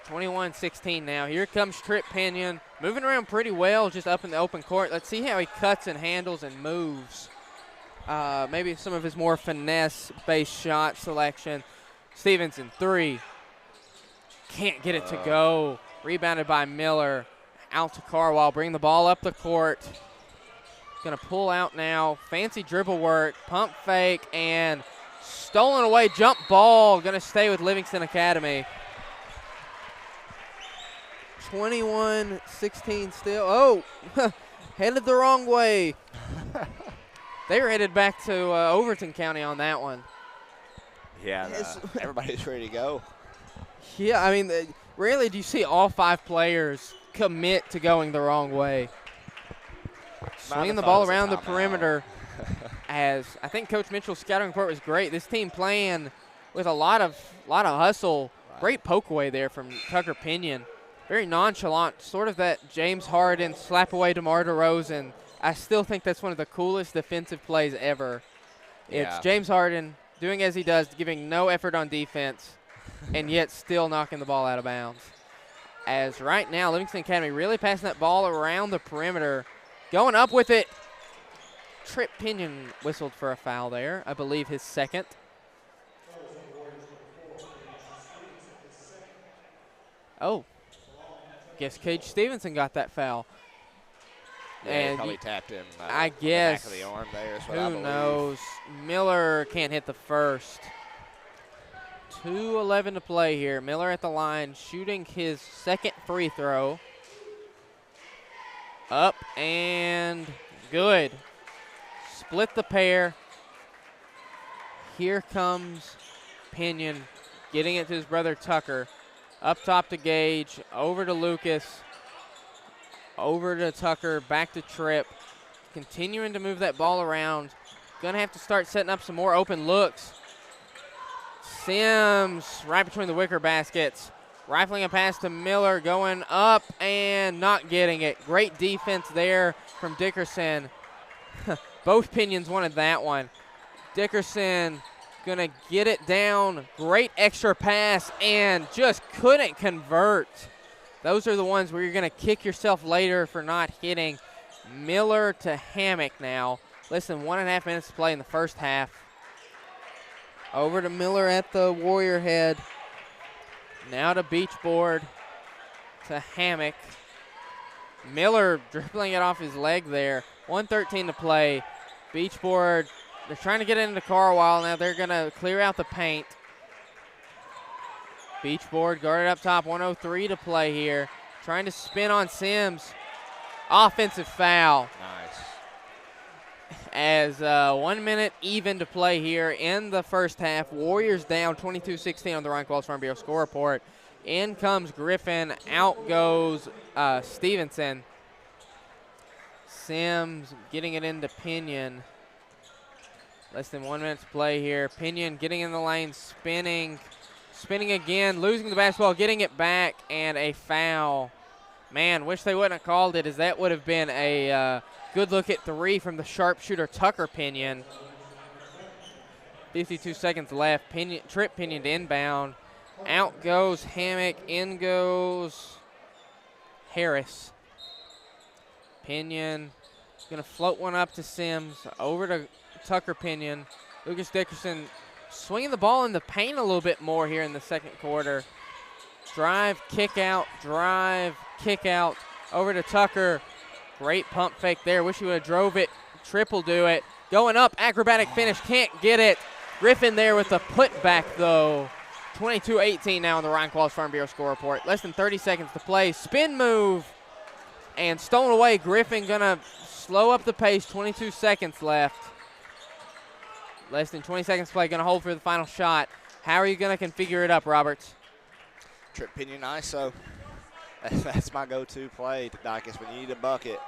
21-16 now. Here comes Trip Pinion. Moving around pretty well just up in the open court. Let's see how he cuts and handles and moves. Maybe some of his more finesse-based shot selection. Stevenson, 3. Can't get it to go. Rebounded by Miller. Out to Carwile. Bring the ball up the court. Going to pull out now. Fancy dribble work. Pump fake. And stolen away. Jump ball. Going to stay with Livingston Academy. 21-16 still. Oh, headed the wrong way. They were headed back to Overton County on that one. Yeah, everybody's ready to go. Yeah, I mean, rarely do you see all 5 players commit to going the wrong way. Swinging the ball around the perimeter. As I think Coach Mitchell's scouting report was great. This team playing with a lot of hustle. Right. Great poke away there from Tucker Pinion. Very nonchalant, sort of that James Harden slap away DeMar DeRozan. I still think that's one of the coolest defensive plays ever. It's James Harden doing as he does, giving no effort on defense, and yet still knocking the ball out of bounds. As right now, Livingston Academy really passing that ball around the perimeter, going up with it. Trip Pinion whistled for a foul there, I believe his second. Oh, guess Cage Stevenson got that foul. Yeah, and he probably tapped him I on guess, the back of the arm there. Is what I who believe. knows? Miller can't hit the first. 2:11 to play here. Miller at the line, shooting his second free throw. Up and good. Split the pair. Here comes Pinion, getting it to his brother Tucker. Up top to Gage, over to Lucas, over to Tucker, back to Tripp. Continuing to move that ball around. Gonna have to start setting up some more open looks. Sims right between the wicker baskets. Rifling a pass to Miller, going up and not getting it. Great defense there from Dickerson. Both Pinions wanted that one. Dickerson gonna get it down. Great extra pass and just couldn't convert. Those are the ones where you're gonna kick yourself later for not hitting. Miller to Hammock now. Less than 1.5 minutes to play in the first half. Over to Miller at the Warrior head. Now to Beachboard to Hammock. Miller dribbling it off his leg there. 1:13 to play. Beachboard, they're trying to get into Carwile now. They're going to clear out the paint. Beachboard guarded up top. 1:03 to play here. Trying to spin on Sims. Offensive foul. Nice. As 1 minute even to play here in the first half. Warriors down 22-16 on the Ryan Qualls Farm Bureau score report. In comes Griffin. Out goes Stevenson. Sims getting it into Pinion. Less than 1 minute to play here. Pinion getting in the lane, spinning again, losing the basketball, getting it back, and a foul. Man, wish they wouldn't have called it, as that would have been a good look at 3 from the sharpshooter Tucker Pinion. 52 seconds left. Trip Pinion to inbound. Out goes Hammock. In goes Harris. Pinion going to float one up to Sims. Over to Tucker Pinion. Lucas Dickerson swinging the ball in the paint a little bit more here in the second quarter. Drive, kick out, over to Tucker. Great pump fake there. Wish he would have drove it. Triple do it. Going up, acrobatic finish, can't get it. Griffin there with the putback though. 22-18 now on the Ryan Qualls Farm Bureau score report. Less than 30 seconds to play. Spin move and stolen away. Griffin gonna slow up the pace. 22 seconds left. Less than 20 seconds to play. Gonna hold for the final shot. How are you gonna configure it up, Roberts? Trip Pinion ISO. That's my go-to play to Dicus when you need a bucket.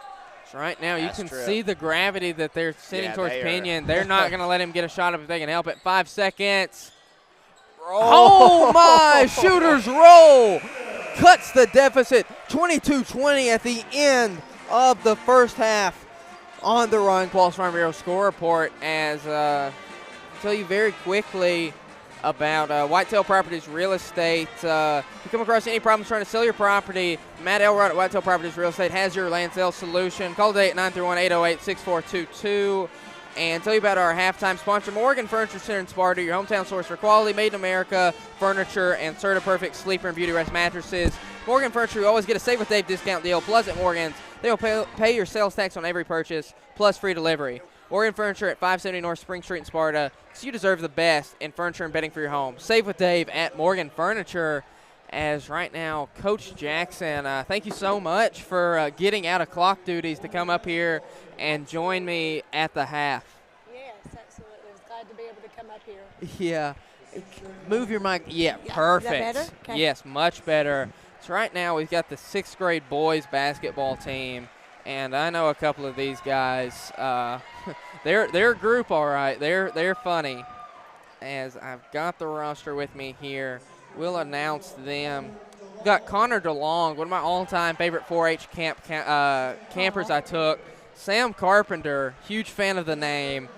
So right now you can Trip. see the gravity that they're sending towards Pinion. They're not going to let him get a shot up if they can help it. 5 seconds. Oh, my, shooters roll. Cuts the deficit. 22-20 at the end of the first half on the Ryan Qualls Farm Bureau score report. As I'll tell you very quickly about Whitetail Properties Real Estate. If you come across any problems trying to sell your property, Matt Elrod at Whitetail Properties Real Estate has your land sale solution. Call today at 931-808-6422. And tell you about our halftime sponsor, Morgan Furniture Center in Sparta, your hometown source for quality, made-in-America furniture and Certa-Perfect sleeper and beauty rest mattresses. Morgan Furniture, you always get a Save with Dave discount deal. Plus at Morgan's, they will pay your sales tax on every purchase, plus free delivery. Morgan Furniture at 570 North Spring Street in Sparta, because you deserve the best in furniture and bedding for your home. Save with Dave at Morgan Furniture. as right now Coach Jackson, thank you so much for getting out of clock duties to come up here and join me at the half. Yes, absolutely. I was glad to be able to come up here. Yeah. Move your mic. Yeah, Yeah. perfect. Is that better? Okay. Yes, much better. So right now we've got the 6th grade boys basketball team, and I know a couple of these guys. They're a group, all right. They're funny. As I've got the roster with me here, we'll announce them. We've got Connor DeLong, one of my all-time favorite 4-H campers I took. Sam Carpenter, huge fan of the name.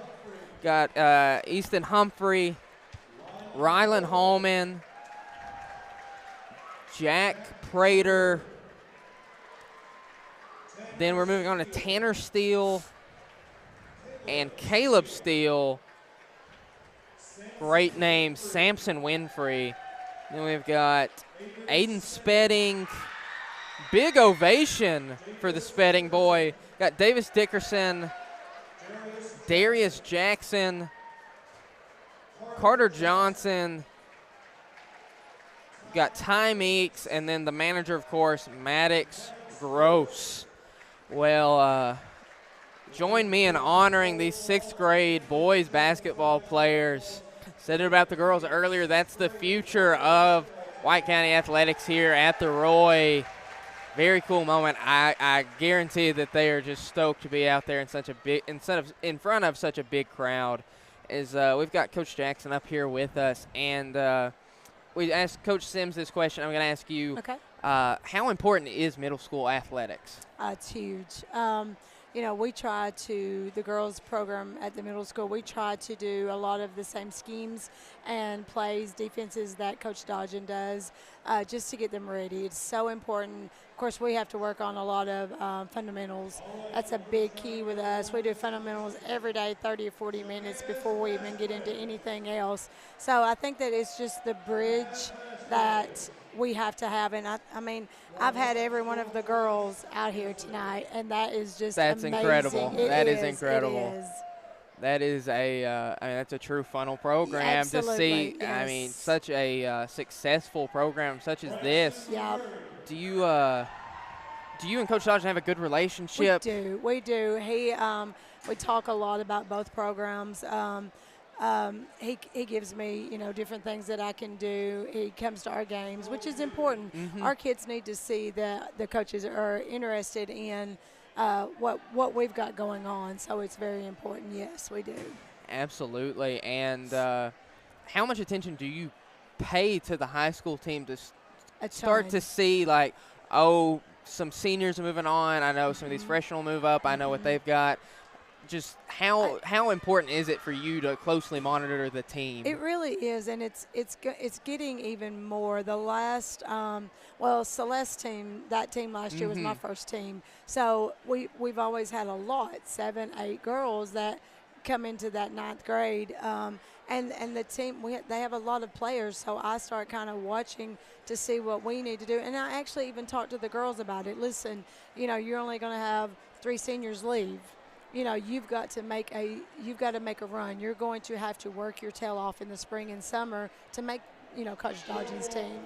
Got Easton Humphrey, Rylan Hallman, Jack Prater. Then we're moving on to Tanner Steele and Caleb Steele. Great name, Samson Winfrey. Then we've got Aiden Spedding. Big ovation for the Spedding boy. Got Davis Dickerson, Darius Jackson, Carter Johnson. Got Ty Meeks, and then the manager, of course, Maddox Gross. Well, join me in honoring these 6th grade boys basketball players. Said it about the girls earlier. That's the future of White County athletics here at the Roy. Very cool moment. I guarantee that they are just stoked to be out there in such a big, in front of such a big crowd. As we've got Coach Jackson up here with us, and we asked Coach Sims this question. I'm going to ask you. Okay. How important is middle school athletics? It's huge. You know, the girls program at the middle school, we try to do a lot of the same schemes and plays, defenses that Coach Dodgen does, just to get them ready. It's so important. Of course, we have to work on a lot of fundamentals. That's a big key with us. We do fundamentals every day, 30 or 40 minutes before we even get into anything else. So I think that it's just the bridge that we have to have. And I mean, I've had every one of the girls out here tonight, and that is just amazing. Incredible. That is incredible. It is. That is that's a true funnel program. Absolutely, to see. yes. I mean, such a successful program such as this. Yeah. Do you and Coach Dodgen have a good relationship? We do. We talk a lot about both programs. He gives me, different things that I can do. He comes to our games, which is important. Mm-hmm. Our kids need to see that the coaches are interested in what we've got going on. So it's very important. Yes, we do. Absolutely. And how much attention do you pay to the high school team to start to see, like, some seniors are moving on. I know some of these freshmen will move up. I know what they've got. Just how important is it for you to closely monitor the team? It really is, and it's getting even more. The last Celeste team, that team last year was my first team. So we've always had a lot, 7, 8 girls that come into that 9th grade, and the team they have a lot of players. So I start kind of watching to see what we need to do, and I actually even talk to the girls about it. Listen, you're only going to have 3 seniors leave. You've got to make a run. You're going to have to work your tail off in the spring and summer to make, Coach Dodgen's team.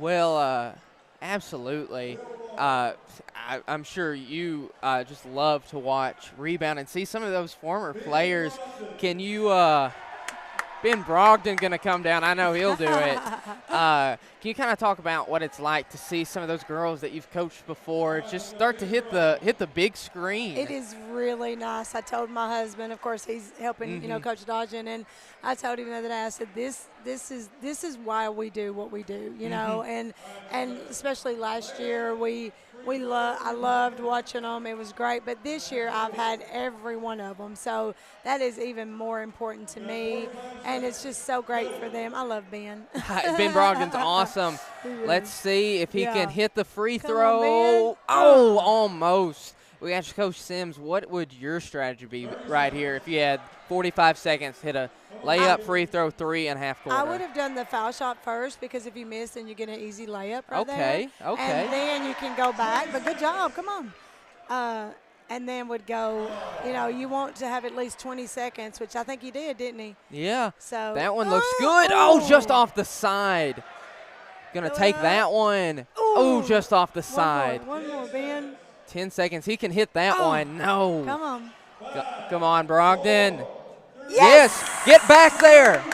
Well, absolutely. I'm sure you just love to watch rebound and see some of those former players. Can you Ben Brogdon going to come down. I know he'll do it. Can you kind of talk about what it's like to see some of those girls that you've coached before just start to hit the big screen? It is really nice. I told my husband, of course, he's helping, Coach Dodgen, and I told him the other day, I said, this is why we do what we do, know, and especially last year I loved watching them. It was great. But this year I've had every one of them. So that is even more important to me. And it's just so great for them. I love Ben. Ben Brogdon's awesome. Let's see if he can hit the free Come throw. on, Ben. Oh, almost. We asked Coach Sims, what would your strategy be right here if you had 45 seconds, hit a layup, free throw, 3.5 quarter? I would have done the foul shot first, because if you miss, then you get an easy layup right there. Okay. And then you can go back. But good job. Come on. And then would go, you want to have at least 20 seconds, which I think he did, didn't he? Yeah. So that one looks good. Oh, just off the side. Going to take that one. Oh, just off the side. One more, Ben. 10 seconds. He can hit that one. No. Come on. Come on, Brogdon. Yes. Get back there.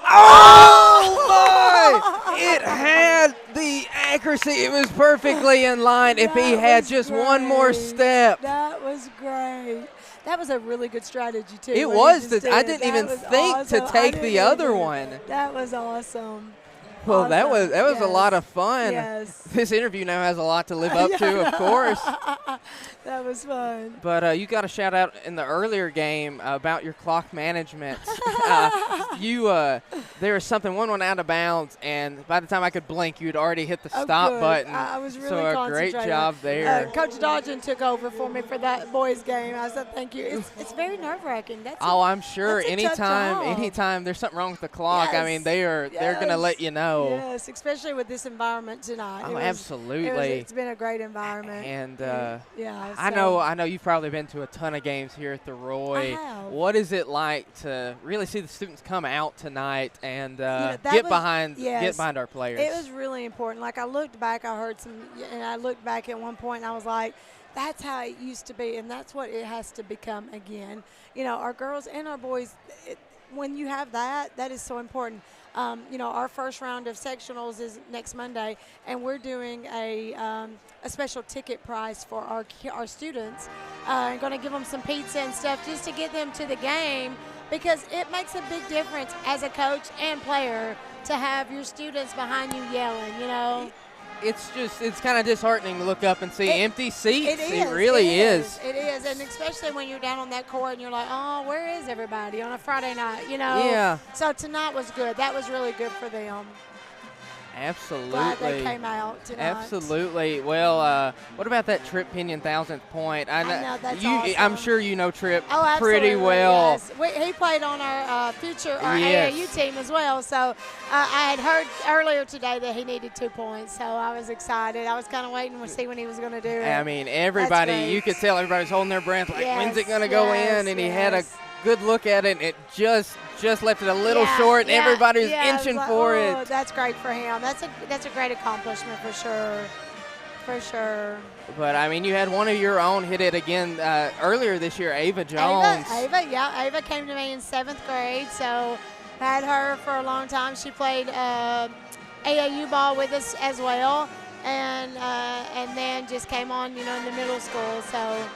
Oh, my. It had the accuracy. It was perfectly in line if he had just one more step. That was great. That was a really good strategy, too. It was. I didn't even think to take the other one. That was awesome. Well, awesome. that was a lot of fun. Yes. This interview now has a lot to live up to, of course. That was fun. But you got a shout out in the earlier game about your clock management. There was something one went out of bounds, and by the time I could blink, you'd already hit the stop button. I was really so a great job there. Coach Dodgen took over for me for that boys game. I said thank you. It's very nerve-wracking. I'm sure. Anytime There's something wrong with the clock, yes. I mean, they're going to let you know. Yes, especially with this environment tonight. Absolutely. It's been a great environment. And I know you've probably been to a ton of games here at the Roy. I have. What is it like to really see the students come out tonight and get behind our players? It was really important. Like I looked back, I heard and I looked back at one point, and I was like, that's how it used to be, and that's what it has to become again. Our girls and our boys, when you have that is so important. Our first round of sectionals is next Monday, and we're doing a special ticket price for our students. I'm going to give them some pizza and stuff just to get them to the game, because it makes a big difference as a coach and player to have your students behind you yelling, It's kind of disheartening to look up and see empty seats. It really is. It is, and especially when you're down on that court and you're like, oh, where is everybody on a Friday night, Yeah. So tonight was good. That was really good for them. Absolutely. Glad they came out tonight. Absolutely. Well, what about that Trip Pinion 1,000th point? I know, that's awesome. I'm sure you know Trip absolutely, pretty well. Yes. He played on our future Yes. AAU team as well. So I had heard earlier today that he needed 2 points. So I was excited. I was kind of waiting to see when he was going to do it. I mean, everybody, you could tell everybody's holding their breath like, when's it going to go in? And he had a good look at it, and it just left it a little short, and everybody was inching for it. That's great for him. That's a great accomplishment for sure. For sure. But, I mean, you had one of your own hit it again earlier this year, Ava Jones. Ava came to me in 7th grade, so had her for a long time. She played AAU ball with us as well, and then just came on, in the middle school. So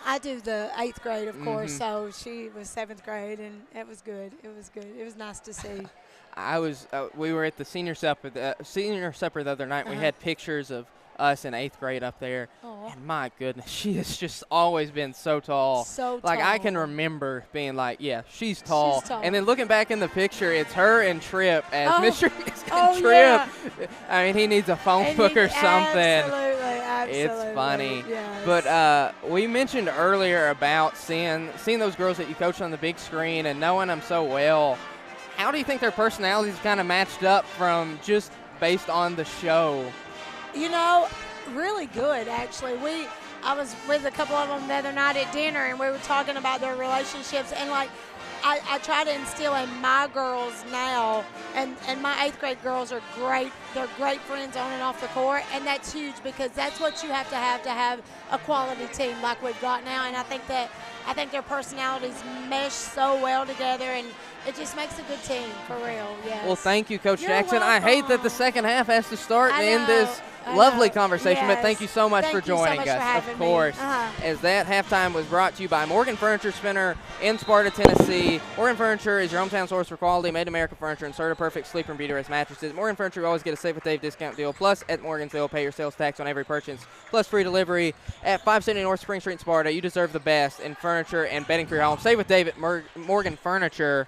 I do the 8th grade, of course, so she was 7th grade, and it was good. It was good. It was nice to see. We were at the senior supper the other night. We had pictures of us in 8th grade up there. Aww. And my goodness, she has just always been so tall. So like, tall. I can remember being like, yeah, she's tall. She's tall. And then looking back in the picture, it's her and Tripp as Mr. Tripp. Yeah. I mean, he needs a phone book or something. Absolutely. It's funny. Yes. But we mentioned earlier about seeing those girls that you coach on the big screen and knowing them so well. How do you think their personalities kind of matched up from just based on the show? Really good, actually. I was with a couple of them the other night at dinner, and we were talking about their relationships, and I try to instill in my girls now, and my 8th grade girls are great. They're great friends on and off the court, and that's huge because that's what you have to have a quality team like we've got now. And I think their personalities mesh so well together, and it just makes a good team, for real. Yes. Well, thank you, Coach You're Jackson. welcome. I hate that the second half has to start and end this I lovely know. conversation, but Yes. thank you so much Thank for you so joining much for us. having Of me. course, as that halftime was brought to you by Morgan Furniture Center in Sparta, Tennessee. Morgan Furniture is your hometown source for quality, made-in-America furniture and Serta Perfect sleeper and beauty rest mattresses. Morgan Furniture, you always get a Save with Dave discount deal. Plus, at Morgan's, they'll pay your sales tax on every purchase, plus free delivery at 570 North Spring Street in Sparta. You deserve the best in furniture and bedding for your home. Save with Dave at Morgan Furniture.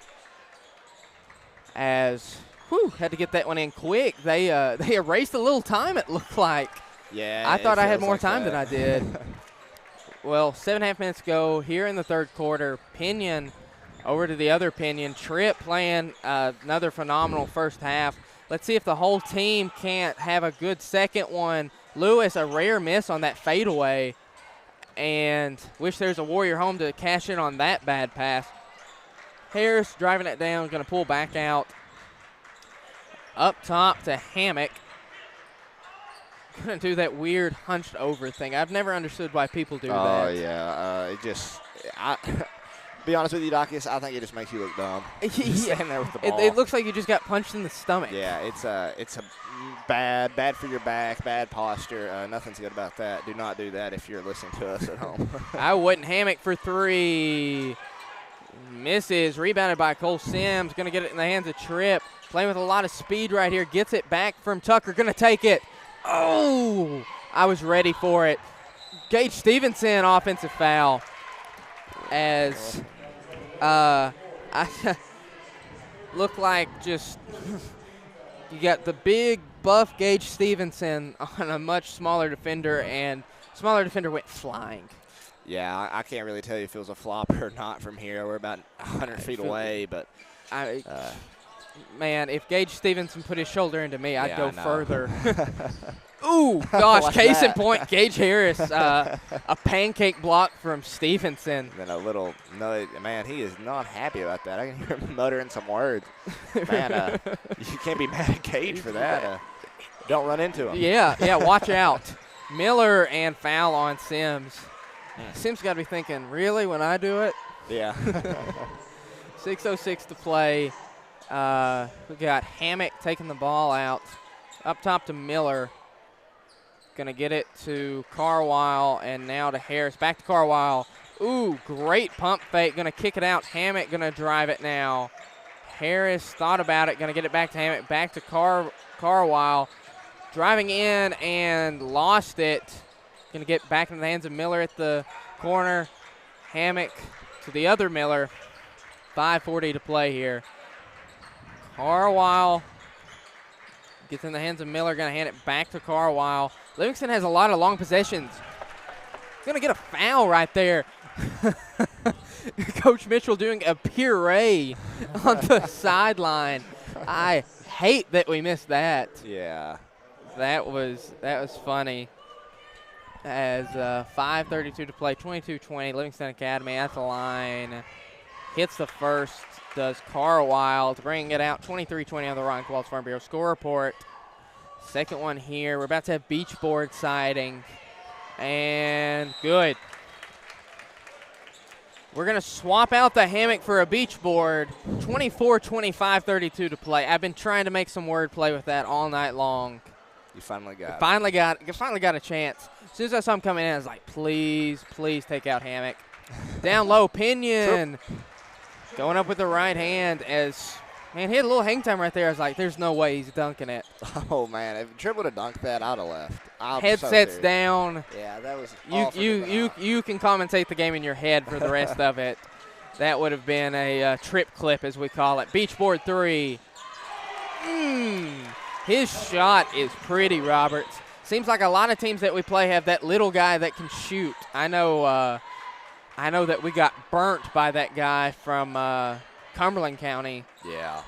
Had to get that one in quick. They erased a little time, it looked like. Yeah. I thought I had feels more like time that. than I did. Well, 7.5 minutes go here in the third quarter. Pinion over to the other Pinion. Tripp playing another phenomenal first half. Let's see if the whole team can't have a good second one. Lewis, a rare miss on that fadeaway. And wish there's a Warrior home to cash in on that bad pass. Harris driving it down, going to pull back out. Up top to Hammock. Gonna do that weird hunched over thing. I've never understood why people do that. Oh, yeah. Be honest with you, Dacus, I think it just makes you look dumb. Standing there with the ball. It looks like you just got punched in the stomach. Yeah, it's a bad for your back, bad posture. Nothing's good about that. Do not do that if you're listening to us at home. I wouldn't. Hammock for 3. Misses. Rebounded by Cole Sims. Going to get it in the hands of Tripp. Playing with a lot of speed right here. Gets it back from Tucker. Going to take it. Oh, I was ready for it. Gage Stevenson, offensive foul. As I look like just you got the big buff Gage Stevenson on a much smaller defender, and smaller defender went flying. Yeah, I can't really tell you if it was a flop or not from here. We're about 100 feet away, but man, if Gage Stevenson put his shoulder into me, I'd go further. Ooh, gosh, case in point, Gage Harris, a pancake block from Stevenson. Then man, he is not happy about that. I can hear him muttering some words. Man, you can't be mad at Gage for that. Don't run into him. Yeah, watch out. Miller and foul on Sims. Sims got to be thinking, really, when I do it? Yeah. 6:06 to play. We got Hammock taking the ball out. Up top to Miller. Going to get it to Carwile, and now to Harris. Back to Carwile. Ooh, great pump fake. Going to kick it out. Hammock going to drive it now. Harris thought about it. Going to get it back to Hammock. Back to Carwile. Driving in and lost it. Going to get back into the hands of Miller at the corner. Hammock to the other Miller. 5:40 to play here. Carwile gets in the hands of Miller. Going to hand it back to Carwile. Livingston has a lot of long possessions. Going to get a foul right there. Coach Mitchell doing a puree on the sideline. I hate that we missed that. Yeah. That was funny. As 5:32 to play, 22-20, Livingston Academy at the line. Hits the first, does Carwile to bring it out, 23-20 on the Ron Qualls Farm Bureau score report. Second one here. We're about to have beach board siding. And good. We're going to swap out the hammock for a beach board. 24-25, 32 to play. I've been trying to make some word play with that all night long. You finally got it. Finally got a chance. As soon as I saw him coming in, I was like, please take out hammock. Down low, Pinion. Going up with the right hand as, man, he had a little hang time right there. I was like, there's no way he's dunking it. Oh, man. If Tripp would have dunked that, I'd have left. Headsets down. Yeah, that was you can commentate the game in your head for the rest of it. That would have been a Tripp clip, as we call it. Beach board 3. His shot is pretty, Roberts. Seems like a lot of teams that we play have that little guy that can shoot. I know that we got burnt by that guy from Cumberland County. Yeah.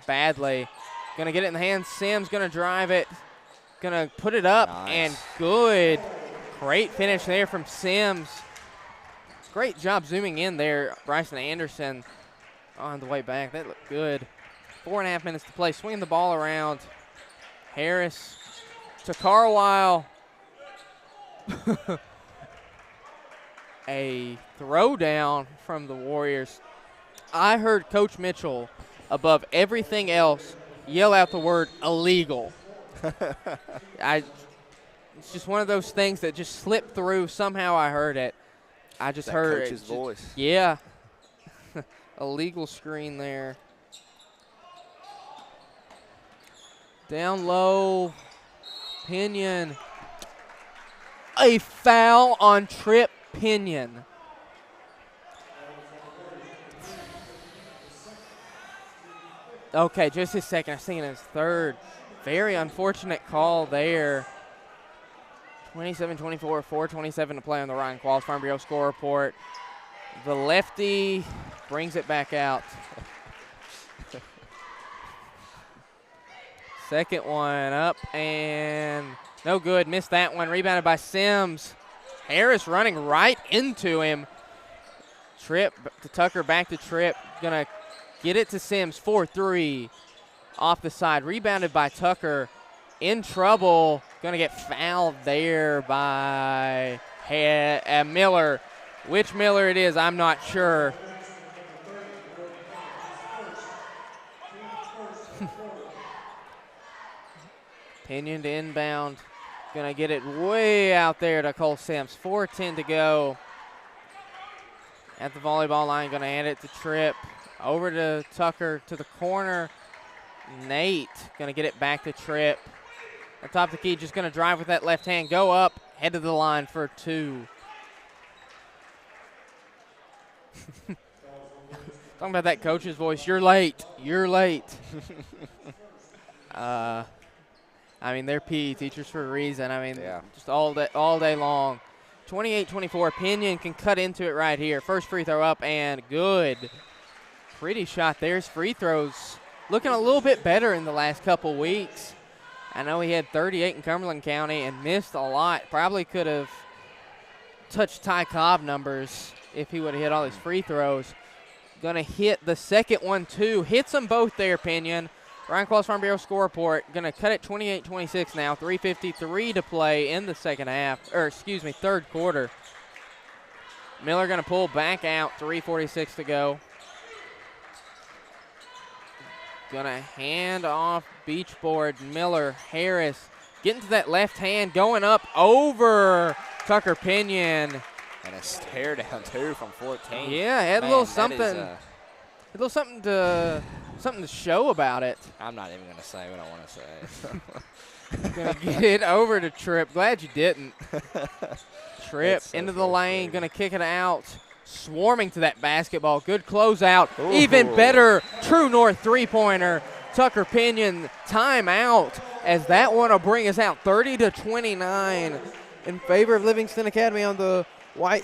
Badly. Going to get it in the hands. Sims going to drive it. Going to put it up. Nice. And good. Great finish there from Sims. Great job zooming in there. Bryson Anderson on the way back. That looked good. 4.5 minutes to play. Swinging the ball around. Harris to Carwile. A throwdown from the Warriors. I heard Coach Mitchell, above everything else, yell out the word illegal. It's just one of those things that just slipped through. Somehow I heard it. I just heard coach's voice. Yeah. Illegal screen there. Down low. Pinion. A foul on Tripp Pinion. Okay, just a second. I was thinking it was third. Very unfortunate call there. 27-24, 4:27 to play on the Ryan Qualls Farm Bureau score report. The lefty brings it back out. Second one up and no good. Missed that one. Rebounded by Sims. Harris running right into him. Tripp to Tucker, back to Tripp. Gonna get it to Sims. 4-3. off the side. Rebounded by Tucker. In trouble. Going to get fouled there by Miller. Which Miller it is, I'm not sure. Pinion to inbound. Going to get it way out there to Cole Sims. 4:10 to go. At the volleyball line, going to hand it to Tripp. Over to Tucker to the corner. Nate going to get it back to Tripp. At top of the key, just going to drive with that left hand. Go up, head to the line for 2. Talking about that coach's voice. You're late. You're late. I mean, they're PE teachers for a reason. I mean, just all day long. 28-24. Pinion can cut into it right here. First free throw up and good. Pretty shot. There's free throws. Looking a little bit better in the last couple weeks. I know he had 38 in Cumberland County and missed a lot. Probably could have touched Ty Cobb numbers if he would have hit all his free throws. Going to hit the second one, too. Hits them both there, Pinion. Ryan Qualls Farm Bureau score report. Going to cut it 28-26 now. 3:53 to play in the third quarter. Miller going to pull back out. 3:46 to go. Going to hand off beach board. Miller, Harris, getting to that left hand, going up over Tucker Pinion. And a stare down, too, from 14. Yeah, had a little something. Something to show about it. I'm not even going to say what I want to say. Going to get it over to Tripp. Glad you didn't. Tripp so into the lane, going to kick it out. Swarming to that basketball. Good closeout. Ooh. Even better. True North three-pointer. Tucker Pinion timeout as that one will bring us out 30-29 in favor of Livingston Academy on the Ryan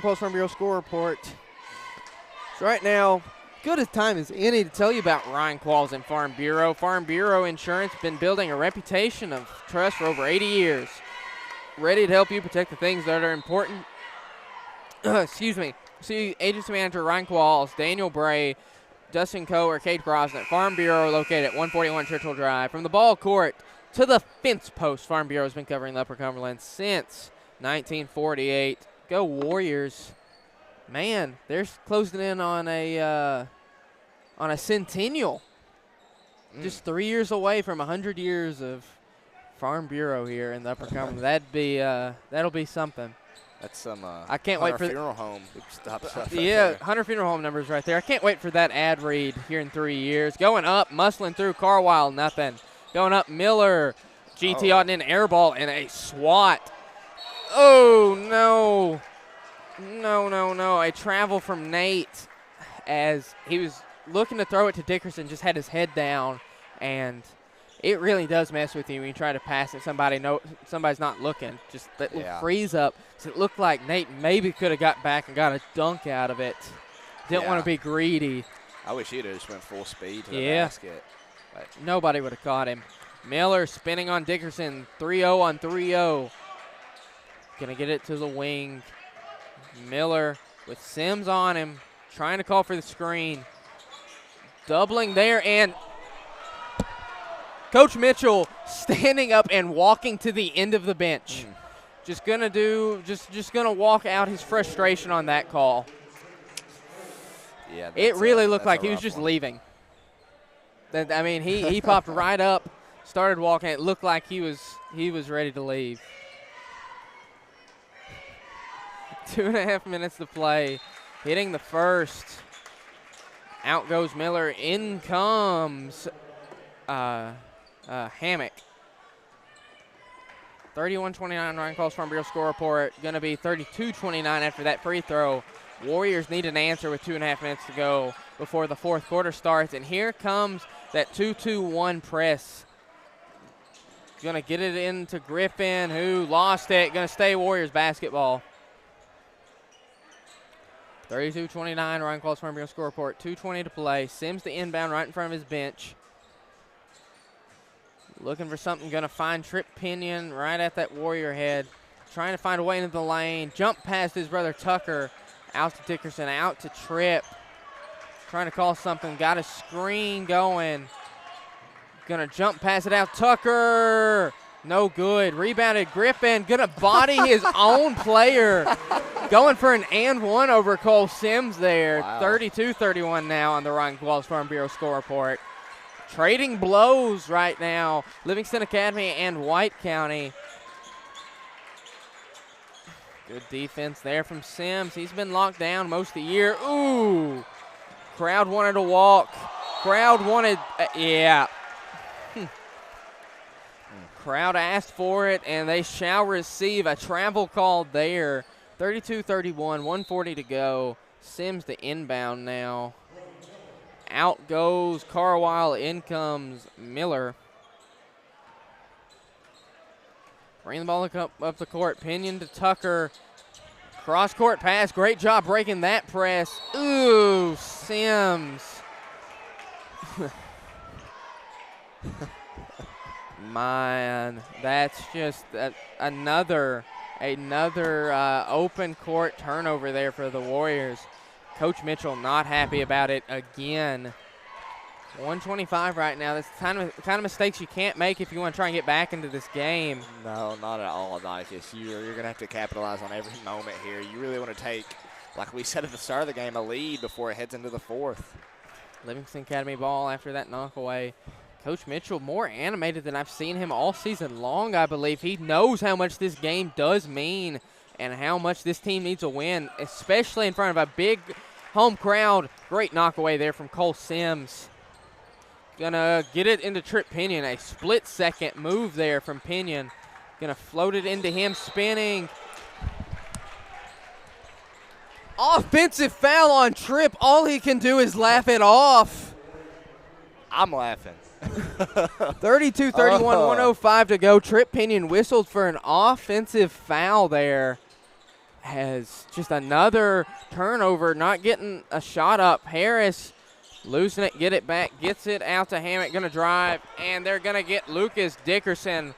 Qualls Farm Bureau score report. So right now, good as time as any to tell you about Ryan Qualls and Farm Bureau. Farm Bureau Insurance been building a reputation of trust for over 80 years. Ready to help you protect the things that are important. Excuse me. See agency manager Ryan Qualls, Daniel Bray, Dustin Coe, or Cade Crosnett. Farm Bureau located at 141 Churchill Drive. From the ball court to the fence post, Farm Bureau has been covering the Upper Cumberland since 1948. Go Warriors. Man, they're closing in on a centennial. Just 3 years away from 100 years of Farm Bureau here in the Upper Cumberland. That'll be something. That's some I can't wait for funeral home stuff. Yeah, Hunter Funeral Home numbers right there. I can't wait for that ad read here in 3 years. Going up, muscling through Carwile, nothing. Going up, Miller. GT Auden in air ball and a swat. Oh, no. No. A travel from Nate as he was looking to throw it to Dickerson, just had his head down, and it really does mess with you when you try to pass it. Somebody's not looking. Just that little freeze up. So it looked like Nate maybe could have got back and got a dunk out of it. Didn't want to be greedy. I wish he'd have just went full speed to the basket. But nobody would have caught him. Miller spinning on Dickerson. 3-0 on 3-0. Going to get it to the wing. Miller with Sims on him. Trying to call for the screen. Doubling there, and Coach Mitchell standing up and walking to the end of the bench. Just gonna walk out his frustration on that call. Yeah, it really looked like he was just leaving. I mean, he popped right up, started walking. It looked like he was ready to leave. 2.5 minutes to play. Hitting the first. Out goes Miller. In comes Hammock. 31-29 Ryan Qualls Farm Bureau score report. Going to be 32-29 after that free throw. Warriors need an answer with 2.5 minutes to go before the fourth quarter starts. And here comes that 2-2-1 press. Going to get it into Griffin, who lost it. Going to stay Warriors basketball. 32-29 Ryan Qualls Farm Bureau score report. 2:20 to play. Sims the inbound right in front of his bench. Looking for something, going to find Tripp Pinion right at that Warrior head. Trying to find a way into the lane. Jump past his brother Tucker. Out to Dickerson, out to Tripp. trying to call something. Got a screen going. Gonna jump, pass it out. Tucker, no good. Rebounded Griffin, gonna body his own player. Going for an and one over Cole Sims there. Wow. 32-31 now on the Ryan Qualls Farm Bureau score report. Trading blows right now, Livingston Academy and White County. Good defense there from Sims. He's been locked down most of the year. Ooh, crowd wanted to walk. Crowd wanted, yeah. Crowd asked for it, and they shall receive a travel call there. 32-31, 1:40 to go. Sims to inbound now. Out goes Carwile, in comes Miller. Bring the ball up the court. Pinion to Tucker. Cross-court pass. Great job breaking that press. Ooh, Sims. Man, that's just another open court turnover there for the Warriors. Coach Mitchell not happy about it again. 125 right now. That's the kind of mistakes you can't make if you want to try and get back into this game. No, not at all, Dicus. You're going to have to capitalize on every moment here. You really want to take, like we said at the start of the game, a lead before it heads into the fourth. Livingston Academy ball after that knockaway. Coach Mitchell more animated than I've seen him all season long, I believe. He knows how much this game does mean and how much this team needs a win, especially in front of a big home crowd. Great knockaway there from Cole Sims. Gonna get it into Trip Pinion. A split-second move there from Pinion. Gonna float it into him, spinning. Offensive foul on Trip. All he can do is laugh it off. I'm laughing. 32-31, 105 to go. Trip Pinion whistled for an offensive foul there. Has just another turnover, not getting a shot up. Harris losing it, get it back, gets it out to Hammett, gonna drive, and they're gonna get Lucas Dickerson.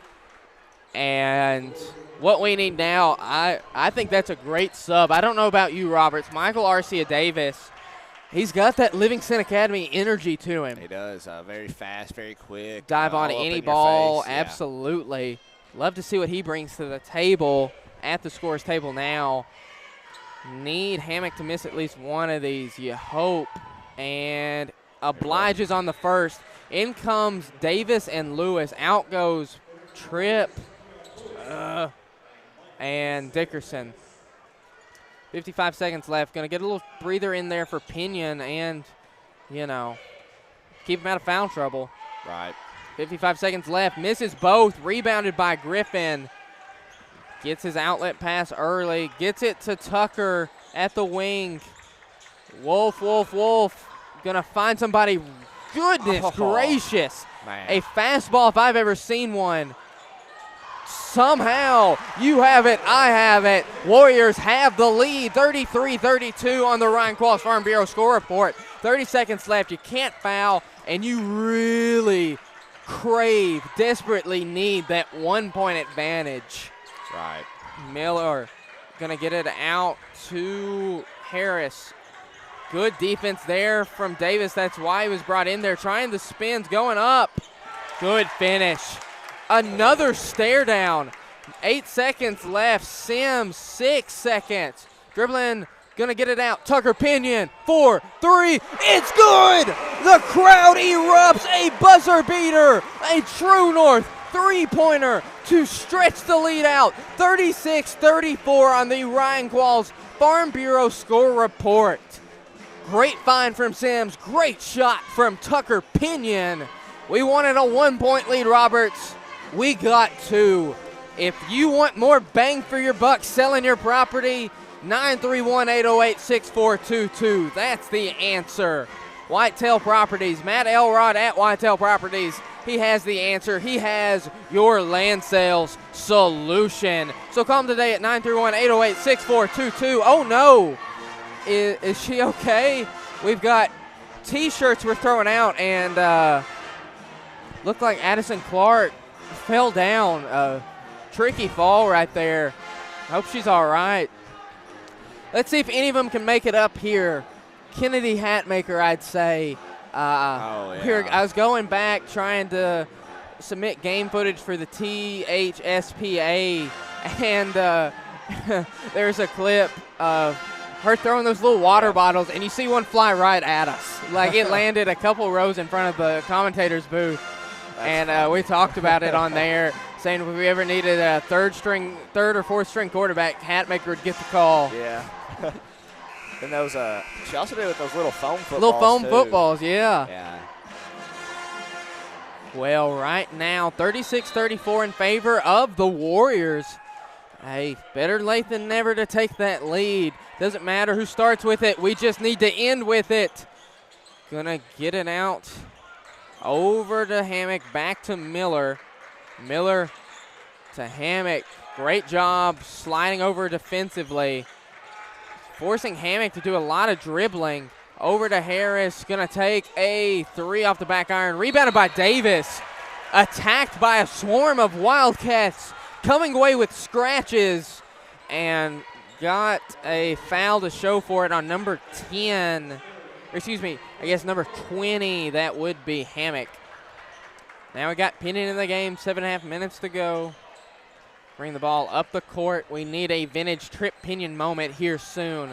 And what we need now, I think that's a great sub. I don't know about you, Roberts. Michael Arcia Davis, he's got that Livingston Academy energy to him. He does. Very fast, very quick. Dive on any ball, absolutely. Love to see what he brings to the table, at the scores table now. Need Hammock to miss at least one of these, you hope. And obliges on the first. In comes Davis and Lewis. Out goes Tripp and Dickerson. 55 seconds left. Going to get a little breather in there for Pinion and, you know, keep him out of foul trouble. Right. 55 seconds left. Misses both. Rebounded by Griffin. Gets his outlet pass early. Gets it to Tucker at the wing. Wolf. Going to find somebody. Goodness gracious. Man. A fastball if I've ever seen one. Somehow you have it, I have it. Warriors have the lead, 33-32 on the Ryan Qualls Farm Bureau score report. 30 seconds left. You can't foul, and you really crave, desperately need that 1 point advantage. Right. Miller gonna get it out to Harris. Good defense there from Davis. That's why he was brought in there. Trying the spins, going up. Good finish. Another stare down. 8 seconds left. Sims, 6 seconds. Dribbling, gonna get it out. Tucker Pinion, 4, 3. It's good! The crowd erupts. A buzzer beater. A true north three-pointer to stretch the lead out. 36-34 on the Ryan Qualls Farm Bureau score report. Great find from Sims. Great shot from Tucker Pinion. We wanted a 1 point lead, Roberts. We got 2. If you want more bang for your buck selling your property, 931-808-6422. That's the answer. Whitetail Properties. Matt Elrod at Whitetail Properties. He has the answer. He has your land sales solution. So call him today at 931-808-6422. Oh, no. Is she okay? We've got T-shirts we're throwing out, and looked like Addison Clark fell down. Tricky fall right there. Hope she's all right. Let's see if any of them can make it up here Kennedy Hatmaker, I'd say. I was going back trying to submit game footage for the THSPA, and there's a clip of her throwing those little water bottles, and you see one fly right at us. Like, it landed a couple rows in front of the commentator's booth. We talked about it on there, saying if we ever needed a third or fourth string quarterback, Hatmaker would get the call. Yeah. And those, she also did it with those little foam footballs. Little foam too. footballs, yeah. Yeah. Well, right now, 36-34 in favor of the Warriors. Hey, better late than never to take that lead. Doesn't matter who starts with it. We just need to end with it. Gonna get it out over to Hammock, back to Miller. Miller to Hammock. Great job sliding over defensively. Forcing Hammock to do a lot of dribbling. Over to Harris, gonna take a three off the back iron. Rebounded by Davis. Attacked by a swarm of Wildcats. Coming away with scratches. And got a foul to show for it on number 10. Or excuse me, I guess number 20, that would be Hammock. Now we got Pinion in the game, 7.5 minutes to go. Bring the ball up the court. We need a vintage Trip Pinion moment here soon.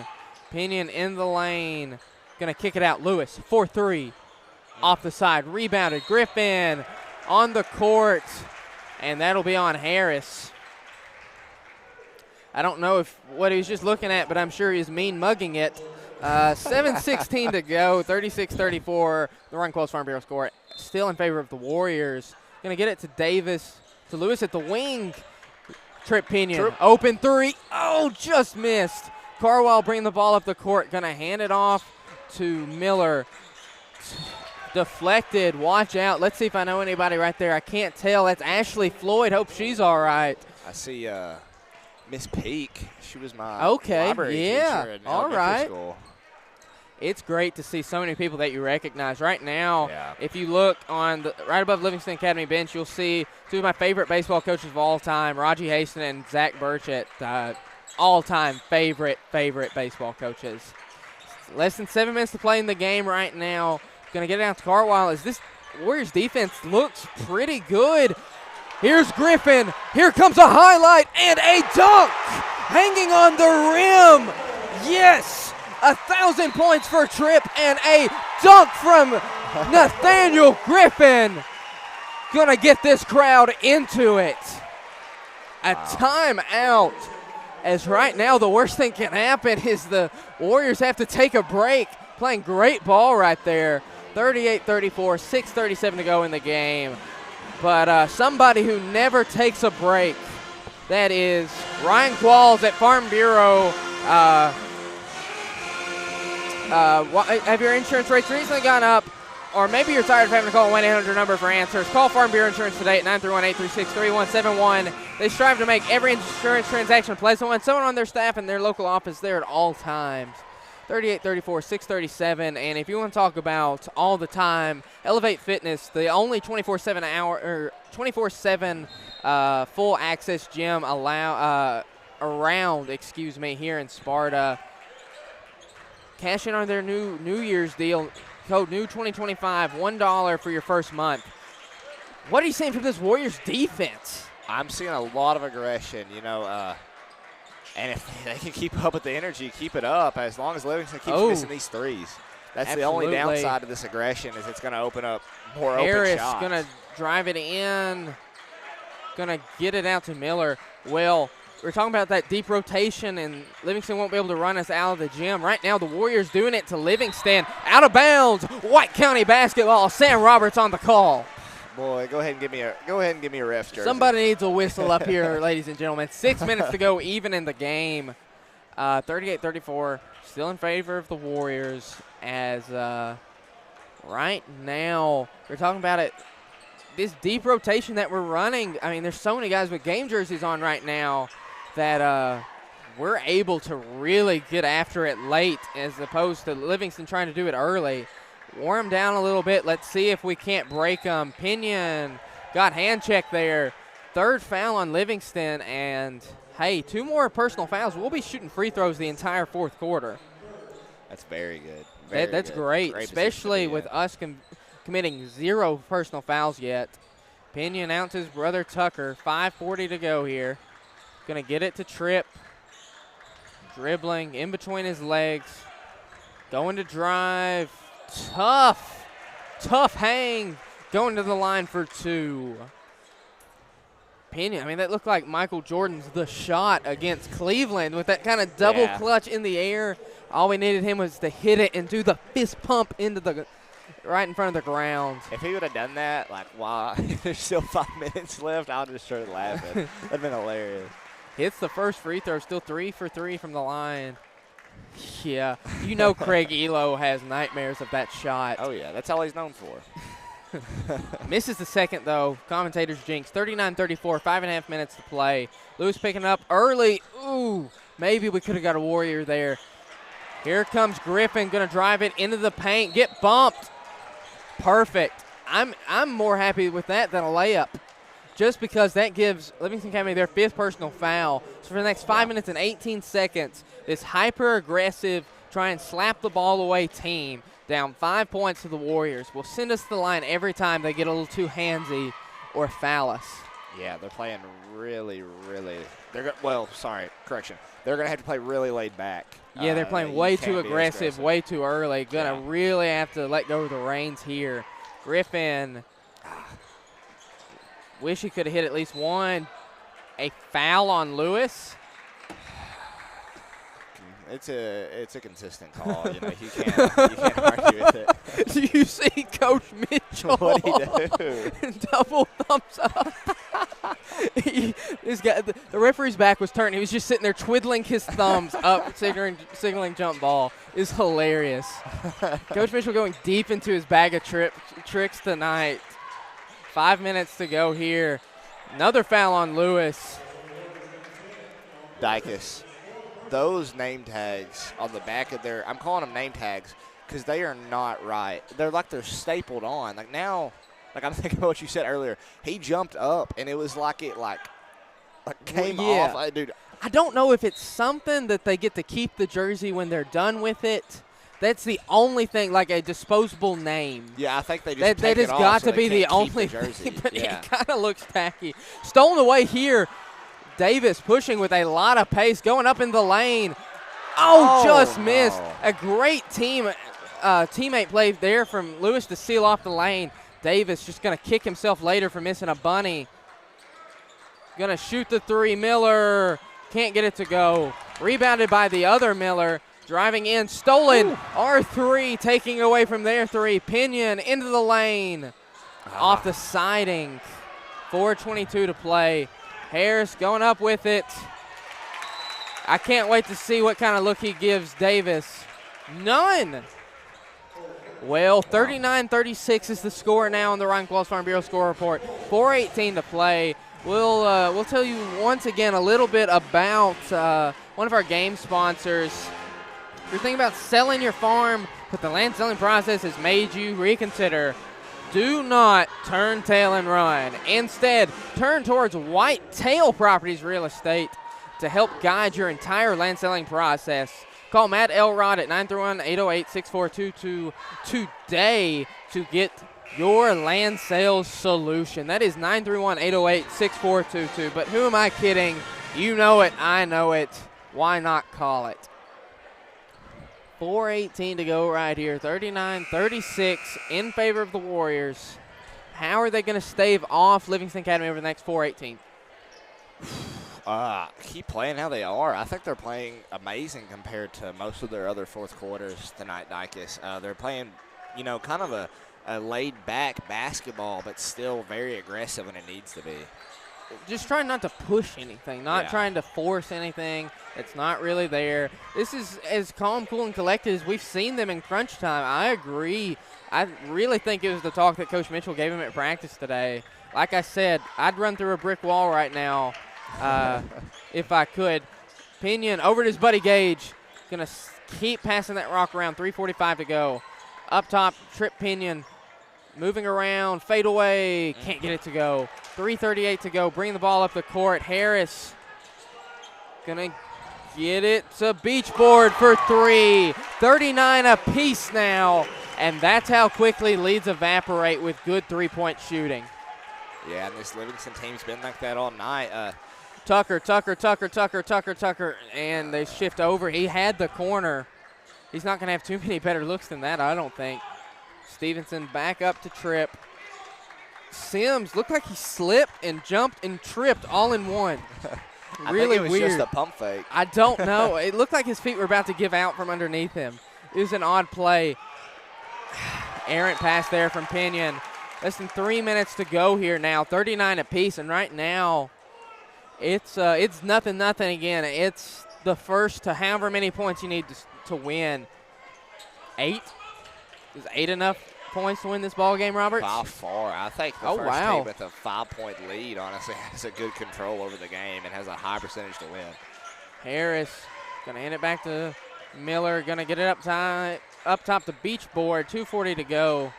Pinion in the lane. Gonna kick it out. Lewis, 4-3. Off the side, rebounded. Griffin on the court, and that'll be on Harris. I don't know what he was just looking at, but I'm sure he's mean mugging it. 7:16 to go, 36-34. The Run Close Farm Bureau score. Still in favor of the Warriors. Gonna get it to Davis, to Lewis at the wing. Trip Pinion, open three. Oh, just missed. Carwell bringing the ball up the court. Gonna hand it off to Miller. Deflected, watch out. Let's see if I know anybody right there. I can't tell. That's Ashley Floyd. Hope she's all right. I see Miss Peak. She was my teacher library in all elementary right. school. It's great to see so many people that you recognize. Right now, Yeah. if you look on the right above Livingston Academy bench, you'll see two of my favorite baseball coaches of all time, Raji Haston and Zach Burchett, all-time favorite baseball coaches. Less than 7 minutes to play in the game right now. Going to get it out to Carwile as this Warriors defense looks pretty good. Here's Griffin. Here comes a highlight and a dunk hanging on the rim. Yes, 1,000 points for Tripp and a dunk from Nathaniel Griffin. Gonna get this crowd into it. A timeout, as right now the worst thing can happen is the Warriors have to take a break. Playing great ball right there. 38-34, 6:37 to go in the game. But somebody who never takes a break, that is Ryan Qualls at Farm Bureau. Have your insurance rates recently gone up? Or maybe you're tired of having to call a 1-800 number for answers. Call Farm Bureau Insurance today at 931-836-3171. They strive to make every insurance transaction a pleasant one. Someone on their staff and their local office there at all times. 38-34, 6:37. And if you want to talk about all the time, Elevate Fitness, the only 24/7 full access gym around here in Sparta. Cash in on their New Year's deal. Code new 2025, $1 for your first month. What are you saying from this Warriors defense? I'm seeing a lot of aggression, and if they can keep up with the energy, keep it up, as long as Livingston keeps missing these threes. That's Absolutely. The only downside of this aggression is it's going to open up more Harris open shots. Going to drive it in, going to get it out to Miller. Well, we're talking about that deep rotation, and Livingston won't be able to run us out of the gym. Right now, the Warriors doing it to Livingston. Out of bounds, White County basketball. Sam Roberts on the call. Boy, go ahead and give me a ref's jersey. Somebody needs a whistle up here, ladies and gentlemen. 6 minutes to go, even in the game. 38-34, still in favor of the Warriors. As right now, we're talking about it. This deep rotation that we're running. I mean, there's so many guys with game jerseys on right now that we're able to really get after it late, as opposed to Livingston trying to do it early. Warm them down a little bit. Let's see if we can't break them. Pinion got hand check there. Third foul on Livingston, and hey, 2 more personal fouls. We'll be shooting free throws the entire fourth quarter. That's very good. That's great, especially with us committing 0 personal fouls yet. Pinion out to his brother Tucker. 5:40 to go here. Going to get it to Tripp. Dribbling in between his legs. Going to drive. Tough hang. Going to the line for 2. Pinion, I mean, that looked like Michael Jordan's The Shot against Cleveland with that kind of double clutch in the air. All we needed him was to hit it and do the fist pump into the right in front of the ground. If he would have done that, like, wow, there's still 5 minutes left, I would have started laughing. That'd have been hilarious. Hits the first free throw, still 3 for 3 from the line. Yeah, you know Craig Elo has nightmares of that shot. Oh, yeah, that's all he's known for. Misses the second, though. Commentators jinx. 39-34, 5.5 minutes to play. Lewis picking up early. Ooh, maybe we could have got a Warrior there. Here comes Griffin, going to drive it into the paint. Get bumped. Perfect. I'm more happy with that than a layup, just because that gives Livingston Academy their 5th personal foul. So for the next 5 minutes and 18 seconds, this hyper-aggressive, try and slap the ball away team down 5 points to the Warriors will send us to the line every time they get a little too handsy or foul us. Yeah, they're playing really. Correction. They're going to have to play really laid back. Yeah, they're playing way too aggressive, way too early. Going to really have to let go of the reins here. Griffin, wish he could have hit at least one. A foul on Lewis. It's a consistent call. You know, you can't argue with it. Do you see Coach Mitchell? What'd he do? Double thumbs up. This guy, the referee's back was turned. He was just sitting there twiddling his thumbs up, signaling jump ball. Is hilarious. Coach Mitchell going deep into his bag of tricks tonight. 5 minutes to go here. Another foul on Lewis. Dicus. Those name tags on the back of their – I'm calling them name tags because they are not right. They're like they're stapled on. Like now, like I'm thinking about what you said earlier. He jumped up, and it was like it came off. Dude, I don't know if it's something that they get to keep the jersey when they're done with it. That's the only thing, like a disposable name. Yeah, I think they just that has got to be the only jersey. But yeah. It kind of looks tacky. Stolen away here. Davis pushing with a lot of pace, going up in the lane. Just missed. A great teammate play there from Lewis to seal off the lane. Davis just going to kick himself later for missing a bunny. Going to shoot the 3. Miller can't get it to go. Rebounded by the other Miller. Driving in, stolen. R3 taking away from their 3. Pinion into the lane. Off the siding. 4:22 to play. Harris going up with it. I can't wait to see what kind of look he gives Davis. None. Well, 39-36 is the score now on the Ryan Qualls Farm Bureau score report. 4:18 to play. We'll tell you once again a little bit about one of our game sponsors. If you're thinking about selling your farm, but the land selling process has made you reconsider, do not turn tail and run. Instead, turn towards Whitetail Properties Real Estate to help guide your entire land selling process. Call Matt Elrod at 931-808-6422 today to get your land sales solution. That is 931-808-6422. But who am I kidding? You know it. I know it. Why not call it? 4:18 to go right here. 39-36 in favor of the Warriors. How are they going to stave off Livingston Academy over the next 4:18? Keep playing how they are. I think they're playing amazing compared to most of their other fourth quarters tonight, Dicus. They're playing, kind of a laid-back basketball, but still very aggressive when it needs to be. Just trying not to push anything, not trying to force anything that's not really there. This is as calm, cool, and collected as we've seen them in crunch time. I agree. I really think it was the talk that Coach Mitchell gave him at practice today. Like I said, I'd run through a brick wall right now if I could. Pinion over to his buddy Gage. Going to keep passing that rock around. 3:45 to go. Up top, Trip Pinion. Moving around, fade away, can't get it to go. 3:38 to go, bring the ball up the court. Harris gonna get it to beach board for 3. 39 apiece now, and that's how quickly leads evaporate with good three-point shooting. Yeah, and this Livingston team's been like that all night. Tucker, and they shift over. He had the corner. He's not going to have too many better looks than that, I don't think. Stevenson back up to trip. Sims looked like he slipped and jumped and tripped all in one. Really I think it was weird. just a pump fake. I don't know. It looked like his feet were about to give out from underneath him. It was an odd play. Errant pass there from Pinion. Less than 3 minutes to go here now. 39 apiece, and right now it's nothing again. It's the first to however many points you need to win. 8? Is 8 enough points to win this ball game, Roberts? By far. I think the first team with a 5-point lead honestly has a good control over the game and has a high percentage to win. Harris going to hand it back to Miller. Going to get it up top the beach board. 2:40 to go.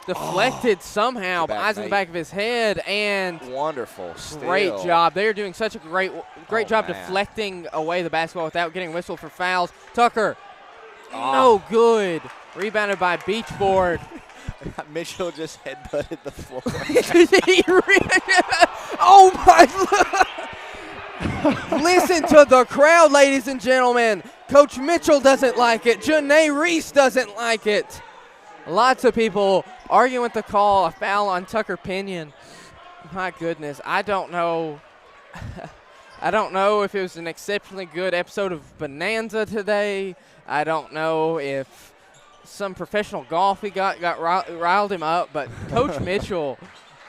Deflected somehow. Eyes in the back of his head. And wonderful. Great job. They're doing such a great job deflecting away the basketball without getting whistled for fouls. Tucker. No good. Rebounded by beach board. Mitchell just headbutted the floor. Oh, my. Listen to the crowd, ladies and gentlemen. Coach Mitchell doesn't like it. Janae Reese doesn't like it. Lots of people arguing with the call. A foul on Tucker Pinion. My goodness. I don't know. I don't know if it was an exceptionally good episode of Bonanza today. I don't know if some professional golf he got riled him up, but Coach Mitchell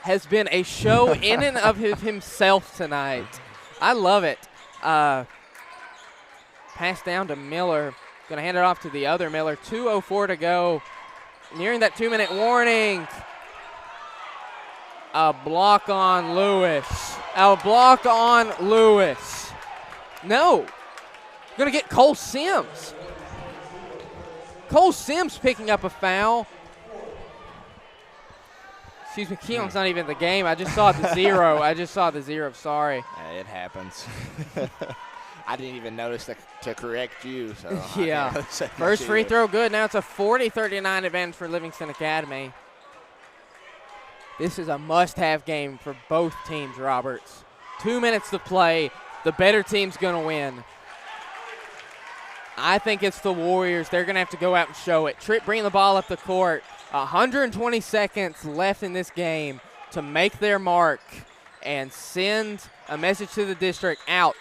has been a show in and of himself tonight. I love it. Pass down to Miller. Going to hand it off to the other Miller. 2:04 to go. Nearing that 2-minute warning. A block on Lewis. No. Going to get Cole Sims. Cole Sims picking up a foul. Excuse me, Keon's not even in the game. I just saw the 0. Sorry. It happens. I didn't even notice to correct you. So yeah. First free throw good. Now it's a 40-39 advantage for Livingston Academy. This is a must-have game for both teams, Roberts. 2 minutes to play. The better team's going to win. I think it's the Warriors. They're going to have to go out and show it. Tripp bringing the ball up the court. 120 seconds left in this game to make their mark and send a message to the district out.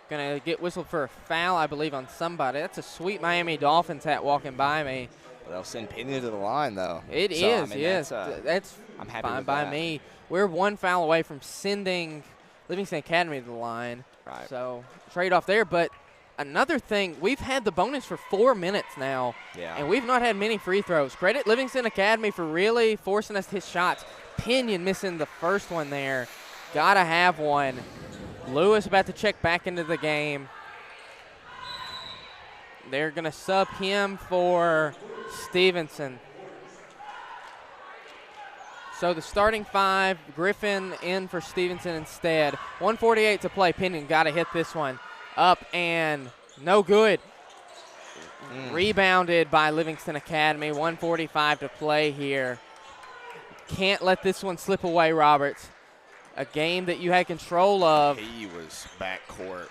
Going to get whistled for a foul, I believe, on somebody. That's a sweet Miami Dolphins hat walking by me. They'll send Pinion to the line, though. It is, yes. That's I'm happy fine with by that. me. We're one foul away from sending Livingston Academy to the line. Right. So trade off there. But another thing, we've had the bonus for 4 minutes now, and we've not had many free throws. Credit Livingston Academy for really forcing us to hit shots. Pinion missing the first one there. Got to have one. Lewis about to check back into the game. They're going to sub him for Stevenson. So the starting 5, Griffin in for Stevenson instead. 1:48 to play. Pinion got to hit this one. Up and no good. Rebounded by Livingston Academy. 1:45 to play here. Can't let this one slip away, Roberts. A game that you had control of. He was backcourt.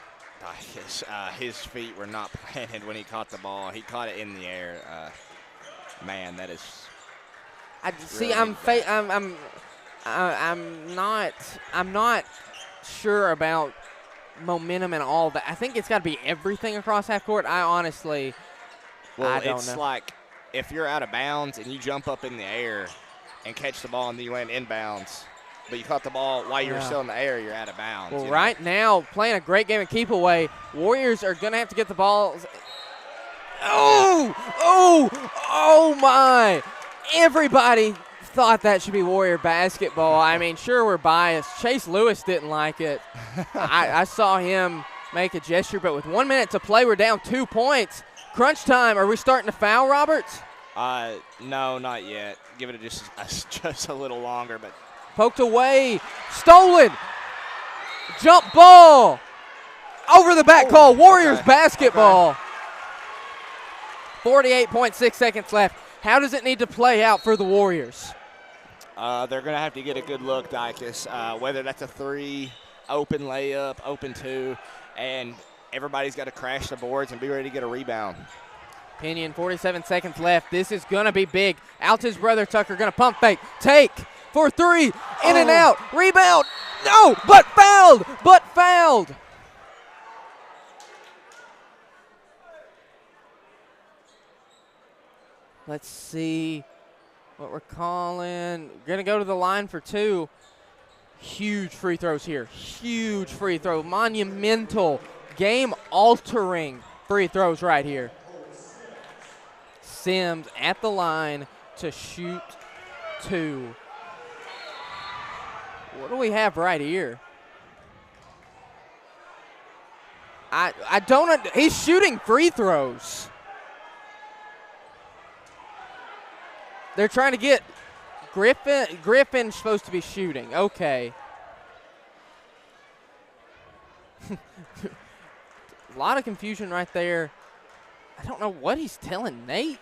His feet were not planted when he caught the ball. He caught it in the air. Man, that is. I'm not sure about momentum and all that. I think it's got to be everything across half court. I honestly, I don't know. It's like if you're out of bounds and you jump up in the air and catch the ball and then you land inbounds, but you caught the ball while you're still in the air, you're out of bounds. Well, right now, playing a great game of keep away, Warriors are going to have to get the ball. Oh my. Everybody thought that should be Warrior basketball. I mean, sure, we're biased. Chase Lewis didn't like it. I saw him make a gesture, but with 1 minute to play, we're down 2 points. Crunch time. Are we starting to foul, Roberts? No, not yet. Give it just a little longer, but. Poked away. Stolen. Jump ball. Over the back call. Warriors basketball. 48.6 seconds left. How does it need to play out for the Warriors? They're going to have to get a good look, Dicus, whether that's a 3, open layup, open 2, and everybody's got to crash the boards and be ready to get a rebound. Pinion, 47 seconds left. This is going to be big. Out to his brother Tucker, going to pump fake. Take for 3, in and out. Rebound. No, but fouled. Let's see what we're calling. We're going to go to the line for 2. Huge free throws here. Huge free throw. Monumental, game-altering free throws right here. Sims at the line to shoot 2. What do we have right here? I don't. He's shooting free throws. They're trying to get Griffin. Griffin's supposed to be shooting. Okay. A lot of confusion right there. I don't know what he's telling Nate.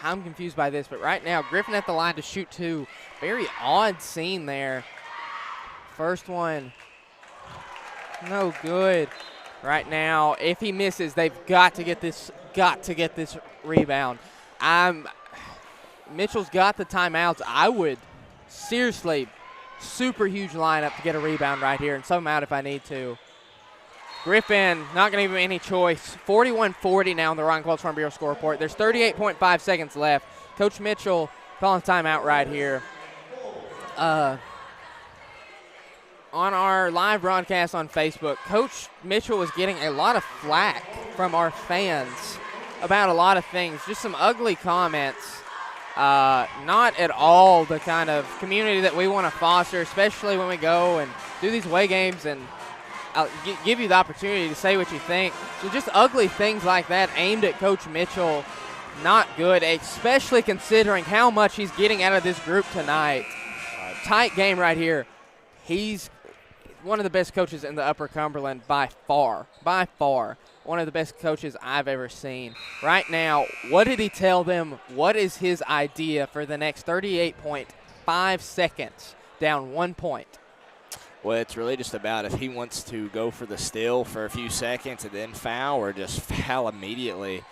I'm confused by this, but right now, Griffin at the line to shoot 2. Very odd scene there. First one, no good. Right now, if he misses, they've got to get this rebound. Mitchell's got the timeouts. I would seriously, super huge lineup to get a rebound right here and sub him out if I need to. Griffin not going to give him any choice. 41-40 now on the Ron Qualls Farm Bureau score report. There's 38.5 seconds left. Coach Mitchell calling timeout right here. On our live broadcast on Facebook, Coach Mitchell was getting a lot of flack from our fans about a lot of things. Just some ugly comments. Not at all the kind of community that we want to foster, especially when we go and do these away games and give you the opportunity to say what you think. So just ugly things like that aimed at Coach Mitchell, not good, especially considering how much he's getting out of this group tonight. Tight game right here. He's one of the best coaches in the Upper Cumberland by far. One of the best coaches I've ever seen. Right now, what did he tell them? What is his idea for the next 38.5 seconds, down 1 point? Well, it's really just about if he wants to go for the steal for a few seconds and then foul or just foul immediately.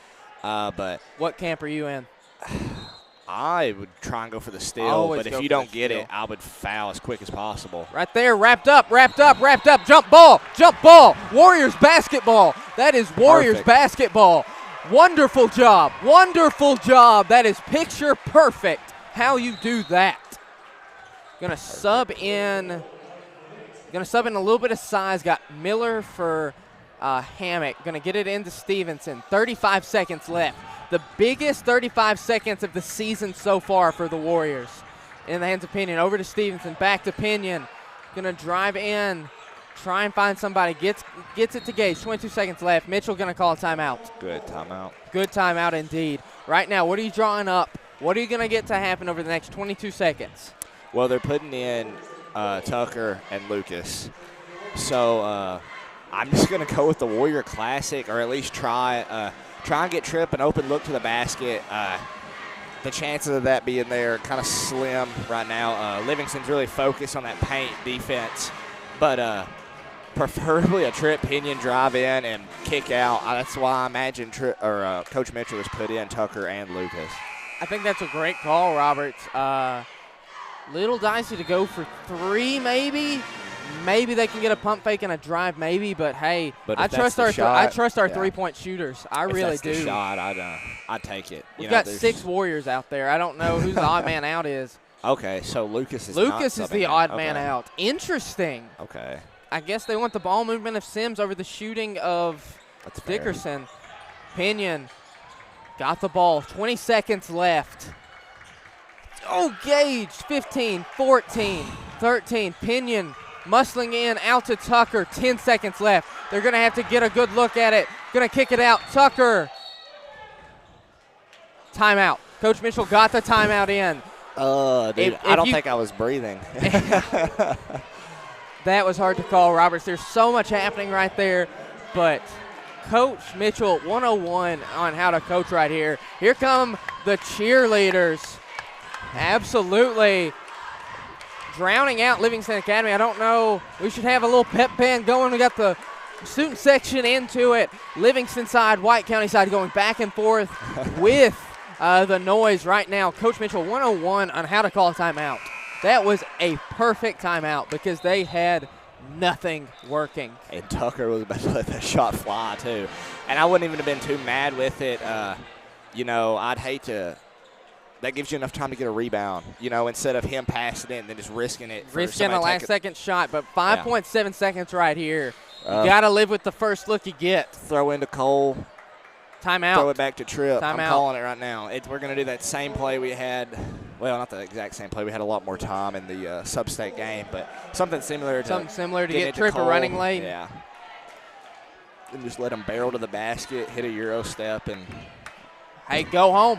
But what camp are you in? I would try and go for the steal, but if you don't get it, I would foul as quick as possible. Right there, wrapped up. Jump ball. Warriors basketball. That is Warriors basketball. Wonderful job. That is picture perfect how you do that. Gonna sub in a little bit of size. Got Miller for Hammock. Gonna get it into Stevenson. 35 seconds left. The biggest 35 seconds of the season so far for the Warriors. In the hands of Pinion. Over to Stevenson. Back to Pinion. Gonna drive in. Try and find somebody. Gets it to Gage. 22 seconds left. Mitchell gonna call a timeout. Good timeout. Good timeout indeed. Right now, what are you drawing up? What are you gonna get to happen over the next 22 seconds? Well, they're putting in Tucker and Lucas. So I'm just going to go with the Warrior Classic, or at least try and get Tripp an open look to the basket. The chances of that being there kind of slim right now. Livingston's really focused on that paint defense, but preferably a Tripp Pinion drive in and kick out. That's why I imagine Coach Mitchell has put in Tucker and Lucas. I think that's a great call, Roberts. Little dicey to go for 3, maybe. Maybe they can get a pump fake and a drive, maybe. But hey, I trust our 3-point shooters. I really do. If that's the shot, I'd take it. We've got 6 Warriors out there. I don't know who the odd man out is. Okay, so Lucas is the odd man out. Interesting. Okay. I guess they want the ball movement of Sims over the shooting of Dickerson. Pinion got the ball. 20 seconds left. Oh, Gage, 15, 14, 13. Pinion muscling in, out to Tucker. 10 seconds left. They're going to have to get a good look at it. Going to kick it out. Tucker. Timeout. Coach Mitchell got the timeout in. Dude, I don't think I was breathing. That was hard to call, Roberts. There's so much happening right there, but Coach Mitchell 101 on how to coach right here. Here come the cheerleaders. Absolutely drowning out Livingston Academy. I don't know. We should have a little pep band going. We got the student section into it. Livingston side, White County side going back and forth with the noise right now. Coach Mitchell 101 on how to call a timeout. That was a perfect timeout because they had nothing working. And Tucker was about to let that shot fly, too. And I wouldn't even have been too mad with it. I'd hate to – that gives you enough time to get a rebound, instead of him passing it and then just risking it. Risking a last-second shot, but 5.7 seconds right here. You got to live with the first look you get. Throw into Cole. Timeout. Throw it back to Tripp. Timeout. I'm calling it right now. We're going to do that same play we had. Well, not the exact same play. We had a lot more time in the sub-state game, but something similar to get Tripp a running lane. Yeah. And just let him barrel to the basket, hit a Euro step, and hey, go home.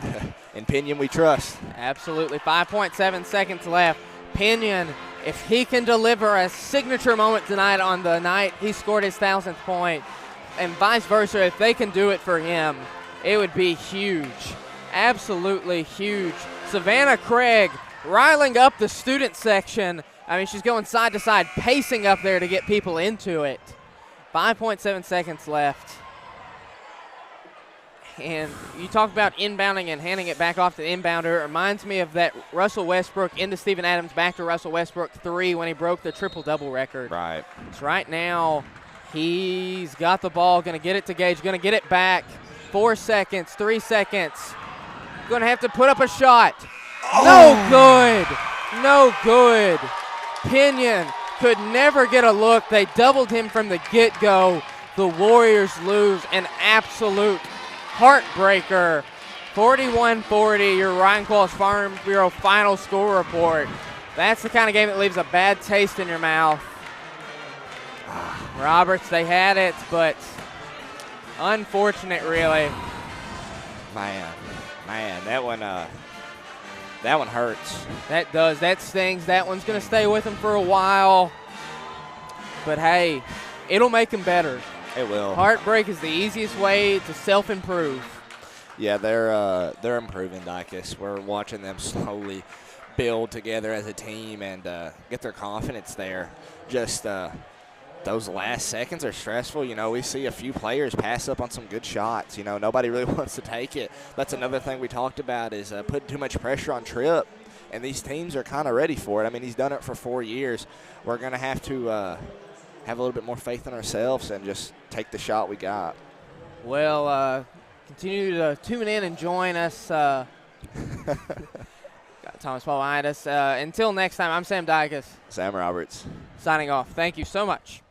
In Pinion, we trust. Absolutely. 5.7 seconds left. Pinion, if he can deliver a signature moment tonight on the night he scored his 1,000th point, and vice versa, if they can do it for him, it would be huge. Absolutely huge. Savannah Craig riling up the student section. I mean, she's going side to side, pacing up there to get people into it. 5.7 seconds left. And you talk about inbounding and handing it back off to the inbounder. It reminds me of that Russell Westbrook into Steven Adams, back to Russell Westbrook 3 when he broke the triple-double record. Right. So right now, he's got the ball, going to get it to Gage, going to get it back. 4 seconds, 3 seconds. Going to have to put up a shot. Oh. No good. No good. Pinion could never get a look. They doubled him from the get-go. The Warriors lose an absolute heartbreaker. 41-40, your Ryan Qualls Farm Bureau final score report. That's the kind of game that leaves a bad taste in your mouth. Roberts, they had it, but unfortunate, really. Man, that one hurts. That does. That stings. That one's going to stay with him for a while. But, hey, it'll make him better. It will. Heartbreak is the easiest way to self-improve. Yeah, they're improving, Dicus. We're watching them slowly build together as a team and get their confidence there. Just those last seconds are stressful. We see a few players pass up on some good shots. Nobody really wants to take it. That's another thing we talked about is putting too much pressure on Tripp, and these teams are kind of ready for it. I mean, he's done it for 4 years. We're going to have to have a little bit more faith in ourselves and just take the shot we got. Well, continue to tune in and join us. Got Thomas Paul behind us. Until next time, I'm Sam Dicus. Sam Roberts. Signing off. Thank you so much.